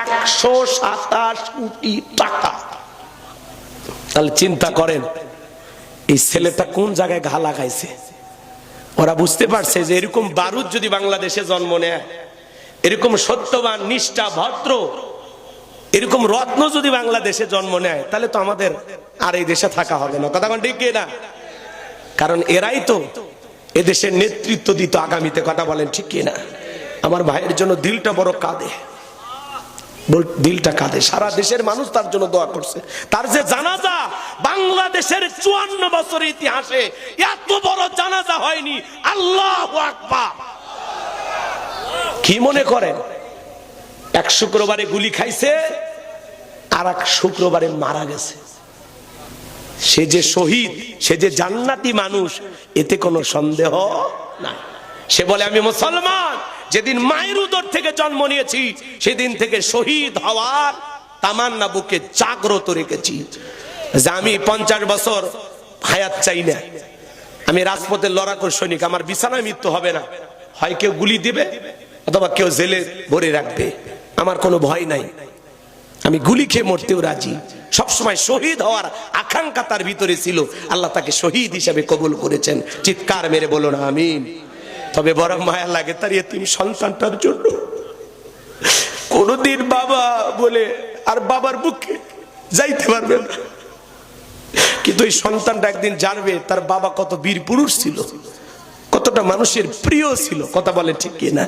127 কোটি টাকা। তাহলে চিন্তা করেন এই ছেলেটা কোন জায়গায় ঘা লাগাইছে। ওরা বুঝতে পারছে যে এরকম বারুদ যদি বাংলাদেশে জন্ম নেয়, এরকম সত্যবান, নিষ্ঠা, ভদ্র, এরকম রত্ন যদি বাংলাদেশে জন্ম নেয়, তাহলে তো আমাদের আর এই দেশে থাকা হবে না। কথা কোন ঠিক না? কারণ এরাই তো এদেশের নেতৃত্ব দিত আগামীতে। কথা বলেন ঠিক কিনা? আমার ভাইয়ের জন্য দিলটা বড় কাঁদে, দিলটা কাঁদে। সারা দেশের মানুষ তার জন্য দোয়া করছে। তার যে জানাজা, বাংলাদেশের 54 বছর ইতিহাসে এত বড় জানাজা হয়নি। আল্লাহু আকবার। কি মনে করেন এক শুক্রবারে গুলি খাইছে আর এক শুক্রবারে মারা গেছে? সে যে শহীদ, সে যে জান্নাতি মানুষ, এতে কোনো সন্দেহ নাই। সে বলে আমি মুসলমান, যেদিন মায়ের উদর থেকে জন্ম নিয়েছি সেদিন থেকে শহীদ হওয়ার তামান্না বুকে জাগ্রত রেখেছি, যে আমি 50 বছর হায়াত চাই না, আমি রাজপথের লড়াকু সৈনিক, আমার বিছানায় মৃত্যু হবে না, হয় কেউ গুলি দিবে অথবা কেউ জেলে ভরে রাখবে, আমার কোনো ভয় নাই, আমি গুলি খেয়ে মরতেও রাজি। সবসময় শহীদ হওয়ার আকাঙ্ক্ষা তার ভিতরে ছিল। আল্লাহ তাকে শহীদ হিসেবে কবুল করেছেন। চিৎকার মেরে বলুন আমিন। তবে বড় মায়া লাগে তার এতিম সন্তানটার জন্য। কোনদিন বাবা বলে আর বাবার বুকে যাইতে পারবে না, কিন্তু এই সন্তানটা একদিন জানবে তার বাবা কত বীর পুরুষ ছিল, কতটা মানুষের প্রিয় ছিল। কথা বলে ঠিক কিনা?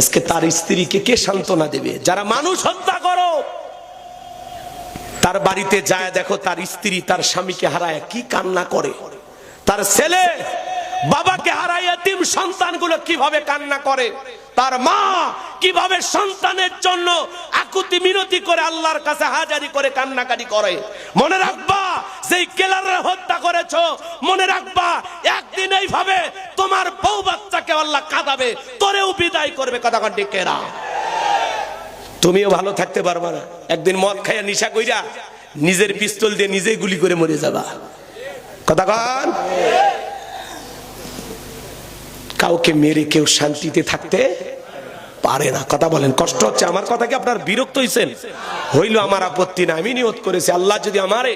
আজকে তার স্ত্রীকে কে সান্ত্বনা দেবে? যারা মানুষ হত্যা করো, তার বাড়িতে যায় দেখো তার স্ত্রী তার স্বামীকে হারায় কি কান্না করে, তার ছেলে বাবাকে হারায় এতিম সন্তানগুলো কিভাবে কান্না করে, তার মা কিভাবে সন্তানের জন্য আকুতি মিনতি করে আল্লাহর কাছে হাজারি করে কান্নাকাটি করে। মনে রাখবা, যেই কেলারে হত্যা করেছো, মনে রাখবা একদিন এইভাবে তোমার বউ বাচ্চাকে আল্লাহ কাঁদাবে, তোরেও বিদায় করবে। কথা কন ঠিক না? তুমিও ভালো থাকতে পারবা না। একদিন মদ খাইয়া নিশা কইরা নিজের পিস্তল দিয়ে নিজেই গুলি করে মরে যাবা। কথা কন? কাউকে মেরে কেউ শান্তিতে থাকতে পারে না। কথা বলেন কষ্ট হচ্ছে? আমার কথা কি আপনার বিরক্ত হইছেন? হইল আমার আপত্তি না। আমি নিয়ত করেছি আল্লাহ যদি আমারে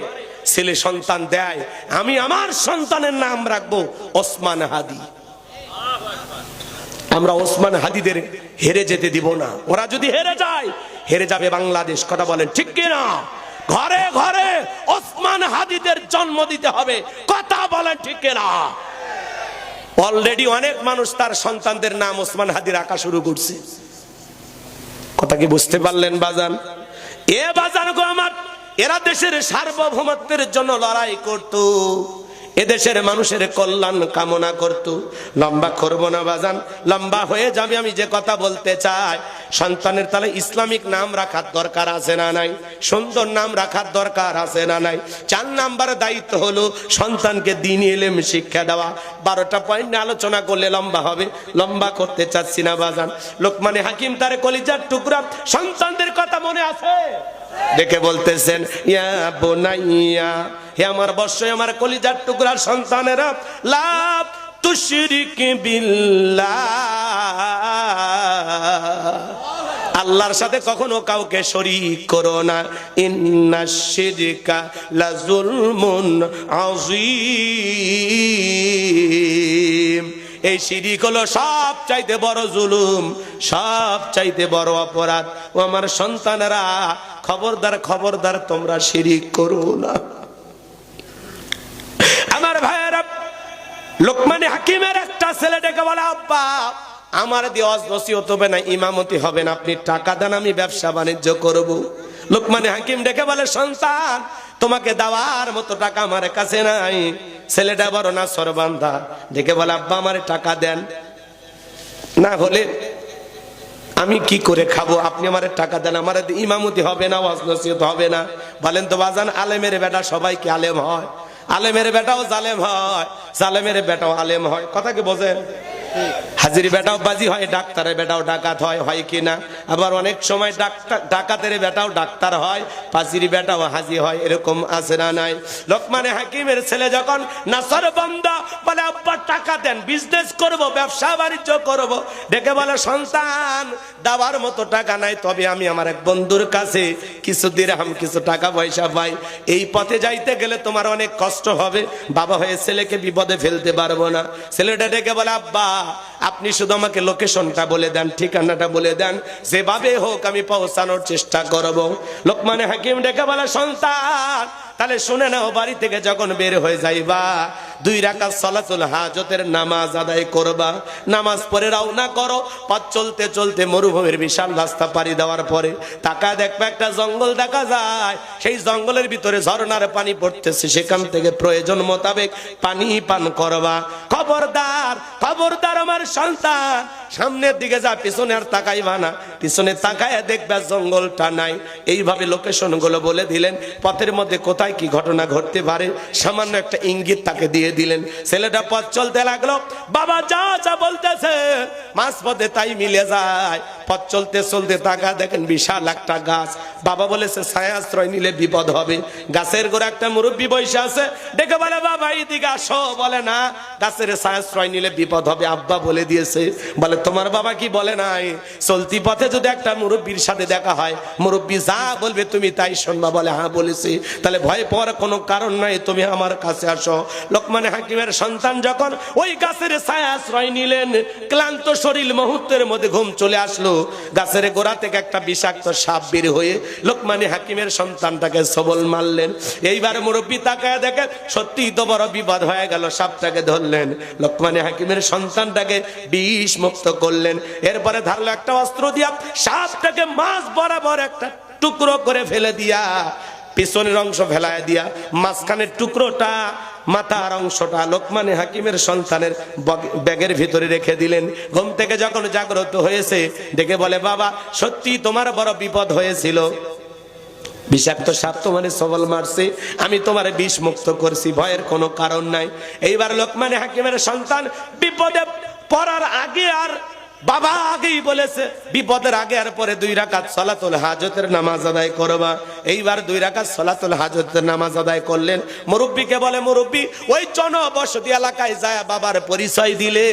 ছেলে সন্তান দেয়, আমি আমার সন্তানের নাম রাখবো ওসমান হাদি। আমরা ওসমান হাদিদের হেরে যেতে দিব না। ওরা যদি হেরে যায়, হেরে যাবে বাংলাদেশ। কথা বলেন ঠিক কিনা? ঘরে ঘরে ওসমান হাদিদের জন্ম দিতে হবে। কথা বলেন ঠিক কিনা? অলরেডি অনেক মানুষ তার সন্তানদের নাম ওসমান হাদি রাখা শুরু করছে। কথা কি বুঝতে পারলেন বাজান? এ বাজান গো আমার, এরা দেশের সার্বভৌমত্বের জন্য লড়াই করত, এদেশের মানুষের কল্যাণ কামনা করত। লম্বা করব না বাজান, লম্বা হয়ে যাবে। আমি যে কথা বলতে চাই, সন্তানের তাহলে ইসলামিক নাম রাখার দরকার আছে না নাই? সুন্দর নাম রাখার দরকার আছে না নাই? 4 নাম্বার দায়িত্ব হলো সন্তানকে দ্বীনি ইলম শিক্ষা দেওয়া। 12টা পয়েন্ট নিয়ে আলোচনা করলে লম্বা হবে, লম্বা করতে চাচ্ছি না বাজান। লোকমানে হাকিম তার কলিজার টুকরা সন্তানদের কথা মনে আছে? দেখে বলতেছেন, ইয়া বুনাইয়া, হে আমার বর্ষই আমার কলিজার টুকরা সন্তানেরা, লা তুশরিক বিল্লাহ, আল্লাহর সাথে কখনো কাউকে শরীক করো না। ইন্নাশ শিরকা লাযুলমুন আযীম। এই শিরিক হলো সব চাইতে বড় জুলুম, সব চাইতে বড় অপরাধ। ও আমার সন্তানেরা, খবরদার খবরদার তোমরা শিরিক করো না। আমার ভাইয়েরা, লোকমানে হাকিমের একটা ছেলে ডেকে বলে, আব্বা আমার দিয়ে ওয়াজ নসিহত হবে না, ইমামতি হবে না, আপনি টাকা দেন, আমি ব্যবসা বাণিজ্য করব। লোকমানে হাকিম ডেকে বলে, সন্তান তোমাকে দেওয়ার মতো টাকা আমার কাছে নাই। ছেলেটা বড় না সরবান্ধা, ডেকে বলে, আব্বা আমার টাকা দেন, না হলে আমি কি করে খাবো, আপনি আমার টাকা দেন, আমার ইমামতি হবে না, ওয়াজ নসিহত হবে না। বলেন তো বাজান, আলেমের বেটা সবাই কি আলেম হয়? আলেমের বেটাও জালেম হয়, জালেমের বেটাও আলেম হয়। কথা কি বোঝেন? হাজির বেটাও বাজি হয়, ডাক্তারের বেটাও ডাকাত হয়, হয় কিনা? আবার অনেক সময় ডাকাতের বেটাও ডাক্তার হয়, পাজির বেটাও হাজি হয়, এরকম আছে না নাই? লোকমানে হাকিমের ছেলে যখন নাসর বান্দা বলে, আব্বা টাকা দেন, বিজনেস করব, ব্যবসা বাণিজ্য করব। ডেকে বলে, সন্তান দেওয়ার মতো টাকা নাই, তবে আমি আমার এক বন্ধুর কাছে কিছু দিরহাম, কিছু টাকা পয়সা পাই। এই পথে যাইতে গেলে তোমার অনেক কষ্ট হবে, বাবা হয়ে ছেলেকে বিপদে ফেলতে পারবো না। ছেলেটা ডেকে বলে, আব্বা আপনি শুধু আমাকে লোকেশনটা বলে দেন, ঠিকানাটা বলে দেন, যেভাবে হোক আমি পৌঁছানোর চেষ্টা করব। লোকমানে হাকিম ডেকে বলে, সন্তান তাহলে শুনে নাও, বাড়ি থেকে যখন বের হয়ে যাইবা 2 রাকাত সালাতুল হাজতের নামাজ আদায় করবা। নামাজ পড়ে রওনা করো। পথ চলতে চলতে মরুভূমির বিশাল রাস্তা পাড়ি দেওয়ার পরে তাকায় দেখবা একটা জঙ্গল দেখা যায়। সেই জঙ্গলের ভিতরে ঝর্ণার পানি পড়তেছে, সেখান থেকে প্রয়োজন মোতাবেক পানি পান করবা। খবরদার খবরদার আমার সন্তান, সামনের দিকে যা, পিছনে আর তাকাইবা না। পিছনে তাকায় দেখবা জঙ্গলটা নাই। এইভাবে লোকেশন গুলো বলে দিলেন। পথের মধ্যে কোথায় কি ঘটনা ঘটতে পারে সামান্য একটা ইঙ্গিত তাকে দিয়ে দিলেন। ছেলেটা পথ চলতে লাগলো, বাবা যা যা বলতেছে মাঝ পথে তাই মিলে যায়। পথ চলতে চলতে তাকা দেখেন বিশাল একটা গাছ। বাবা বলেছে ছায়াশ্রয় নিলে বিপদ হবে। গাছের গোড়া একটা মুরব্বী বসে আছে, ডেকে বলে, বাবা এইদিকে আসো। বলে না, গাছের ছায়াশ্রয় নিলে বিপদ হবে, আব্বা বলে দিয়েছে। বলে, তোমার বাবা কি বলে নাই? চলতি পথে যদি একটা মুরব্বীর সাথে দেখা হয়, মুরব্বী যা বলবে তুমি তাই শুনবা। বলে, হ্যাঁ বলেছি। তাহলে ভয় পাওয়ার কোনো কারণ নাই, তুমি আমার কাছে আসো। লোকমানে হাকিমের সন্তান যখন ওই গাছের ছায়াশ্রয় নিলেন, ক্লান্ত শরীর মুহূর্তের মধ্যে ঘুম চলে আসলো। গাছের গোড়া থেকে একটা বিষাক্ত সাপ বের হয়ে লোকমানে হাকিমের সন্তানটাকে সবল মারলেন। এইবার মুরব্বী তাকায় দেখে সত্যি তো বড় বিপদ হয়ে গেল। সাপটাকে ধরলেন, লোকমানে হাকিমের সন্তানটাকে বিষ মুক্ত করলেন। এরপরে ধারলো একটা অস্ত্র দিয়া সাপটাকে মাছ বরাবর একটা টুকরো করে ফেলে দিয়া, পিছনের অংশ ফেলায় দিয়া, মাঝখানের টুকরোটা, মাথার অংশটা লোকমানে হাকিমের সন্তানের ব্যাগের ভিতরে রেখে দিলেন। ঘুম থেকে যখন জাগ্রত হয়েছে, ডেকে বলে, বাবা সত্যি তোমার বড় বিপদ হয়েছিল, বিষাক্ত সাপ তোমার সবল মারছে, আমি তোমার বিষ মুক্ত করছি, ভয়ের কোনো কারণ নাই। এইবার লোকমানে হাকিমের সন্তান বিপদে পড়ার আগে আর বাবা আগেই বলেছে, বিপদের আগে আর পরে 2 রাকাত সালাতুল হাজতের নামাজ আদায় করবা। এইবার 2 রাকাত সালাতুল হাজতের নামাজ আদায় করলেন। মুরব্বীকে বলে, মুরব্বী ওই জনবসতি এলাকায় যায় বাবার পরিচয় দিলে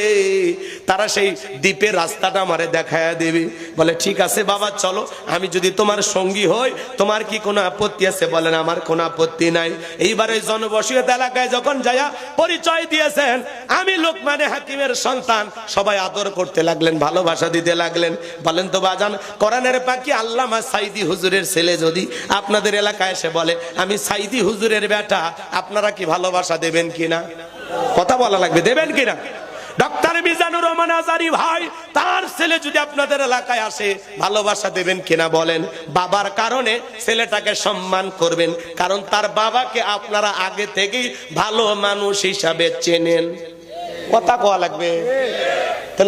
তারা সেই দ্বীপের রাস্তাটা আমারে দেখায় দেবে। বলে, ঠিক আছে বাবা চলো, আমি যদি তোমার সঙ্গী হই তোমার কি কোনো আপত্তি আছে? বলেন, আমার কোনো আপত্তি নাই। এইবার ওই জনবসতি এলাকায় যখন যায় পরিচয় দিয়েছেন, আমি লোকমানে হাকিমের সন্তান, সবাই আদর করতে লাগলেন, ভালোবাসা দিতে লাগলেন। বলেন তো বাজান, কোরআনের পাখি আল্লামা সাইদি হুজুরের ছেলে যদি আপনাদের এলাকায় এসে বলে আমি সাইদি হুজুরের বেটা, আপনারা কি ভালোবাসা দেবেন কিনা? কথা বলা লাগবে, দেবেন কিনা? ডক্টর মিজানুর রহমান আজারি ভাই, তার ছেলে যদি আপনাদের এলাকায় আসে ভালোবাসা দেবেন কিনা? বলেন। বাবার কারণে ছেলেটাকে সম্মান করবেন, কারণ তার বাবাকে আপনারা আগে থেকেই ভালো মানুষ হিসাবে চেনেন। কথা কওয়া লাগবে।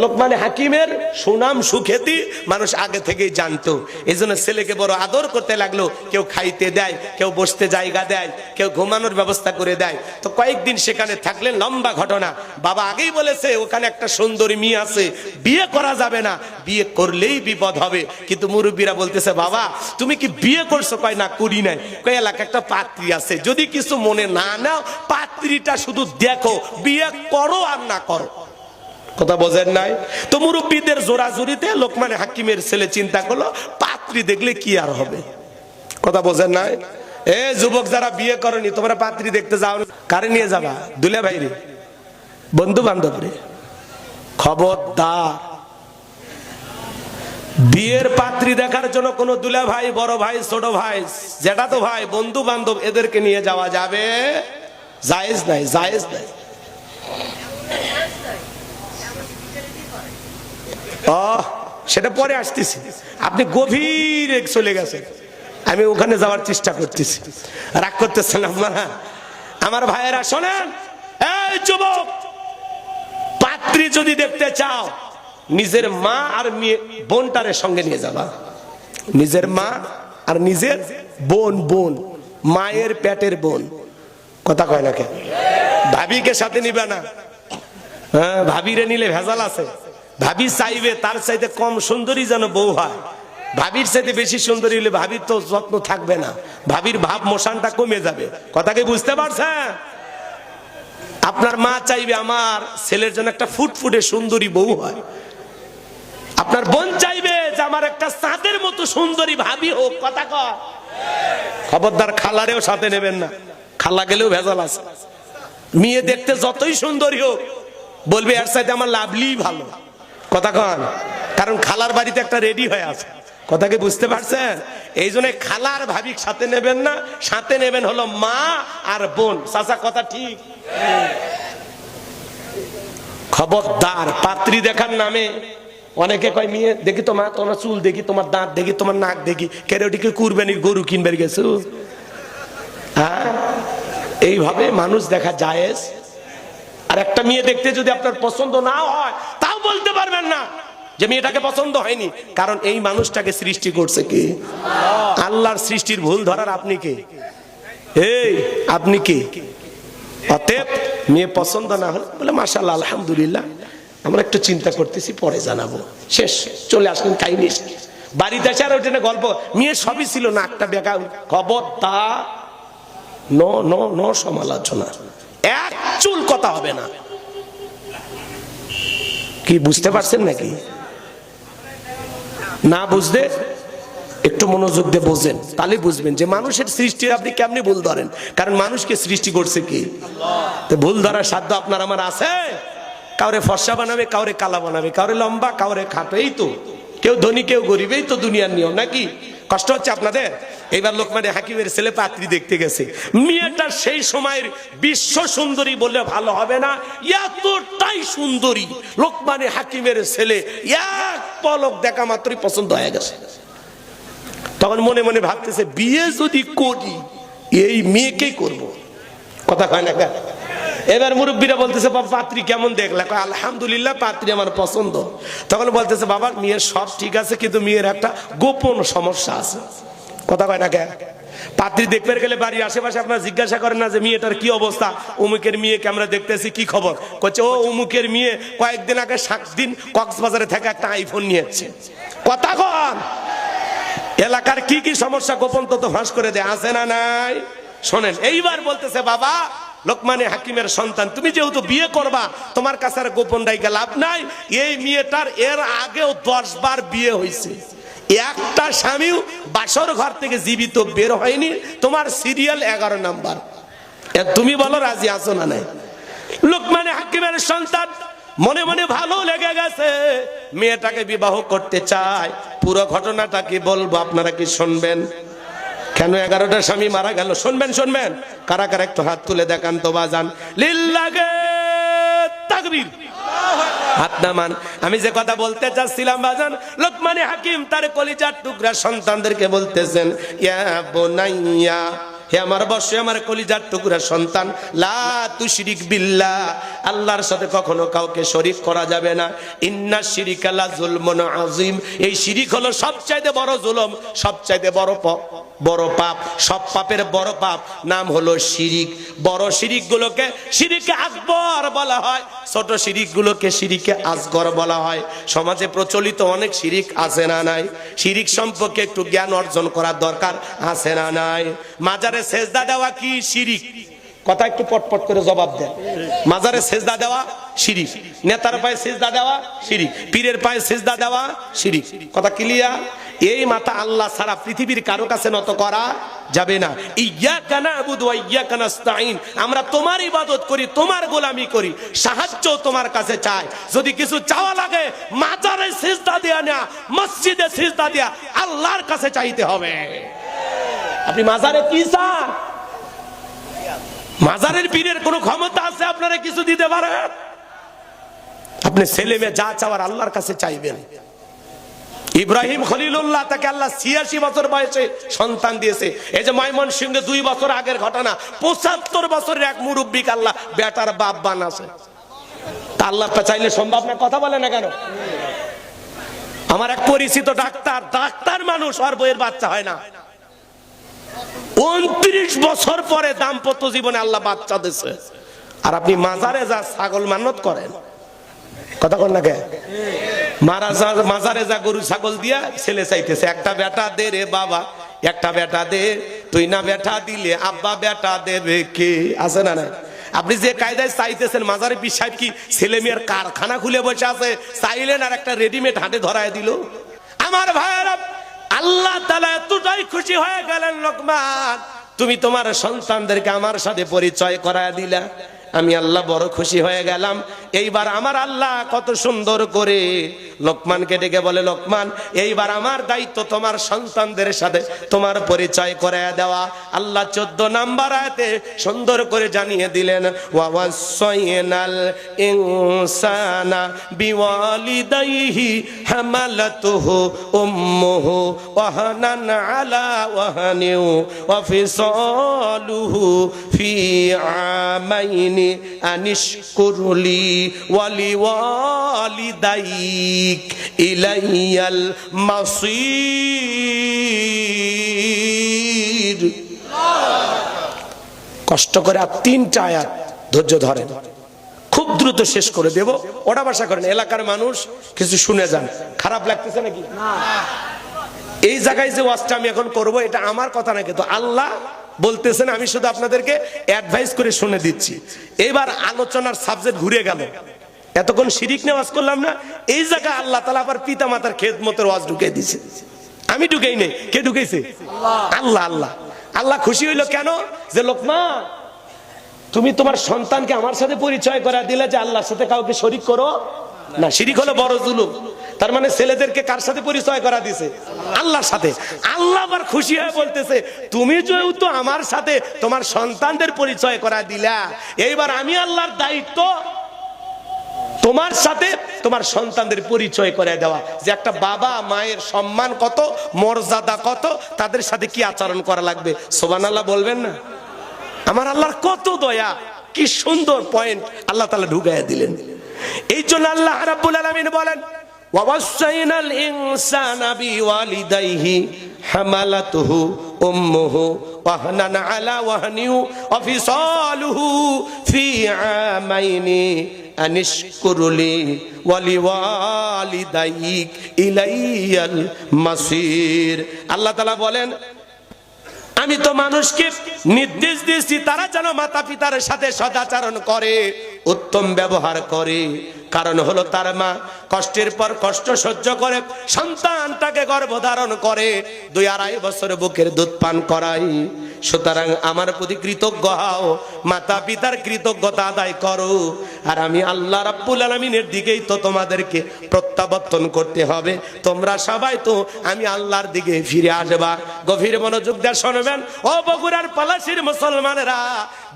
লোকমানে হাকিমের সুনাম সুখ্যাতি মানুষ আগে থেকেই জানতো। এই জন্য ছেলেকে বড় আদর করতে লাগলো। কেউ খাইতে দেয়, কেউ বসতে জায়গা দেয়, কেউ ঘুমানোর ব্যবস্থা করে দেয়। তো কয়েকদিন সেখানে থাকলেন। লম্বা ঘটনা। বাবা আগেই বলেছে ওখানে একটা সুন্দরী মেয়ে আছে, বিয়ে করা যাবে না, বিয়ে করলেই বিপদ হবে। কিন্তু মুরব্বীরা বলতেছে, বাবা তুমি কি বিয়ে করছো? কয় না, করি নাই। কয় এলাকা একটা পাত্রী আছে, যদি কিছু মনে না নাও পাত্রীটা শুধু দেখো, বিয়ে করো আর না করো। কথা বোঝেন নাই? তো মুরব্বীদের জোরাজুরিতে লোকমানে হাকিমের ছেলে চিন্তা করলো পাত্রী দেখলে কি আর হবে। কথা বোঝেন নাই? এ যুবক যারা বিয়ে করনি, তোমরা পাত্রী দেখতে যাও, কারে নিয়ে যাবা? দুলা ভাই রে, বন্ধু বান্ধব রে, খবরদার। বিয়ের পাত্রী দেখার জন্য কোন দুলা ভাই, বড় ভাই, ছোট ভাই, জ্যাঠাতো ভাই, বন্ধু বান্ধব এদেরকে নিয়ে যাওয়া যাবে? জায়েজ নাই, জায়েজ নাই। সেটা পরে আসতেছি, আপনি গভীরে চলে গেছেন, আমি ওখানে যাওয়ার চেষ্টা করতেছি, রাগ করতেছেন আপনারা? আমার ভাইয়েরা শোনেন, এই যুবক, পাত্রী যদি দেখতে চাও নিজের মা আর বোনটারে সঙ্গে নিয়ে যাবা। নিজের মা আর নিজের বোন, বোন মায়ের পেটের বোন। কথা কয় না কেন? ভাবিকে সাথে নিবে না। হ্যাঁ, ভাবিরে নিলে ভেজাল আছে। ভাবি চাইবে তার চাইতে কম সুন্দরী যেন বউ হয়। ভাবির চাইতে বেশি সুন্দরী হলে ভাবির তো যত্ন থাকবে না, ভাবির ভাব মোশানটা কমে যাবে। কথা কি বুঝতে পারছেন? আপনার মা চাইবে আমার ছেলের জন্য একটা ফুটফুটে সুন্দরী বউ হয়। আপনার বোন চাইবে যে আমার একটা চাঁদের মতো সুন্দরী ভাবি হোক। কথা কয়? খবরদার খালারেও সাথে নেবেন না, খালা গেলেও ভেজাল আছে। মেয়ে দেখতে যতই সুন্দরী হোক বলবে এর সাথে আমার লাভলি ভালো। কথা কন? কারণ খালার বাড়িতে একটা রেডি হয়ে আছে। কথা কি বুঝতে পারছেন? এই জন্য খালার ভাবি সাথে নেবেন না, সাথে নেবেন হলো মা আর বোন। চাচা কথা ঠিক? খবরদার, পাত্রী দেখার নামে অনেকে কয় মেয়ে দেখি তোমার, তোমার চুল দেখি, তোমার দাঁত দেখি, তোমার নাক দেখি, কেরোটিকে কুরবানির গরু কিনবে গেছো। হ্যাঁ, এইভাবে মানুষ দেখা জায়েজ। আর একটা মেয়ে দেখতে যদি আপনার পছন্দ না হয় তাও বলতে পারবেন না যে মেয়েটাকে পছন্দ হয়নি, কারণ এই মানুষটাকে সৃষ্টি করছে কে? আল্লাহর সৃষ্টির ভুল ধরার আপনি কে? এই আপনি কে? অতএব মেয়ে পছন্দ না হলে বলে মাশাআল্লাহ, আলহামদুলিল্লাহ, আমরা একটু চিন্তা করতেছি, পরে জানাবো। শেষ, চলে আসলেন কাহিনী। বাড়িতে আসে আর ওইটা গল্প, মেয়ে সবই ছিল না, একটা বেকা। খবরদার, নো নো নো সমালোচনা, এক চুল কথা হবে না। কি বুঝতে পারছেন নাকি? না বুঝতে একটু মনোযোগ দিয়ে বোঝেন, তাহলে বুঝবেন যে মানুষের সৃষ্টির আপনি কেমনি ভুল ধরেন। কারণ মানুষকে সৃষ্টি করছে কি? তো ভুল ধরার সাধ্য আপনার আমার আছে? কাউরে ফর্সা বানাবে, কাউরে কালা বানাবে, কাউরে লম্বা, কাউরে খাটো, এই তো। কেউ ধনী কেউ গরিব, এই তো দুনিয়ার নিয়ম নাকি? কষ্ট হচ্ছে আপনাদের? এইবার লোকমানে হাকিমের ছেলে পাত্রী দেখতে গেছে। মেয়েটা সেই সময়ের বিশ্ব সুন্দরী বললে ভালো হবে না, এতটাই সুন্দরী। লোকমানে হাকিমের ছেলে এক পলক দেখা মাত্রই পছন্দ হয়ে গেছে। তখন মনে মনে ভাবতেছে, বিয়ে যদি করি এই মেয়েকেই করব। কথা কয় না? এবার মুরব্বীরা বলতেছে, বাবা পাত্রী কেমন দেখলা? আলহামদুলিল্লাহ, পাত্রী আমার পছন্দ। তখন বলতেছে, বাবা মেয়ের সব ঠিক আছে, কিন্তু মেয়ের একটা গোপন সমস্যা আছে। কথা কয় না? পাত্রী দেখতে গেলে বাড়ির আশেপাশে আপনারা জিজ্ঞাসা করেন না যে মেয়েটার কি অবস্থা? অমুকের মেয়েকে আমরা দেখতেছি, কি খবর? কচ্ছে ও অমুকের মেয়ে কয়েকদিন আগে 7 দিন কক্সবাজারে থেকে একটা আইফোন নিয়েছে। কথা কন? এলাকার কি কি সমস্যা গোপন তত ফাঁস করে দেয়, আছে না নাই? শোনেন, এইবার বলতেছে, বাবা লোকমানে হাকিমের সন্তান, তুমি যেহেতু বিয়ে করবা, তোমার কাছে আর গোপন রাইখা লাভ নাই। এই মেয়েটার এর আগেও 10 বার বিয়ে হয়েছে, একটা স্বামীও বাসর ঘর থেকে জীবিত বের হয়নি। তোমার সিরিয়াল 11 নাম্বার। তুমি বলো রাজি আছো না নাই? লোকমানে হাকিমের সন্তান মনে মনে ভালো লেগে গেছে, মেয়েটাকে বিবাহ করতে চায়। পুরো ঘটনাটা কি বলবো, আপনারা কি শুনবেন? কেন 11টা স্বামী মারা গেল? শুনবেন শুনবেন। কারা কারা একটু হাত তুলে দেখান তো বাজান। লিল্লাহে তাকবীর, হাত নামান। আমি যে কথা বলতে চাচ্ছিলাম বাজান, লোকমানে হাকিম তার কলিজার টুকরা সন্তানদেরকে বলতেছেন, ইয়া বুনাইয়া, হে আমার বর্ষে আমার কলিজার টুকরা সন্তান, লা তুশরিক বিল্লাহ, আল্লাহর সাথে কখনো কাউকে শরীক করা যাবে না। ইন্না শিরিকা লা যুলমুন আযীম, এই শিরিক হলো সবচাইতে বড় জুলুম, সবচাইতে বড় পাপ। সব পাপের বড় পাপ নাম হলো শিরিক। বড় শিরিক গুলোকে শিরিকে আকবর বলা হয়, ছোট শিরিক গুলোকে শিরিকে আসগর বলা হয়। সমাজে প্রচলিত অনেক শিরিক আছে না নাই? শিরিক সম্পর্কে একটু জ্ঞান অর্জন করার দরকার আছে না নাই? মাজারে সেজদা দেওয়া কি শিরিক? কথা একটু পটপট করে জবাব দেন। মাজারে সেজদা দেওয়া শিরিক, নেতার পায়ে সেজদা দেওয়া শিরিক, পীরের পায়ে সেজদা দেওয়া শিরিক। কথা ক্লিয়ার? এই মাথা আল্লাহ ছাড়া পৃথিবীর কারো কাছে নত করা যাবে না। ইয়্যাকা না'বুদু ওয়া ইয়্যাকা নাস্তাঈন, আমরা তোমার ইবাদত করি, তোমার গোলামি করি, সাহায্য তোমার কাছে চাই। যদি কিছু চাওয়া লাগে মাজারে সিজদা দেয়া না, মসজিদে সিজদা দেয়া আল্লাহর কাছে চাইতে হবে। আপনি মাজারে কি চান? মাজারের পীরের কোন ক্ষমতা আছে আপনারা কিছু দিতে পারে? আপনি ছেলে মেয়ে যা চাওয়ার আল্লাহর কাছে চাইবেন। ইব্রাহিম খলিলুল্লাহ, তাকে আল্লাহ ৮৬ বছর বয়সে সন্তান দিয়েছে। এই যে ময়মনসিংহে ২ বছর আগের ঘটনা, ৭৫ বছরের এক মুরব্বিকে আল্লাহ বেটার বাপ বানাছে। তা আল্লাহ চাইলে সম্ভব না? কথা বলে না কেন? আমার এক পরিচিত ডাক্তার মানুষ, আর বইয়ের বাচ্চা হয় না, ২৯ বছর পরে দাম্পত্য জীবনে আল্লাহ বাচ্চা দিয়েছে। আর আপনি মাজারে যা ছাগল মানত করেন, কথা বল না কে? মাজারে যা গরু ছাগল দিয়া ছেলে চাইতেছে, একটা বেটা দে রে বাবা, একটা বেটা দে, তুই না বেটা দিলে আব্বা বেটা দেবে কে? আছে না না? আপনি যে কায়দায় চাইতেছেন, মাজারে পীর সাহেব কি ছেলে মেয়ের কারখানা খুলে বসে আছে? চাইলেন আর একটা রেডিমেড হাতে ধরায় দিল। আমার ভাইয়েরা, আল্লাহ তাআলা এতটাই খুশি হয়ে গেলেন, লোকমান তুমি তোমার সন্তানদেরকে আমার সাথে পরিচয় করায় দিলা, আমি আল্লাহ বড় খুশি হয়ে গেলাম। এইবার আমার আল্লাহ কত সুন্দর করে লোকমানকে ডেকে বলে, লোকমান এইবার আমার দায়িত্ব তোমার সন্তানদের সাথে তোমার পরিচয় করায়া দেওয়া। আল্লাহ 14 নম্বর আয়াতে সুন্দর করে জানিয়ে দিলেন, ওয়াসাইনাল ইনসানা বিওয়ালিদাইহি হামালাতুহু উম্মুহু ওয়াহানান আলা ওয়াহানিন ওয়া ফিসালুহু ফি আমাইনি আনিশকুরলি ওয়ালিওয়ালিদাইক ইলাইয়াল মাসির। কষ্ট করে আর 3টা আয়াত ধৈর্য ধরেন, খুব দ্রুত শেষ করে দেব। ওটা ভাষা করেন, এলাকার মানুষ কিছু শুনে যান। খারাপ লাগতেছে নাকি? এই জায়গায় যে ওয়াজটা আমি এখন করব, এটা আমার কথা না, কিন্তু আল্লাহ বলতেছেন, আমি শুধু আপনাদেরকে অ্যাডভাইস করে শুনে দিচ্ছি। এবার আলোচনার সাবজেক্ট ঘুরে গেল। এতক্ষণ শিরিক নিয়ে ওয়াজ করলাম না, এই জায়গায় আল্লাহ তাআলা আবার পিতা মাতার খেদমতের ওয়াজ ঢুকিয়ে দিয়েছে। আমি ঢুকাই নেই, কে ঢুকাইছে? আল্লাহ। আল্লাহ আল্লাহ খুশি হইল কেন? যে লোকমান তুমি তোমার সন্তানকে আমার সাথে পরিচয় করা দিলে যে আল্লাহর সাথে কাউকে শরীক করো না। শিরিক হলো বড় জুলুম। তার মানে ছেলেদেরকে কার সাথে পরিচয় করা দিছে? আল্লাহর সাথে। আল্লাহ আবার খুশি হয়ে বলতেছে, তুমি যেহেতু আমার সাথে তোমার সন্তানদের পরিচয় করা দিলা, এইবার আমি আল্লাহর দায়িত্ব তোমার সাথে তোমার সন্তানদের পরিচয় করে দেওয়া, যে একটা বাবা মায়ের সম্মান কত, মর্যাদা কত, তাদের সাথে কি আচরণ করা লাগবে। সুবহানাল্লাহ বলবেন না? আমার আল্লাহর কত দয়া, কি সুন্দর পয়েন্ট আল্লাহ তাআলা ঢুকাইয়া দিলেন। এই জন্য আল্লাহ রাব্বুল আলামিন বলেন, ওয়াসাইনাল ইনসানা বিওয়ালিদাইহি হামালাতুহু উম্মুহু ওয়াহনান আলা ওয়াহনিন ওয়া ফিসালুহু ফি আমাইনি আনিশকুরলি ওয়ালিওয়ালিদাইক ইলাইয়াল মাসির। আল্লাহ তাআলা বলেন, আমি তো মানুষকে নির্দেশ দিয়েছি তারা যেন মাতা পিতার সাথে সদাচরণ করে, উত্তম ব্যবহার করে। কারণ হলো তার মা কষ্টের পর কষ্ট সহ্য করে সন্তানটাকে গর্ভধারণ করে, 2-2.5 বছর বুকের দুধ পান করাই। সুতরাং আমার প্রতি কৃতজ্ঞ হও, মাতা পিতার কৃতজ্ঞতা আদায় করো। আর আমি আল্লাহ রাব্বুল আলামিনের দিকেই তো তোমাদেরকে প্রত্যাবর্তন করতে হবে। তোমরা সবাই তো আমি আল্লাহর দিকে ফিরে আসবা। গভীর মনোযোগ দিয়ে শুনবেন ও বগুড়ার পলাশীর মুসলমানেরা,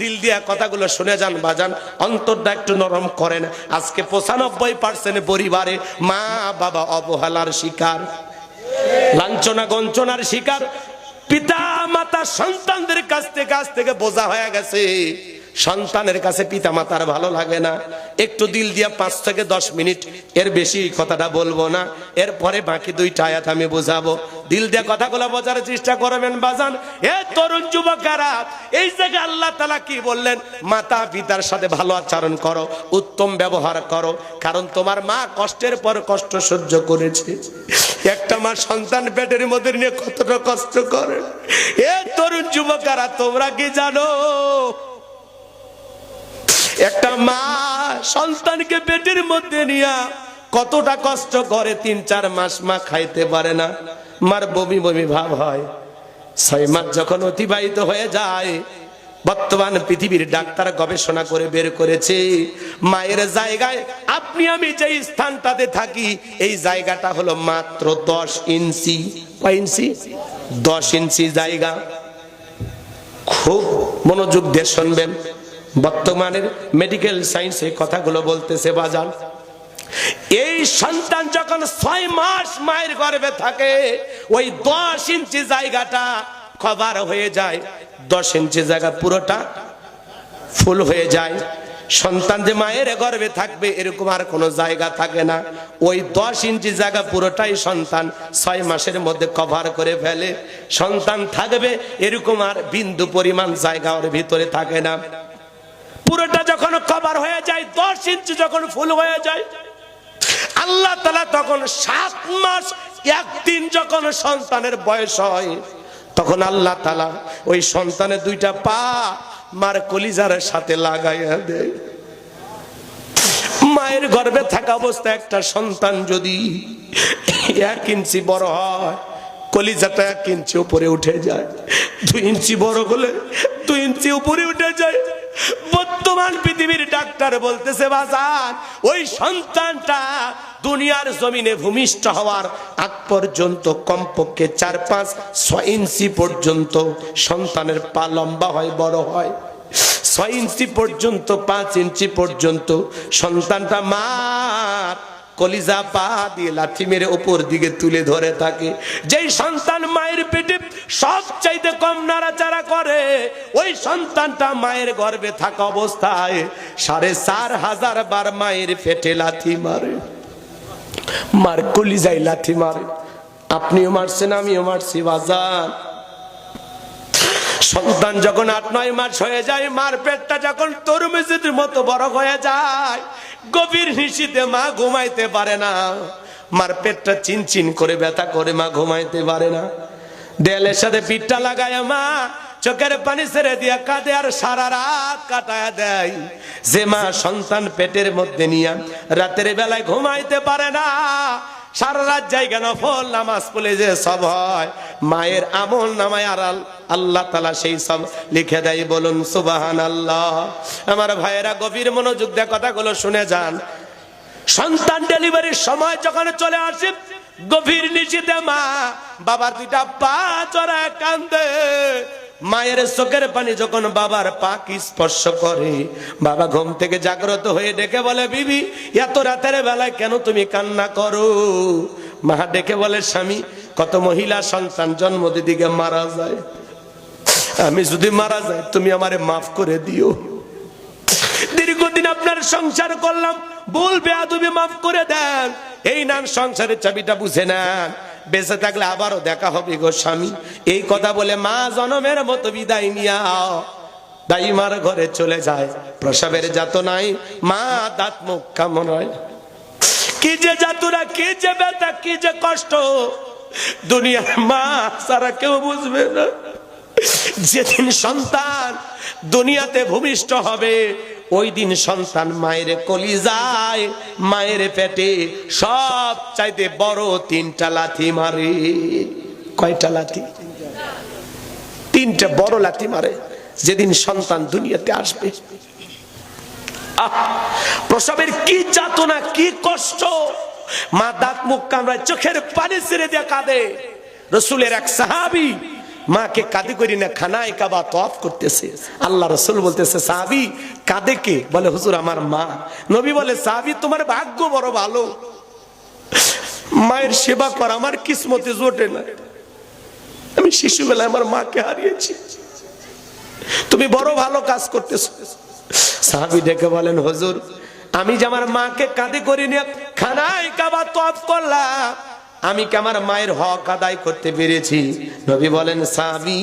দিল দিয়া কথাগুলো শুনে যান বাজান, অন্তরটা একটু নরম করেন। আজকে 95% পরিবারে মা বাবা অবহেলার শিকার, লাঞ্ছনা গঞ্চনার শিকার। পিতা মাতা সন্তানদের কাছ থেকে বোঝা হয়ে গেছে। সন্তানের কাছে পিতা মাতার ভালো লাগে না। একটু দিল দিয়া 5 থেকে 10 মিনিট, এর বেশি কথাটা বলবো না। এরপরে বাকি 2টা আয়াত আমি বোঝাবো। দিল দিয়া কথাগুলো বোঝার চেষ্টা করবেন বাজান। এ তরুণ যুবকেরা, এই জায়গায় আল্লাহ তাআলা কি বললেন? মাতা পিতার সাথে ভালো আচরণ করো, উত্তম ব্যবহার করো। কারণ তোমার মা কষ্টের পর কষ্ট সহ্য করেছে। একটা মা সন্তান পেটের মধ্যে নিয়ে কতটা কষ্ট করে। এ তরুণ যুবকেরা, তোমরা কি জানো একটা মা সন্তানকে পেটের মধ্যে নিয়া কতটা কষ্ট করে, 3-4 মাস মা খাইতে পারে না, মার বমি বমি ভাব হয়। 6 মাস যখন অতিবাহিত হয়ে যায়, বর্তমান পৃথিবীর ডাক্তার গবেষণা করে বের করেছে মায়ের জায়গায় আপনি আমি যে স্থানটাতে থাকি এই জায়গাটা হলো মাত্র 10 ইঞ্চি। কয় ইঞ্চি? 10 ইঞ্চি জায়গা। খুব মনোযোগ দিয়ে শুনবেন, বর্তমানের মেডিকেল সায়েন্স এই কথাগুলো বলতেছে বাজান। এই সন্তান যখন 6 মাস মায়ের গর্ভে থাকে, ওই 10 ইঞ্চি জায়গাটা কভার হয়ে যায়, 10 ইঞ্চি জায়গা পুরোটা ফুল হয়ে যায়। সন্তান যে মায়ের গর্ভে থাকবে এরকম আর কোনো জায়গা থাকে না, ওই 10 ইঞ্চি জায়গা পুরোটাই সন্তান 6 মাসের মধ্যে কভার করে ফেলে। সন্তান থাকবে এরকম আর বিন্দু পরিমাণ জায়গা ওর ভিতরে থাকে না। পুরোটা যখন কভার হয়ে যায়, 10 ইঞ্চি যখন ফুল হয়ে যায়, আল্লাহ তাআলা তখন 7 মাস 1 দিন যখন সন্তানের বয়স হয়, তখন আল্লাহ তাআলা ওই সন্তানের 2টা পা মার কলিজার সাথে লাগাইয়া দেয়। মায়ের গর্ভে থাকা অবস্থায় একটা সন্তান যদি 1 ইঞ্চি বড় হয়, কলিজাটা 1 ইঞ্চি উপরে উঠে যায়। 2 ইঞ্চি বড় হলে 2 ইঞ্চি উপরে উঠে যায়। বর্তমান পৃথিবীর ডাক্তার বলতেছে বাজান, ওই সন্তানটা দুনিয়ার জমিনে ভূমিষ্ঠ হওয়ার আগ পর্যন্ত কমপক্ষে 4-5-6 ইঞ্চি পর্যন্ত সন্তানের পা লম্বা হয়, বড় হয়। 6 ইঞ্চি পর্যন্ত 5 ইঞ্চি পর্যন্ত সন্তানটা মার কলিজা পা দিয়ে লাথি মেরে উপর দিকে তুলে ধরে থাকে। যেই সন্তান মায়ের পেটে সবচাইতে কম নাড়াচাড়া করে, ওই সন্তানটা মায়ের গর্ভে থাকা অবস্থায় 4500 বার মায়ের পেটে লাথি মারে, মার কলিজায় লাথি মারে। আপনিও মারছেন, আমিও মারছি বাজান। সন্তান যখন 8-9 মাস হয়ে যায়, মার পেটটা যখন তরমুজের মতো বড় হয়ে যায়, গভীর নিশীতে মা ঘুমাইতে পারে না, মার পেটটা চিনচিন করে ব্যথা করে, মা ঘুমাইতে পারে না। দেয়ালের সাথে পিঠটা লাগায় মা চোখের পানি ছেড়ে দিয়া কাঁদে আর সারা রাত কাটায় দেয়। যে মা সন্তান পেটের মধ্যে নিয়ে রাতের বেলায় ঘুমাইতে পারে না, সারা রাত জায়গা নফল নামাজ পড়লে যে সব হয়, মায়ের আমল নামায় আর আল্লাহ তাআলা সেই সব লিখে দেয়। বলুন সুবহানাল্লাহ। আমার ভাইয়েরা গভীর মনোযোগ দিয়ে কথাগুলো শুনে যান। সন্তান ডেলিভারির সময় যখন চলে আসে, গভীর নিশীতে মা বাবার 2টা পা জড়ায় কান্দে। মায়ের চোখের পানি যখন বাবার পাকে স্পর্শ করে, বাবা ঘুম থেকে জাগ্রত হয়ে ডেকে বলে, বিবি এত রাতের বেলায় কেন তুমি কান্না করো? মা ডেকে বলে, স্বামী, কত মহিলা সন্তান জন্ম দিদিকে মারা যায়, আমি যদি মারা যাই তুমি আমারে মাফ করে দিও। দীর্ঘদিন আপনার সংসার করলাম, ভুল বেয়াদবি মাফ করে দেন। এই নান সংসারের চাবিটা বুঝে নেন, বেঁচে থাকলে আবারও দেখা হবে গো স্বামী। এই কথা বলে মা জনমের মতো বিদায় নিয়া দাইমার ঘরে চলে যায়। প্রসবের যাতনায় মা দাঁত মুখ কামড়ায়। কি যে যাতনা, কি যে ব্যথা, কি যে কষ্ট, দুনিয়ার মা সারা কেউ বুঝবে না। যেদিন সন্তান দুনিয়াতে ভূমিষ্ঠ হবে, ওই দিন সন্তান মায়ের কলিজায়, মায়ের পেটে সব চাইতে বড় 3টা লাথি মারে। কয়টা লাথি? 3টা বড় লাথি মারে যেদিন সন্তান দুনিয়াতে আসবে। প্রসবের কি যাতনা, কি কষ্ট, মা দাঁত মুখ কামড়ায়, চোখের পানি ছেড়ে দিয়ে কাঁদে। রাসূলের এক সাহাবী মাকে কাঁদে করি না খানায় কাবা তওয়াফ করতেছে। আল্লাহ রাসূল বলতেছে, সাহাবী কাঁদে কে? বলে, হুজুর আমার মা। নবী বলে, সাহাবী তোমার ভাগ্য বড় ভালো, মায়ের সেবা করা আমার কিসমতে জোটে না। আমি শিশুবেলায় আমার মাকে হারিয়েছি, তুমি বড় ভালো কাজ করতেছো। সাহাবী ডেকে বলেন, হুজুর আমি যে আমার মাকে কাঁদে করি না খানায় কাবা তওয়াফ করলাম, আমি কি আমার মায়ের হক আদায় করতে পেরেছি? নবী বলেন, সাহাবী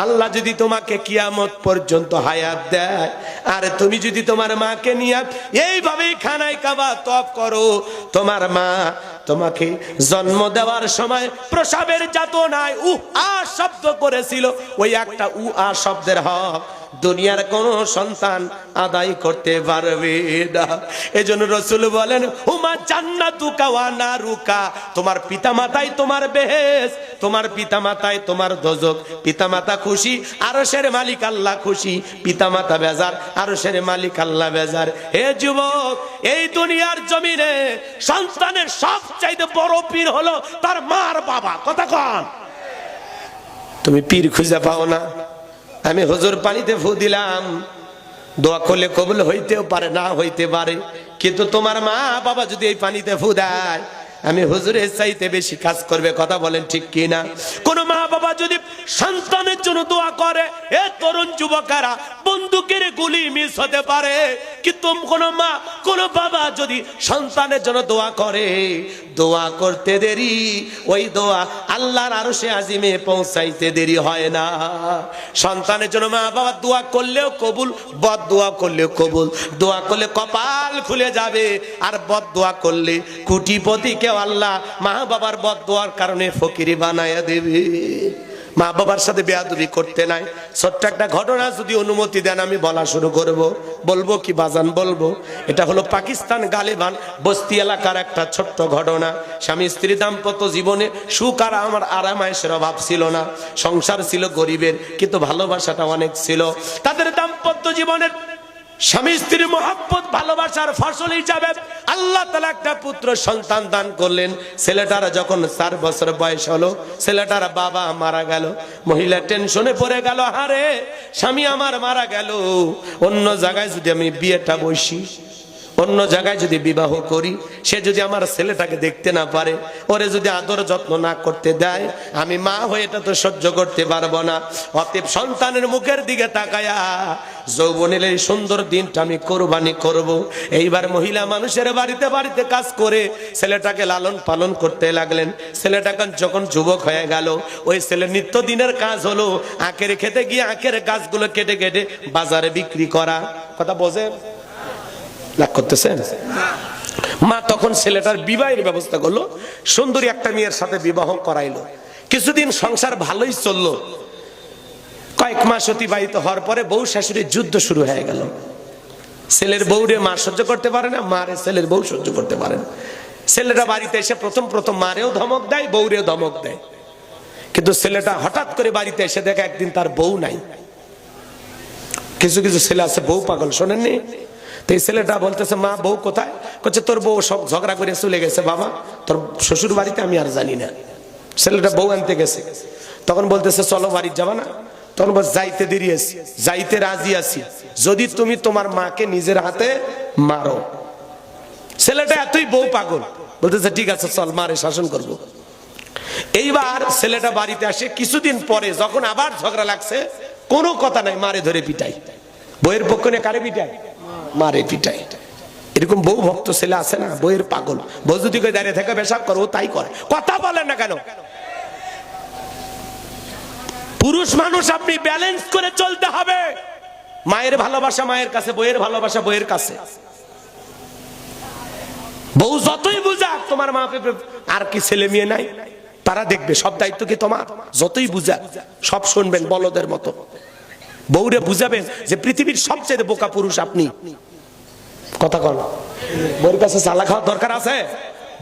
আল্লাহ যদি তোমাকে কিয়ামত পর্যন্ত হায়াত দেয়, আর তুমি যদি তোমার মাকে নিয়ে এইভাবেই খানায় কাবা তওয়াফ করো, তোমার মা তোমাকে জন্ম দেওয়ার সময় প্রসবের যাতনায় উ আ শব্দ করেছিল, ওই একটা উ আ শব্দের হক দুনিয়ার কোন সন্তান আদায় করতে পারবে না। এজন্য রাসূল বলেন হুমা জান্নাতুকা ওয়া নারুকা, তোমার পিতামাতাই তোমার বেহেশত, তোমার পিতামাতাই তোমার দোজখ। পিতামাতা খুশি, আরশের মালিক আল্লাহ খুশি। পিতামাতা বেজার, আরশের মালিক আল্লাহ বেজার। হে যুবক, এই দুনিয়ার জমিনে সন্তানের সবচাইতে বড় পীর হলো তার মার বাবা। কথা কন, তুমি পীর খুঁজে পাও না। আমি হুজুর পানিতে ফু দিলাম, দোয়া করলে কবুল হইতেও পারে, না হইতে পারে, কিন্তু তোমার মা বাবা যদি এই পানিতে ফু দেয়, আমি হুজুরের চাইতে বেশি কাজ করবে। কথা বলেন ঠিক কি না? কোন মা বাবা যদি সন্তানের জন্য দোয়া করে, এ তরুণ যুবকেরা, বন্দুকের গুলি মিস হতে পারে, কিন্তু কোন মা কোন বাবা যদি সন্তানের জন্য দোয়া করে, দোয়া করতে দেরি, ওই দোয়া আল্লাহর আরশে আজিমে পৌঁছাইতে দেরি হয় না। সন্তানের জন্য মা বাবা দোয়া করলেও কবুল, বদ দোয়া করলেও কবুল। দোয়া করলে কপাল খুলে যাবে, আর বদ দোয়া করলে কোটিপতি কেউ আল্লাহ মা বাবার বদ দোয়ার কারণে ফকিরি বানায়া দেবে। মা বাবার সাথে বেয়াদবি করতে নাই। ছোট্ট একটা ঘটনা যদি অনুমতি দেন আমি বলা শুরু করব। বলবো কি বাজান? বলবো। এটা হলো পাকিস্তান গালিবান বস্তি এলাকার একটা ছোট্ট ঘটনা। স্বামী স্ত্রী দাম্পত্য জীবনে সুখ আর আমার আরামায়েশের অভাব ছিল না। সংসার ছিল গরিবের, কিন্তু ভালোবাসাটা অনেক ছিল। তাদের দাম্পত্য জীবনের স্বামী স্ত্রীর মহব্বত ভালোবাসার ফসল হিসাবে আল্লাহ তাআলা একটা পুত্র সন্তান দান করলেন। ছেলেটার যখন 4 বছর বয়স হলো, ছেলেটার বাবা মারা গেল। মহিলা টেনশনে পড়ে গেল, হারে স্বামী আমার মারা গেল, অন্য জায়গায় যদি আমি বিয়েটা বসি, অন্য জায়গায় যদি বিবাহ করি, সে যদি আমার ছেলেটাকে দেখতে না পারে, ওরে যদি আদর যত্ন না করতে দেয়, আমি মা হয়ে এটা তো সহ্য করতে পারবো না। অতএব সন্তানের মুখের দিকে তাকায়া যৌবনের এই সুন্দর দিনটা আমি কোরবানি করব। এইবার মহিলা মানুষের বাড়িতে বাড়িতে কাজ করে ছেলেটাকে লালন পালন করতে লাগলেন। ছেলেটাকে যখন যুবক হয়ে গেল, ওই ছেলের নিত্যদিনের কাজ হলো আখের খেতে গিয়ে আখের গাছগুলো কেটে কেটে বাজারে বিক্রি করা। কথা বোঝেন? লাগ করতেছেন? মা তখন ছেলেটার বিবাহের ব্যবস্থা করলো, সুন্দরী একটা মেয়ের সাথে বিবাহ করাইলো। কিছুদিন সংসার ভালোই চললো। কয়েক মাস অতিবাহিত হওয়ার পরে বউ শাশুড়ির যুদ্ধ শুরু হয়ে গেল। ছেলের বউরে মা সহ্য করতে পারে না, মারে ছেলের বউ সহ্য করতে পারে না। ছেলেটা বাড়িতে এসে প্রথম মারেও ধমক দেয়, বউরেও ধমক দেয়। কিন্তু ছেলেটা হঠাৎ করে বাড়িতে এসে দেখে একদিন তার বউ নাই। কিছু কিছু ছেলে আছে বউ পাগল, শোনেননি? তো এই ছেলেটা বলতেছে, মা বউ কোথায়? বলছে, তোর বউ সব ঝগড়া করে চলে গেছে বাবা, তোর শ্বশুর বাড়িতে আমি আর জানি না। ছেলেটা বউ আনতে গেছে। তখন বলতেছে, চলো বাড়ি যাবা না? তখন বল, যাইতে দেরি আছি, যাইতে রাজি আছি যদি তুমি তোমার মাকে নিজের হাতে মারো। ছেলেটা এতই বউ পাগল, বলতেছে ঠিক আছে চল, মারে শাসন করবো। এইবার ছেলেটা বাড়িতে আসে। কিছুদিন পরে যখন আবার ঝগড়া লাগছে, কোনো কথা নাই, মারে ধরে পিটাই। বইয়ের পক্ষ নিয়ে কারে পিটাই? মারে পিটাই। এরকম বউ ভক্ত ছেলে আছে না, বইয়ের পাগল। বউ যদি কই দাঁড়িয়ে থেকে পেশাব করো, তাই করে। কথা বলেন না কেন? পুরুষ মানুষ আপনি ব্যালেন্স করে চলতে হবে। মায়ের ভালোবাসা মায়ের কাছে, বইয়ের ভালোবাসা বইয়ের কাছে। বউ যতই বুঝাক তোমার মা আর কি ছেলে মেয়ে নাই, তারা দেখবে সব দায়িত্ব কি তোমার। যতই বুঝাক সব শুনবেন বলদের মতো। বউরে বুঝাবেন যে পৃথিবীর সবচেয়ে বোকা পুরুষ আপনি। কথা কন, বউর কাছে চালা খাওয়ার দরকার আছে?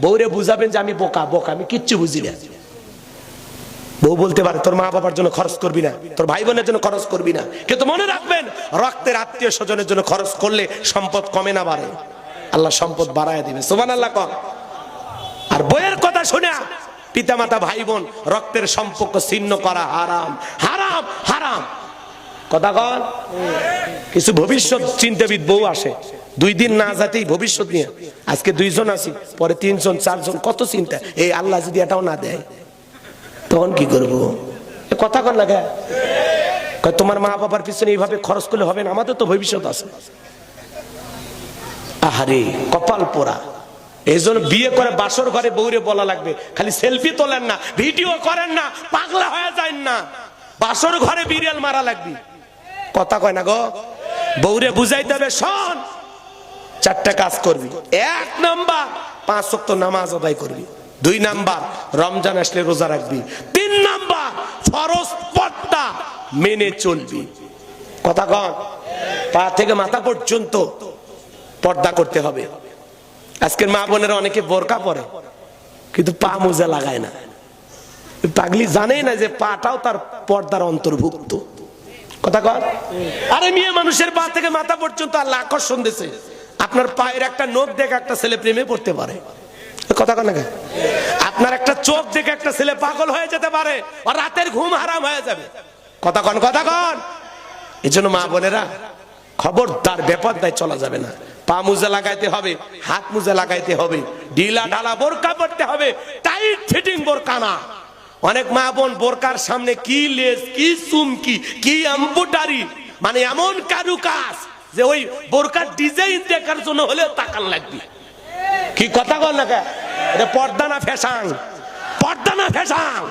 বউরে বুঝাবেন যে আমি বোকা, আমি কিচ্ছু বুঝি না। বউ বলতে পারে তোর মা বাবার জন্য খরচ করবি না, তোর ভাই বোনের জন্য খরচ করবি না, কিন্তু মনে রাখবেন রক্তের আত্মীয় স্বজনের জন্য খরচ করলে সম্পদ কমে না বাড়ে, আল্লাহ সম্পদ বাড়ায় দিবে। সুবহানাল্লাহ কর। আর বইয়ের কথা শুনে পিতামাতা ভাই বোন রক্তের সম্পর্ক ছিন্ন করা হারাম, হারাম, হারাম। কথা কন। কিছু ভবিষ্যৎ চিন্তাবিদ বউ আসে, 2 দিন না যেতেই ভবিষ্যৎ নিয়ে, আজকে 2 জন আছি, পরে 3 জন 4 জন, কত চিন্তা। এই আল্লাহ যদি এটাও না দেয় তখন কি করবো? কথা কন লাগে। তোমার মা বাবার পিছনে এইভাবে খরচ করলে হবে না, আমাদের তো ভবিষ্যৎ আছে। আহারে কপাল পোড়া। এই জন্য বিয়ে করে বাসর ঘরে বউরে বলা লাগবে, খালি সেলফি তোলেন না, ভিডিও করেন না, পাগলা হয়ে যায় না, বাসর ঘরে বিড়াল মারা লাগবে। কথা কয় না গো। বউরে বুঝাইতে হবে, শোন 4টা কাজ করবি। 1 নাম্বার 5 ওয়াক্ত নামাজ আদায় করবি। 2 নাম্বার রমজান আসলে রোজা রাখবি। 3 নাম্বার ফরজ পর্দা মেনে চলবি। কথা কন, পা থেকে মাথা পর্যন্ত পর্দা করতে হবে। আজকের মা বোনেরা অনেকে বোরকা পরে কিন্তু পা মোজা লাগায় না। পাগলি জানেই না যে পাটাও তার পর্দার অন্তর্ভুক্ত। কথা কন। আরে মেয়ে মানুষের পা থেকে মাথা পর্যন্ত আল্লাহ আকর্ষণ দিয়েছে। আপনার পায়ের একটা নখ দেখে একটা ছেলে প্রেমে পড়তে পারে। কথা কন না। আপনার একটা চোখ দেখে একটা ছেলে পাগল হয়ে যেতে পারে, আর রাতের ঘুম হারাম হয়ে যাবে। কথা কন, কথা কন। এই জন্য মা বোনেরা খবরদার বেপরদায় চলা যাবে না। পা মুজা লাগাইতে হবে, হাত মুজা লাগাইতে হবে, ঢিলা ঢালা বোরকা পড়তে হবে, টাইট ফিটিং বোরকা না। অনেক মা বোন বোরকার সামনে কি লেস, কি চুমকি, কি এমব্রয়ডারি, মানে এমন কারুকাজ যে ওই বোরকার ডিজাইন দেখার জন্য হলে তাকান লাগবে। কি কথা বল না, এটা পর্দা না ফ্যাশন? পর্দা না ফ্যাশন?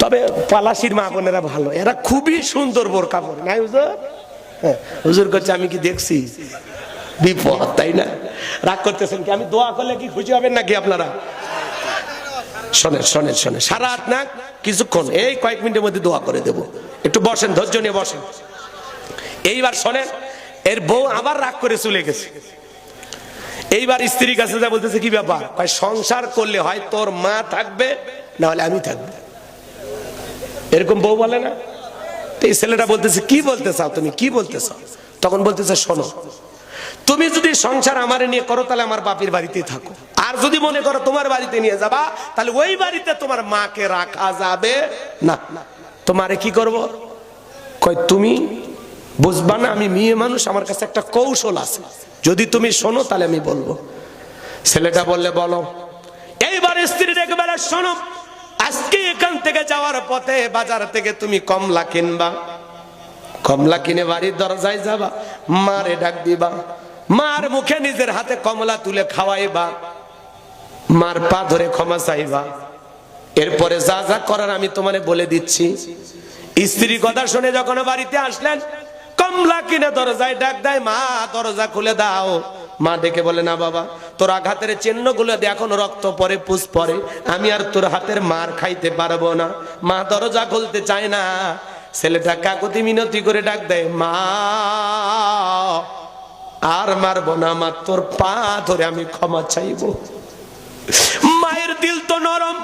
তবে পলাশির মা বোনেরা ভালো, এরা খুবই সুন্দর বোরকা পরে, নাই হুজুর? হুজুর করছে আমি কি দেখছি? বিপদ, তাই না? রাগ করতেছেন কি? আমি দোয়া করলে কি খুশি হবেন নাকি আপনারা? শোনেন শোনেন শোনেন, সারা রাত না কিছুক্ষণ, এই কয়েক মিনিটের মধ্যে দোয়া করে দেব। একটু বসেন, ধৈর্য নিয়ে বসেন। এইবার শোনেন, এর বউ আবার রাগ করে চলে গেছে। এইবার স্ত্রীর কাছে যা বলতেছে, কি ব্যাপার? সংসার করলে হয় তোর মা থাকবে, না হলে আমি থাকবো। এরকম বউ বলে না? এই ছেলেটা বলতেছে, কি বলতে চাও তুমি, কি বলতে চাও? তখন বলতেছে, শোনো, তুমি যদি সংসার আমার নিয়ে করো তাহলে আমার বাপের বাড়িতেই থাকো, আর যদি মনে করো তোমার বাড়িতে নিয়ে যাবা তাহলে ওই বাড়িতে তোমার মাকে রাখা যাবে না। তোমারে কি করব? কই তুমি বুঝবা না, আমি মেয়ে মানুষ, আমার কাছে একটা কৌশল আছে, যদি তুমি শোনো তাহলে আমি বলবো। ছেলেটা বললে, বলো। এইবার স্ত্রী রেখে বেলা, শোনো, আজকে এখান থেকে যাওয়ার পথে বাজার থেকে তুমি কমলা কিনবা, কমলা কিনে বাড়ির দরজায় যাবা, মারে ডাক দিবা, মার মুখে নিজের হাতে কমলা তুলে খাওয়াইবা, মার পা ধরে ক্ষমা চাইবা। এরপরে যা যা করার আমি তোমারে বলে দিচ্ছি। স্ত্রী কথা শুনে যখন বাড়িতে আসলেন, কমলা কিনে দরজায় ডাক দেয়, মা দরজা খুলে দাও। মা ডেকে বলে, না বাবা, তোর আঘাতের চিহ্ন গুলো এখন রক্ত পরে, পুষ পরে, আমি আর তোর হাতের মার খাইতে পারবো না। মা দরজা খুলতে চায় না। ছেলেটা কাকুতি মিনতি করে ডাক দেয়, মা আর মারবো না, মা তোর পা ধরে আমি ক্ষমা চাইবো। মায়ের দিল তো নরম,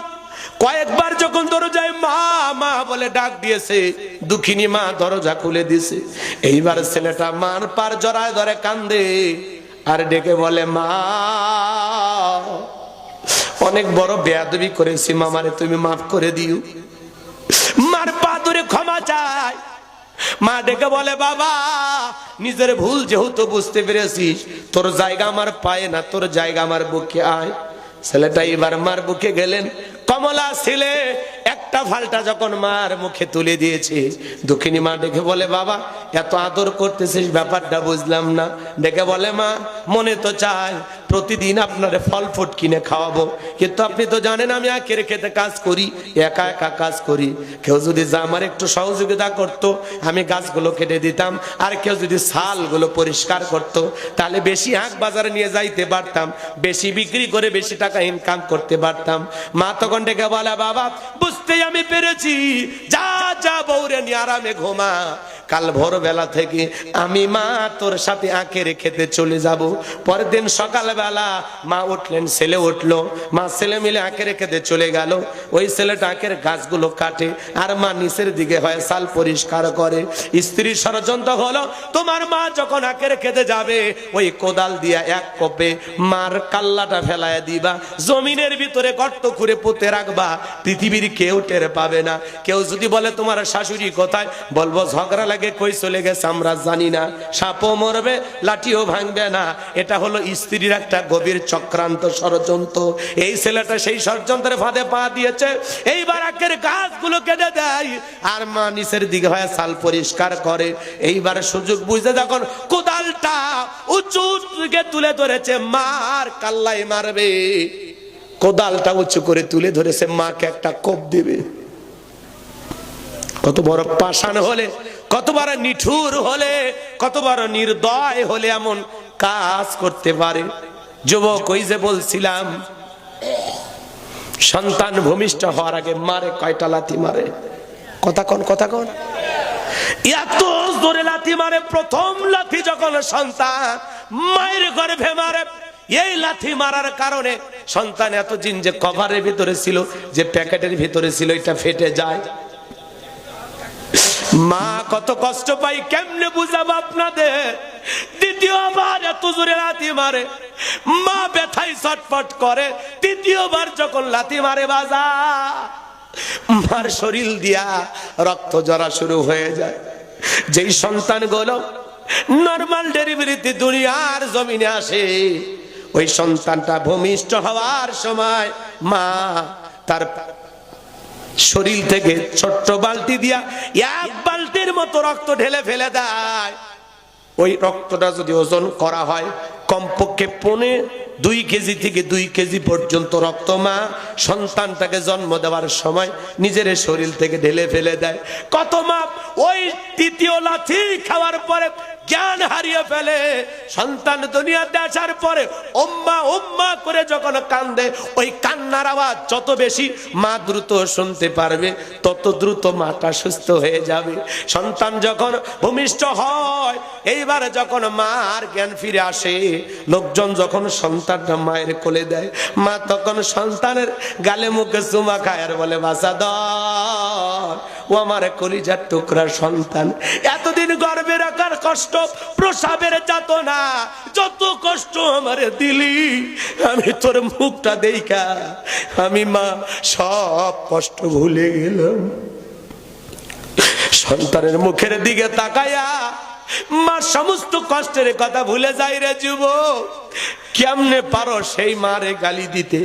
কয়েকবার যখন দরজায় মা মা বলে ডাক দিয়েছে, দুঃখিনী মা দরজা খুলে দিয়েছে। এইবার ছেলেটা মার পার জড়ায় ধরে কান্দে আর ডেকে বলে, মা অনেক বড় বেয়াদবি করেছি, মামারে তুমি মাফ করে দিও। মার পা ধরে ক্ষমা চায়। মা ডেকে বলে, বাবা নিজের ভুল যেহেতু বুঝতে পেরেছিস, তোর জায়গা আমার পায়ে না, তোর জায়গা আমার বুকে আয়। ছেলেটা এবার মার বুকে গেলেন। কমলা ছিলে একটা ফালটা যখন মার মুখে তুলে দিয়েছে, দুঃখিনী মা ডেকে বলে, বাবা এত আদর করতেছিস, ব্যাপারটা বুঝলাম না। ডেকে বলে, মা মনে তো চায় প্রতিদিন আপনারে ফল ফুট কিনে খাওয়াবো, কিন্তু আপনি তো জানেন আমি একের খেতে কাজ করি, একা একা কাজ করি। কেউ যদি আমার একটু সহযোগিতা করতো, আমি গাছগুলো কেটে দিতাম, আর কেউ যদি ছালগুলো পরিষ্কার করতো, তাহলে বেশি হাট বাজারে নিয়ে যাইতে পারতাম, বেশি বিক্রি করে বেশি টাকা ইনকাম করতে পারতাম। মা তখন ডেকে বলে, বাবা বুঝতেই আমি পেরেছি, যা যা বউরে নিয়ে আরামে ঘুমা, কাল ভোরবেলা থেকে আমি মা তোর সাথে আখের খেতে চলে যাব। পরের দিন সকালবেলা মা উঠলেন, ছেলে উঠলো, মা ছেলে মিলে আখের খেতে চলে গেল। ওই ছেলেটা আখের গাছগুলো কাটে আর মা নিচের দিকে হয় সাল পরিষ্কার করে। স্ত্রী ষড়যন্ত্র হলো, তোমার মা যখন আখের খেতে যাবে ওই কোদাল দিয়া এক কোপে মার কাল্লাটা ফেলায় দিবা, জমিনের ভিতরে গর্ত করে পুঁতে রাখবা, পৃথিবীর কেউ টের পাবে না। কেউ যদি বলে তোমার শাশুড়ি কোথায়, বলবো ঝগড়া লাগে কই চলে গেছে আমরা জানি না, সাপও মরবে লাঠিও ভাঙবে না। এটা হলো স্ত্রীর একটা গভীর চক্রান্ত, ষড়যন্ত্র। এই ছেলেটা সেই ষড়যন্ত্রের ফাঁদে পা দিয়েছে। এইবার আখের গাছগুলো কেটে দেয় আর মা নিচের দিকে হয় সাল পরিষ্কার করে। এইবার সুযোগ বুঝে যখন কোদালটা উঁচু দিকে তুলে ধরেছে, মার কাল্লাই মারবে, কোদালটা উঁচু করে তুলে ধরেছে, মাকে একটা কোপ দেবে। কত বড় পাষাণ হলে, কত বড় নিঠুর হলে, কত বড় নির্দয় হলে এমন কাজ করতে পারে। যুবক, ওই যে বলছিলাম সন্তান ভূমিষ্ঠ হওয়ার আগে মারে কয়টা লাথি মারে? কথা কন, কথা কন। এত জোরে লাথি মারে, প্রথম লাথি যখন সন্তান মায়ের গর্ভে মারে, এই লাথি মারার কারণে সন্তান এতদিন যে কভারের ভিতরে ছিল, যে প্যাকেটের ভিতরে ছিল, এটা ফেটে যায়। মা কত কষ্ট পাই, কেমনে বুঝাবো আপনাদের। দ্বিতীয়বার এত জোরে লাথি মারে, মা ব্যথায় ছটফট করে। তৃতীয়বার যখন লাথি মারে বাজা, মার শরীর দিয়া রক্ত ঝরা শুরু হয়ে যায়। যেই সন্তানগুলো নরমাল ডেলিভারিতে দুনিয়ার জমিনে আসে, ওই সন্তানটা ভূমিষ্ঠ হওয়ার সময় মা তার শরীর থেকে ছোট্ট বালতি দিয়া 1 বালতির মতো রক্ত ঢেলে ফেলে দেয়। ওই রক্তটা যদি ওজন করা হয়, কমপক্ষে 2 কেজি থেকে 2 কেজি পর্যন্ত রক্ত মা সন্তানটাকে জন্ম দেওয়ার সময় নিজের শরীর থেকে ঢেলে ফেলে দেয়। কত মা ওই তৃতীয় লাথি খাওয়ার পরে জ্ঞান হারিয়ে ফেলে। সন্তান দুনিয়াতে আসার পরে উম্মা উম্মা করে যখন কান্দে, ওই কান্নার আওয়াজ যত বেশি মা দ্রুত শুনতে পারবে, তত দ্রুত মাটা সুস্থ হয়ে যাবে। সন্তান যখন ভূমিষ্ঠ হয়, এইবার যখন মার জ্ঞান ফিরে আসে, লোকজন যখন সন্তানটা মায়ের কোলে দেয়, মা তখন সন্তানের গালে মুখে চুমা খায় আর বলে, বাসাদর, ও আমার কলিজার টুকরা সন্তান, এতদিন গর্ভে রাখার কষ্ট, প্রসাবের যাতনা, যত কষ্ট আমারে দিলি, আমি তোর মুখটা দেইখা আমি মা সব কষ্ট ভুলে গেলাম। সন্তানের মুখের দিকে তাকায়া মা সমস্ত কষ্টের কথা ভুলে যায়। রে যুবক, কেমনে পারো সেই মারে গালি দিতে,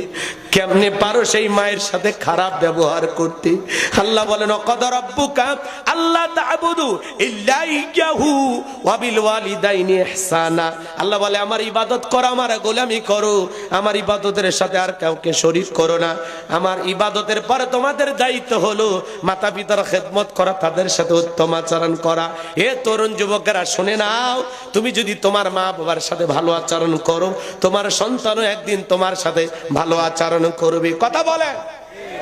কেমনে পারো সেই মায়ের সাথে খারাপ ব্যবহার করতে? আল্লাহ বলেন, ওয়াকাদা রাব্বুকা আল্লা তা'বুদু ইল্লা ইয়্যাহু ওয়া বিল ওয়ালিদাইনি ইহসানা। আল্লাহ বলে, আমার ইবাদত করো, আমার গোলামি করো, আমার ইবাদতের সাথে আর কাউকে শরীক করো না। আমার ইবাদতের পরে তোমাদের দায়িত্ব হলো মাতা পিতার খেদমত করা, তাদের সাথে উত্তম আচরণ করা। হে তরুণ যুবকেরা, শুনে নাও, তুমি যদি তোমার মা বাবার সাথে ভালো আচরণ করো, তোমার সন্তানও একদিন তোমার সাথে ভালো আচরণ করবে। কথা বলে।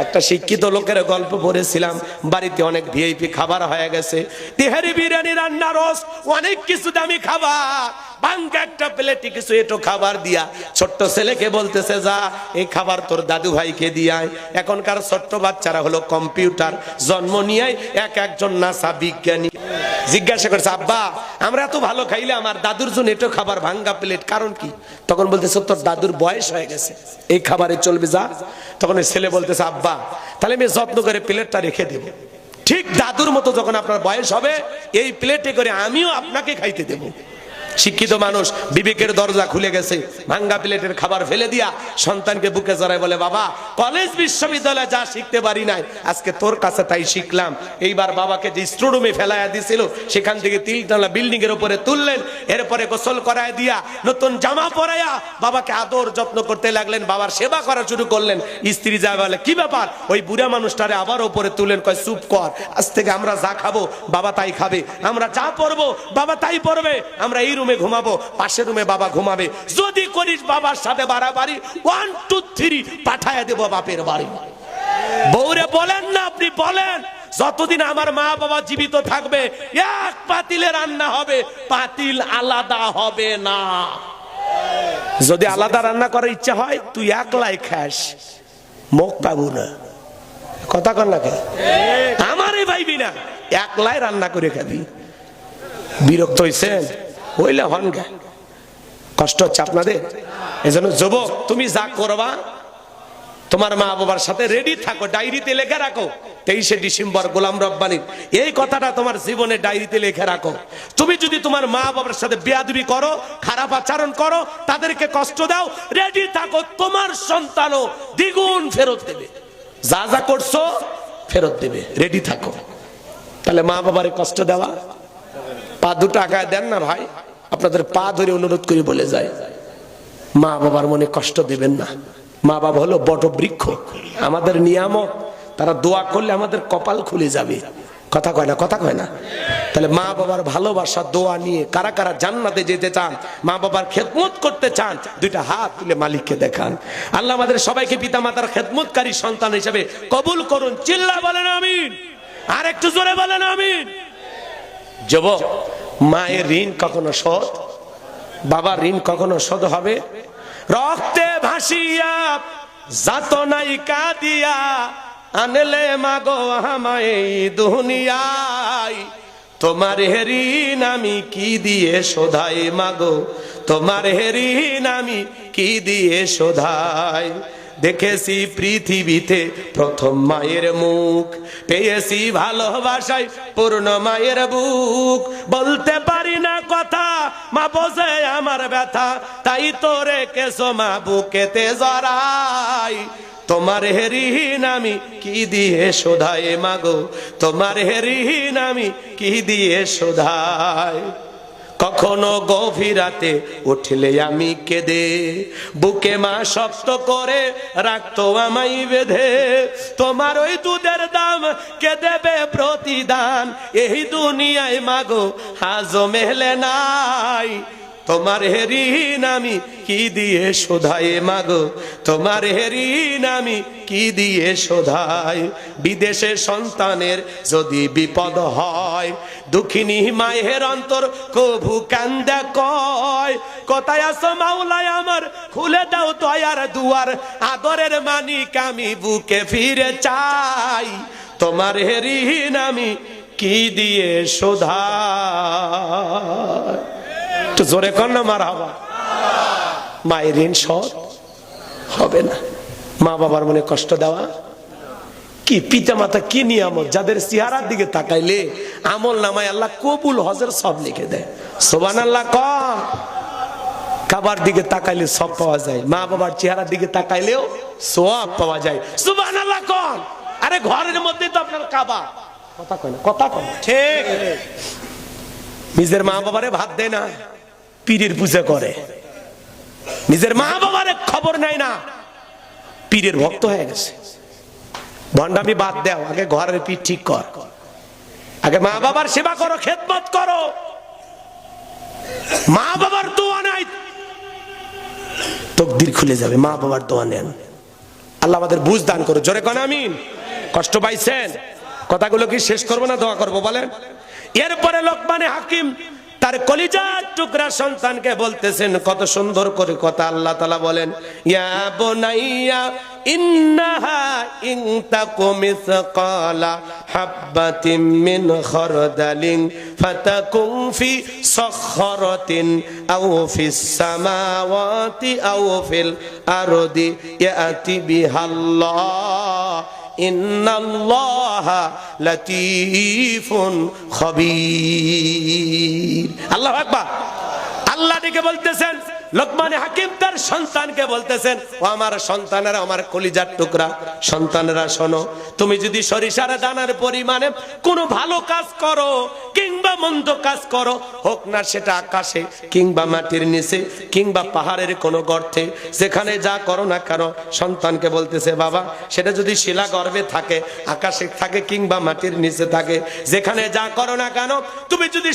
একটা শিক্ষিত লোকের গল্প পড়েছিলাম, বাড়িতে অনেক ভিআইপি খাবার হয়ে গেছে, তেহারি বিরিয়ানি রান্না, রস, অনেক কিছু দামি খাবার, ভাঙ্গা একটা প্লেটে কিছু এটো খাবার দিয়া ছোট্ট ছেলেকে বলতেছে, যা এই খাবার তোর দাদু ভাইকে দিয়ায়। এখনকার ছোট্ট বাচ্চারা হলো কম্পিউটার, জন্ম নিয়ে একজন নাসা বিজ্ঞানী। জিজ্ঞাসা করছে, আব্বা, আমরা এত ভালো খাইলে আমার দাদুর জন্য এটো খাবার, ভাঙ্গা প্লেট, কারণ কি? তখন বলতেছে, তোর দাদুর বয়স হয়ে গেছে, এই খাবারে চলবে, যা। তখন ওই ছেলে বলতেছে, আব্বা, তাহলে আমি যত্ন করে প্লেটটা রেখে দেব, ঠিক দাদুর মতো যখন আপনার বয়স হবে, এই প্লেটে করে আমিও আপনাকে খাইতে দেব। শিক্ষিত মানুষ, বিবেকের দরজা খুলে গেছে, ভাঙ্গা প্লেটের খাবার ফেলে দিয়া সন্তানকে বুকে জড়ায় বলে, বাবা, কলেজ বিশ্ববিদ্যালয়ে যা শিখতে পারি নাই, আজকে তোর কাছে তাই শিখলাম। এইবার বাবাকে যে স্টুডুমে ফেলাইয়া দিছিল, সেখান থেকে 3তলা বিল্ডিং এর উপরে তুললেন, এরপরে গোসল করায় দিয়া নতুন জামা পরাইয়া বাবাকে আদর যত্ন করতে লাগলেন, বাবার সেবা করা শুরু করলেন। স্ত্রী যা বলে, কি ব্যাপার? ওই বুড়া মানুষটারে আবার উপরে তুলেন, কয়, চুপ কর, আজ থেকে আমরা যা খাবো বাবা তাই খাবে, আমরা যা পরবো বাবা তাই পরবে, আমরা এই রুমে ঘুমাবো, পাশের রুমে বাবা ঘুমাবে, যদি করিস বাবার সাথে বাড়াবাড়ি 1 2 3 পাঠায় দেব বাপের বাড়ি। বউরে বলেন না, আপনি বলেন, যতদিন আমার মা বাবা জীবিত থাকবে, এক পাতিলে রান্না হবে, পাতিল আলাদা হবে না। যদি আলাদা রান্না করার ইচ্ছা হয়, তুই একলাই খাস, মুখ পাবো না। কথা কর না, আমারই ভাইবি না, একলাই রান্না করে খাবি। বিরক্ত হইছেন? হইলে হন গে, কষ্ট হচ্ছে আপনাদের। এজন্য যুবক, তুমি যা করবা তোমার মা বাবার সাথে রেডি থাকো, ডায়েরিতে লিখে রাখো। 23শে ডিসেম্বর গোলাম রব্বানীর এই কথাটা তোমার জীবনে ডায়েরিতে লিখে রাখো। তুমি যদি তোমার মা বাবার সাথে বেয়াদবি করো, খারাপ আচরণ করো, তাদেরকে কষ্ট দাও, রেডি থাকো, তোমার সন্তানও দ্বিগুণ ফেরত দেবে। যা যা করছো ফেরত দেবে, রেডি থাকো। তাহলে মা বাবারে কষ্ট দেওয়া, পা দুটো আগায় দেন না ভাই, আপনাদের পা ধরে অনুরোধ করে বলে যায়, মা বাবার মনে কষ্ট দেবেন না। মা বাবা হলো বটবৃক্ষ, আমাদের নিয়ামক, তারা দোয়া করলে আমাদের কপাল খুলে যাবে। কথা কয় না, কথা কয় না। তাহলে মা বাবার ভালোবাসা, দোয়া নিয়ে কারা কারা জান্নাতে যেতে চান, মা বাবার খেদমত করতে চান, দুইটা হাত তুলে মালিককে দেখান। আল্লাহ আমাদের সবাইকে পিতা মাতার খেদমতকারী সন্তান হিসেবে কবুল করুন। চিল্লা বলেন আমিন, আর একটু জোরে বলেন আমিন। যুবক, মায়ের ঋণ কখনো শোধ, বাবার ঋণ কখনো শোধ হবে? রক্তে ভাসিয়া যাতনাই কাঁদিয়া আনলে মাগো আমায় দুনিয়ায়, তোমার ঋণ আমি কি দিয়ে শোধাই মাগো, তোমার ঋণ আমি কি দিয়ে শোধাই। দেখেছি পৃথিবীতে প্রথম মায়ের মুখ, পেয়েছি ভালোবাসায় পূর্ণ মায়ের বুক। বলতে পারি না কথা, মা বোঝে আমার ব্যথা, তাই তো রেখেছো মা বুকেতে জড়াই। তোমার ঋণ আমি কি দিয়ে শোধাই মাগো, তোমার ঋণ আমি কি দিয়ে শোধাই। কখনো গভীর রাতে উঠলে আমি কেঁদে, বুকে মা শক্ত করে রাখতো আমায় বেঁধে। তোমার ওই দুধের দাম কে দেবে প্রতিদান, এই দুনিয়ায় মাগো আজও মেলে নাই। তোমার ঋণ আমি কি দিয়ে শোধাই মাগো, তোমার ঋণ আমি কি দিয়ে শোধাই। বিদেশে সন্তানের যদি বিপদ হয়, দুঃখিনী মায়ের অন্তর কভু কান্দে কয়, কোথায় আছো মাওলায় আমার, খুলে দাও দয়ার দুয়ার, আদরের মানিক আমি বুকে ফিরে চাই। তোমার ঋণ আমি কি দিয়ে শোধাই। তো জোরে কর না মারহাবা। মায়ের ঋণ শোধ হবে না। মা বাবার মনে কষ্ট দেওয়া কি পিতা মাতা কি নিয়ামত, যাদের চেহারার দিকে তাকাইলে আমল নামায় আল্লাহ কবুল হজের সব লিখে দেয়। সুবহানাল্লাহ ক। কাবার দিকে তাকাইলে সব পাওয়া যায়, মা বাবার চেহারার দিকে তাকাইলেও সওয়াব পাওয়া যায়। সুবহানাল্লাহ ক। আরে ঘরের মধ্যে তো আপনার কাবা, কথা কয় না, কথা কয় ঠিক। নিজের মা বাবারে ভাত দেয় না, পীরের পূজা করে। নিজের মা বাবার খবর নেয় না, পীরের ভক্ত হয়ে গেছে। ভণ্ডামি বাদ দাও, আগে ঘরের পীর ঠিক কর, আগে মা বাবার সেবা করো, খেদমত করো। মা বাবার দোয়া নাই, তকদির খুলে যাবে। মা বাবার দোয়া নেন। আল্লাহ আমাদের বুঝ দান করো। জোরে কোন আমিন। কষ্ট পাইছেন? কথাগুলো কি শেষ করবো না দোয়া করবো বলেন? এরপরে লোকমানে হাকিম তার কলিজার টুকরা সন্তানকে বলতেছেন, কত সুন্দর করে কথা। আল্লাহ তাআলা বলেন, ইয়া বুনাইয়া ইন্নাহা ইন তাকুম মিসকালা হাববাতিন মিন খারদালিন ফাতাকুন ফি সাখরাতিন আও ফিস সামাওয়াতি আও ফিল আরদি ইয়াতি বিহাল্লাহ ইন্নাল্লাহা লাতীফুন খবীর। আল্লাহু আকবার। আল্লাহ ডেকে বলতেছেন, লোকমানে হাকিম তার সন্তানকে বলতেছেন, ও আমার সন্তানেরা, আমার কলিজার টুকরা সন্তানেরা, শোনো, তুমি যদি সরিষার দানার পরিমাণে কোনো ভালো কাজ করো কিংবা মন্দ কাজ করো, হোক না সেটা আকাশে কিংবা মাটির নিচে কিংবা পাহাড়ের কোনো গর্তে, যেখানে যা করো না কেন, সন্তানকে বলতেছে, বাবা, সেটা যদি শিলা গর্ভে থাকে, আকাশে থাকে কিংবা মাটির নিচে থাকে, যেখানে যা করো না কেন, তুমি যদি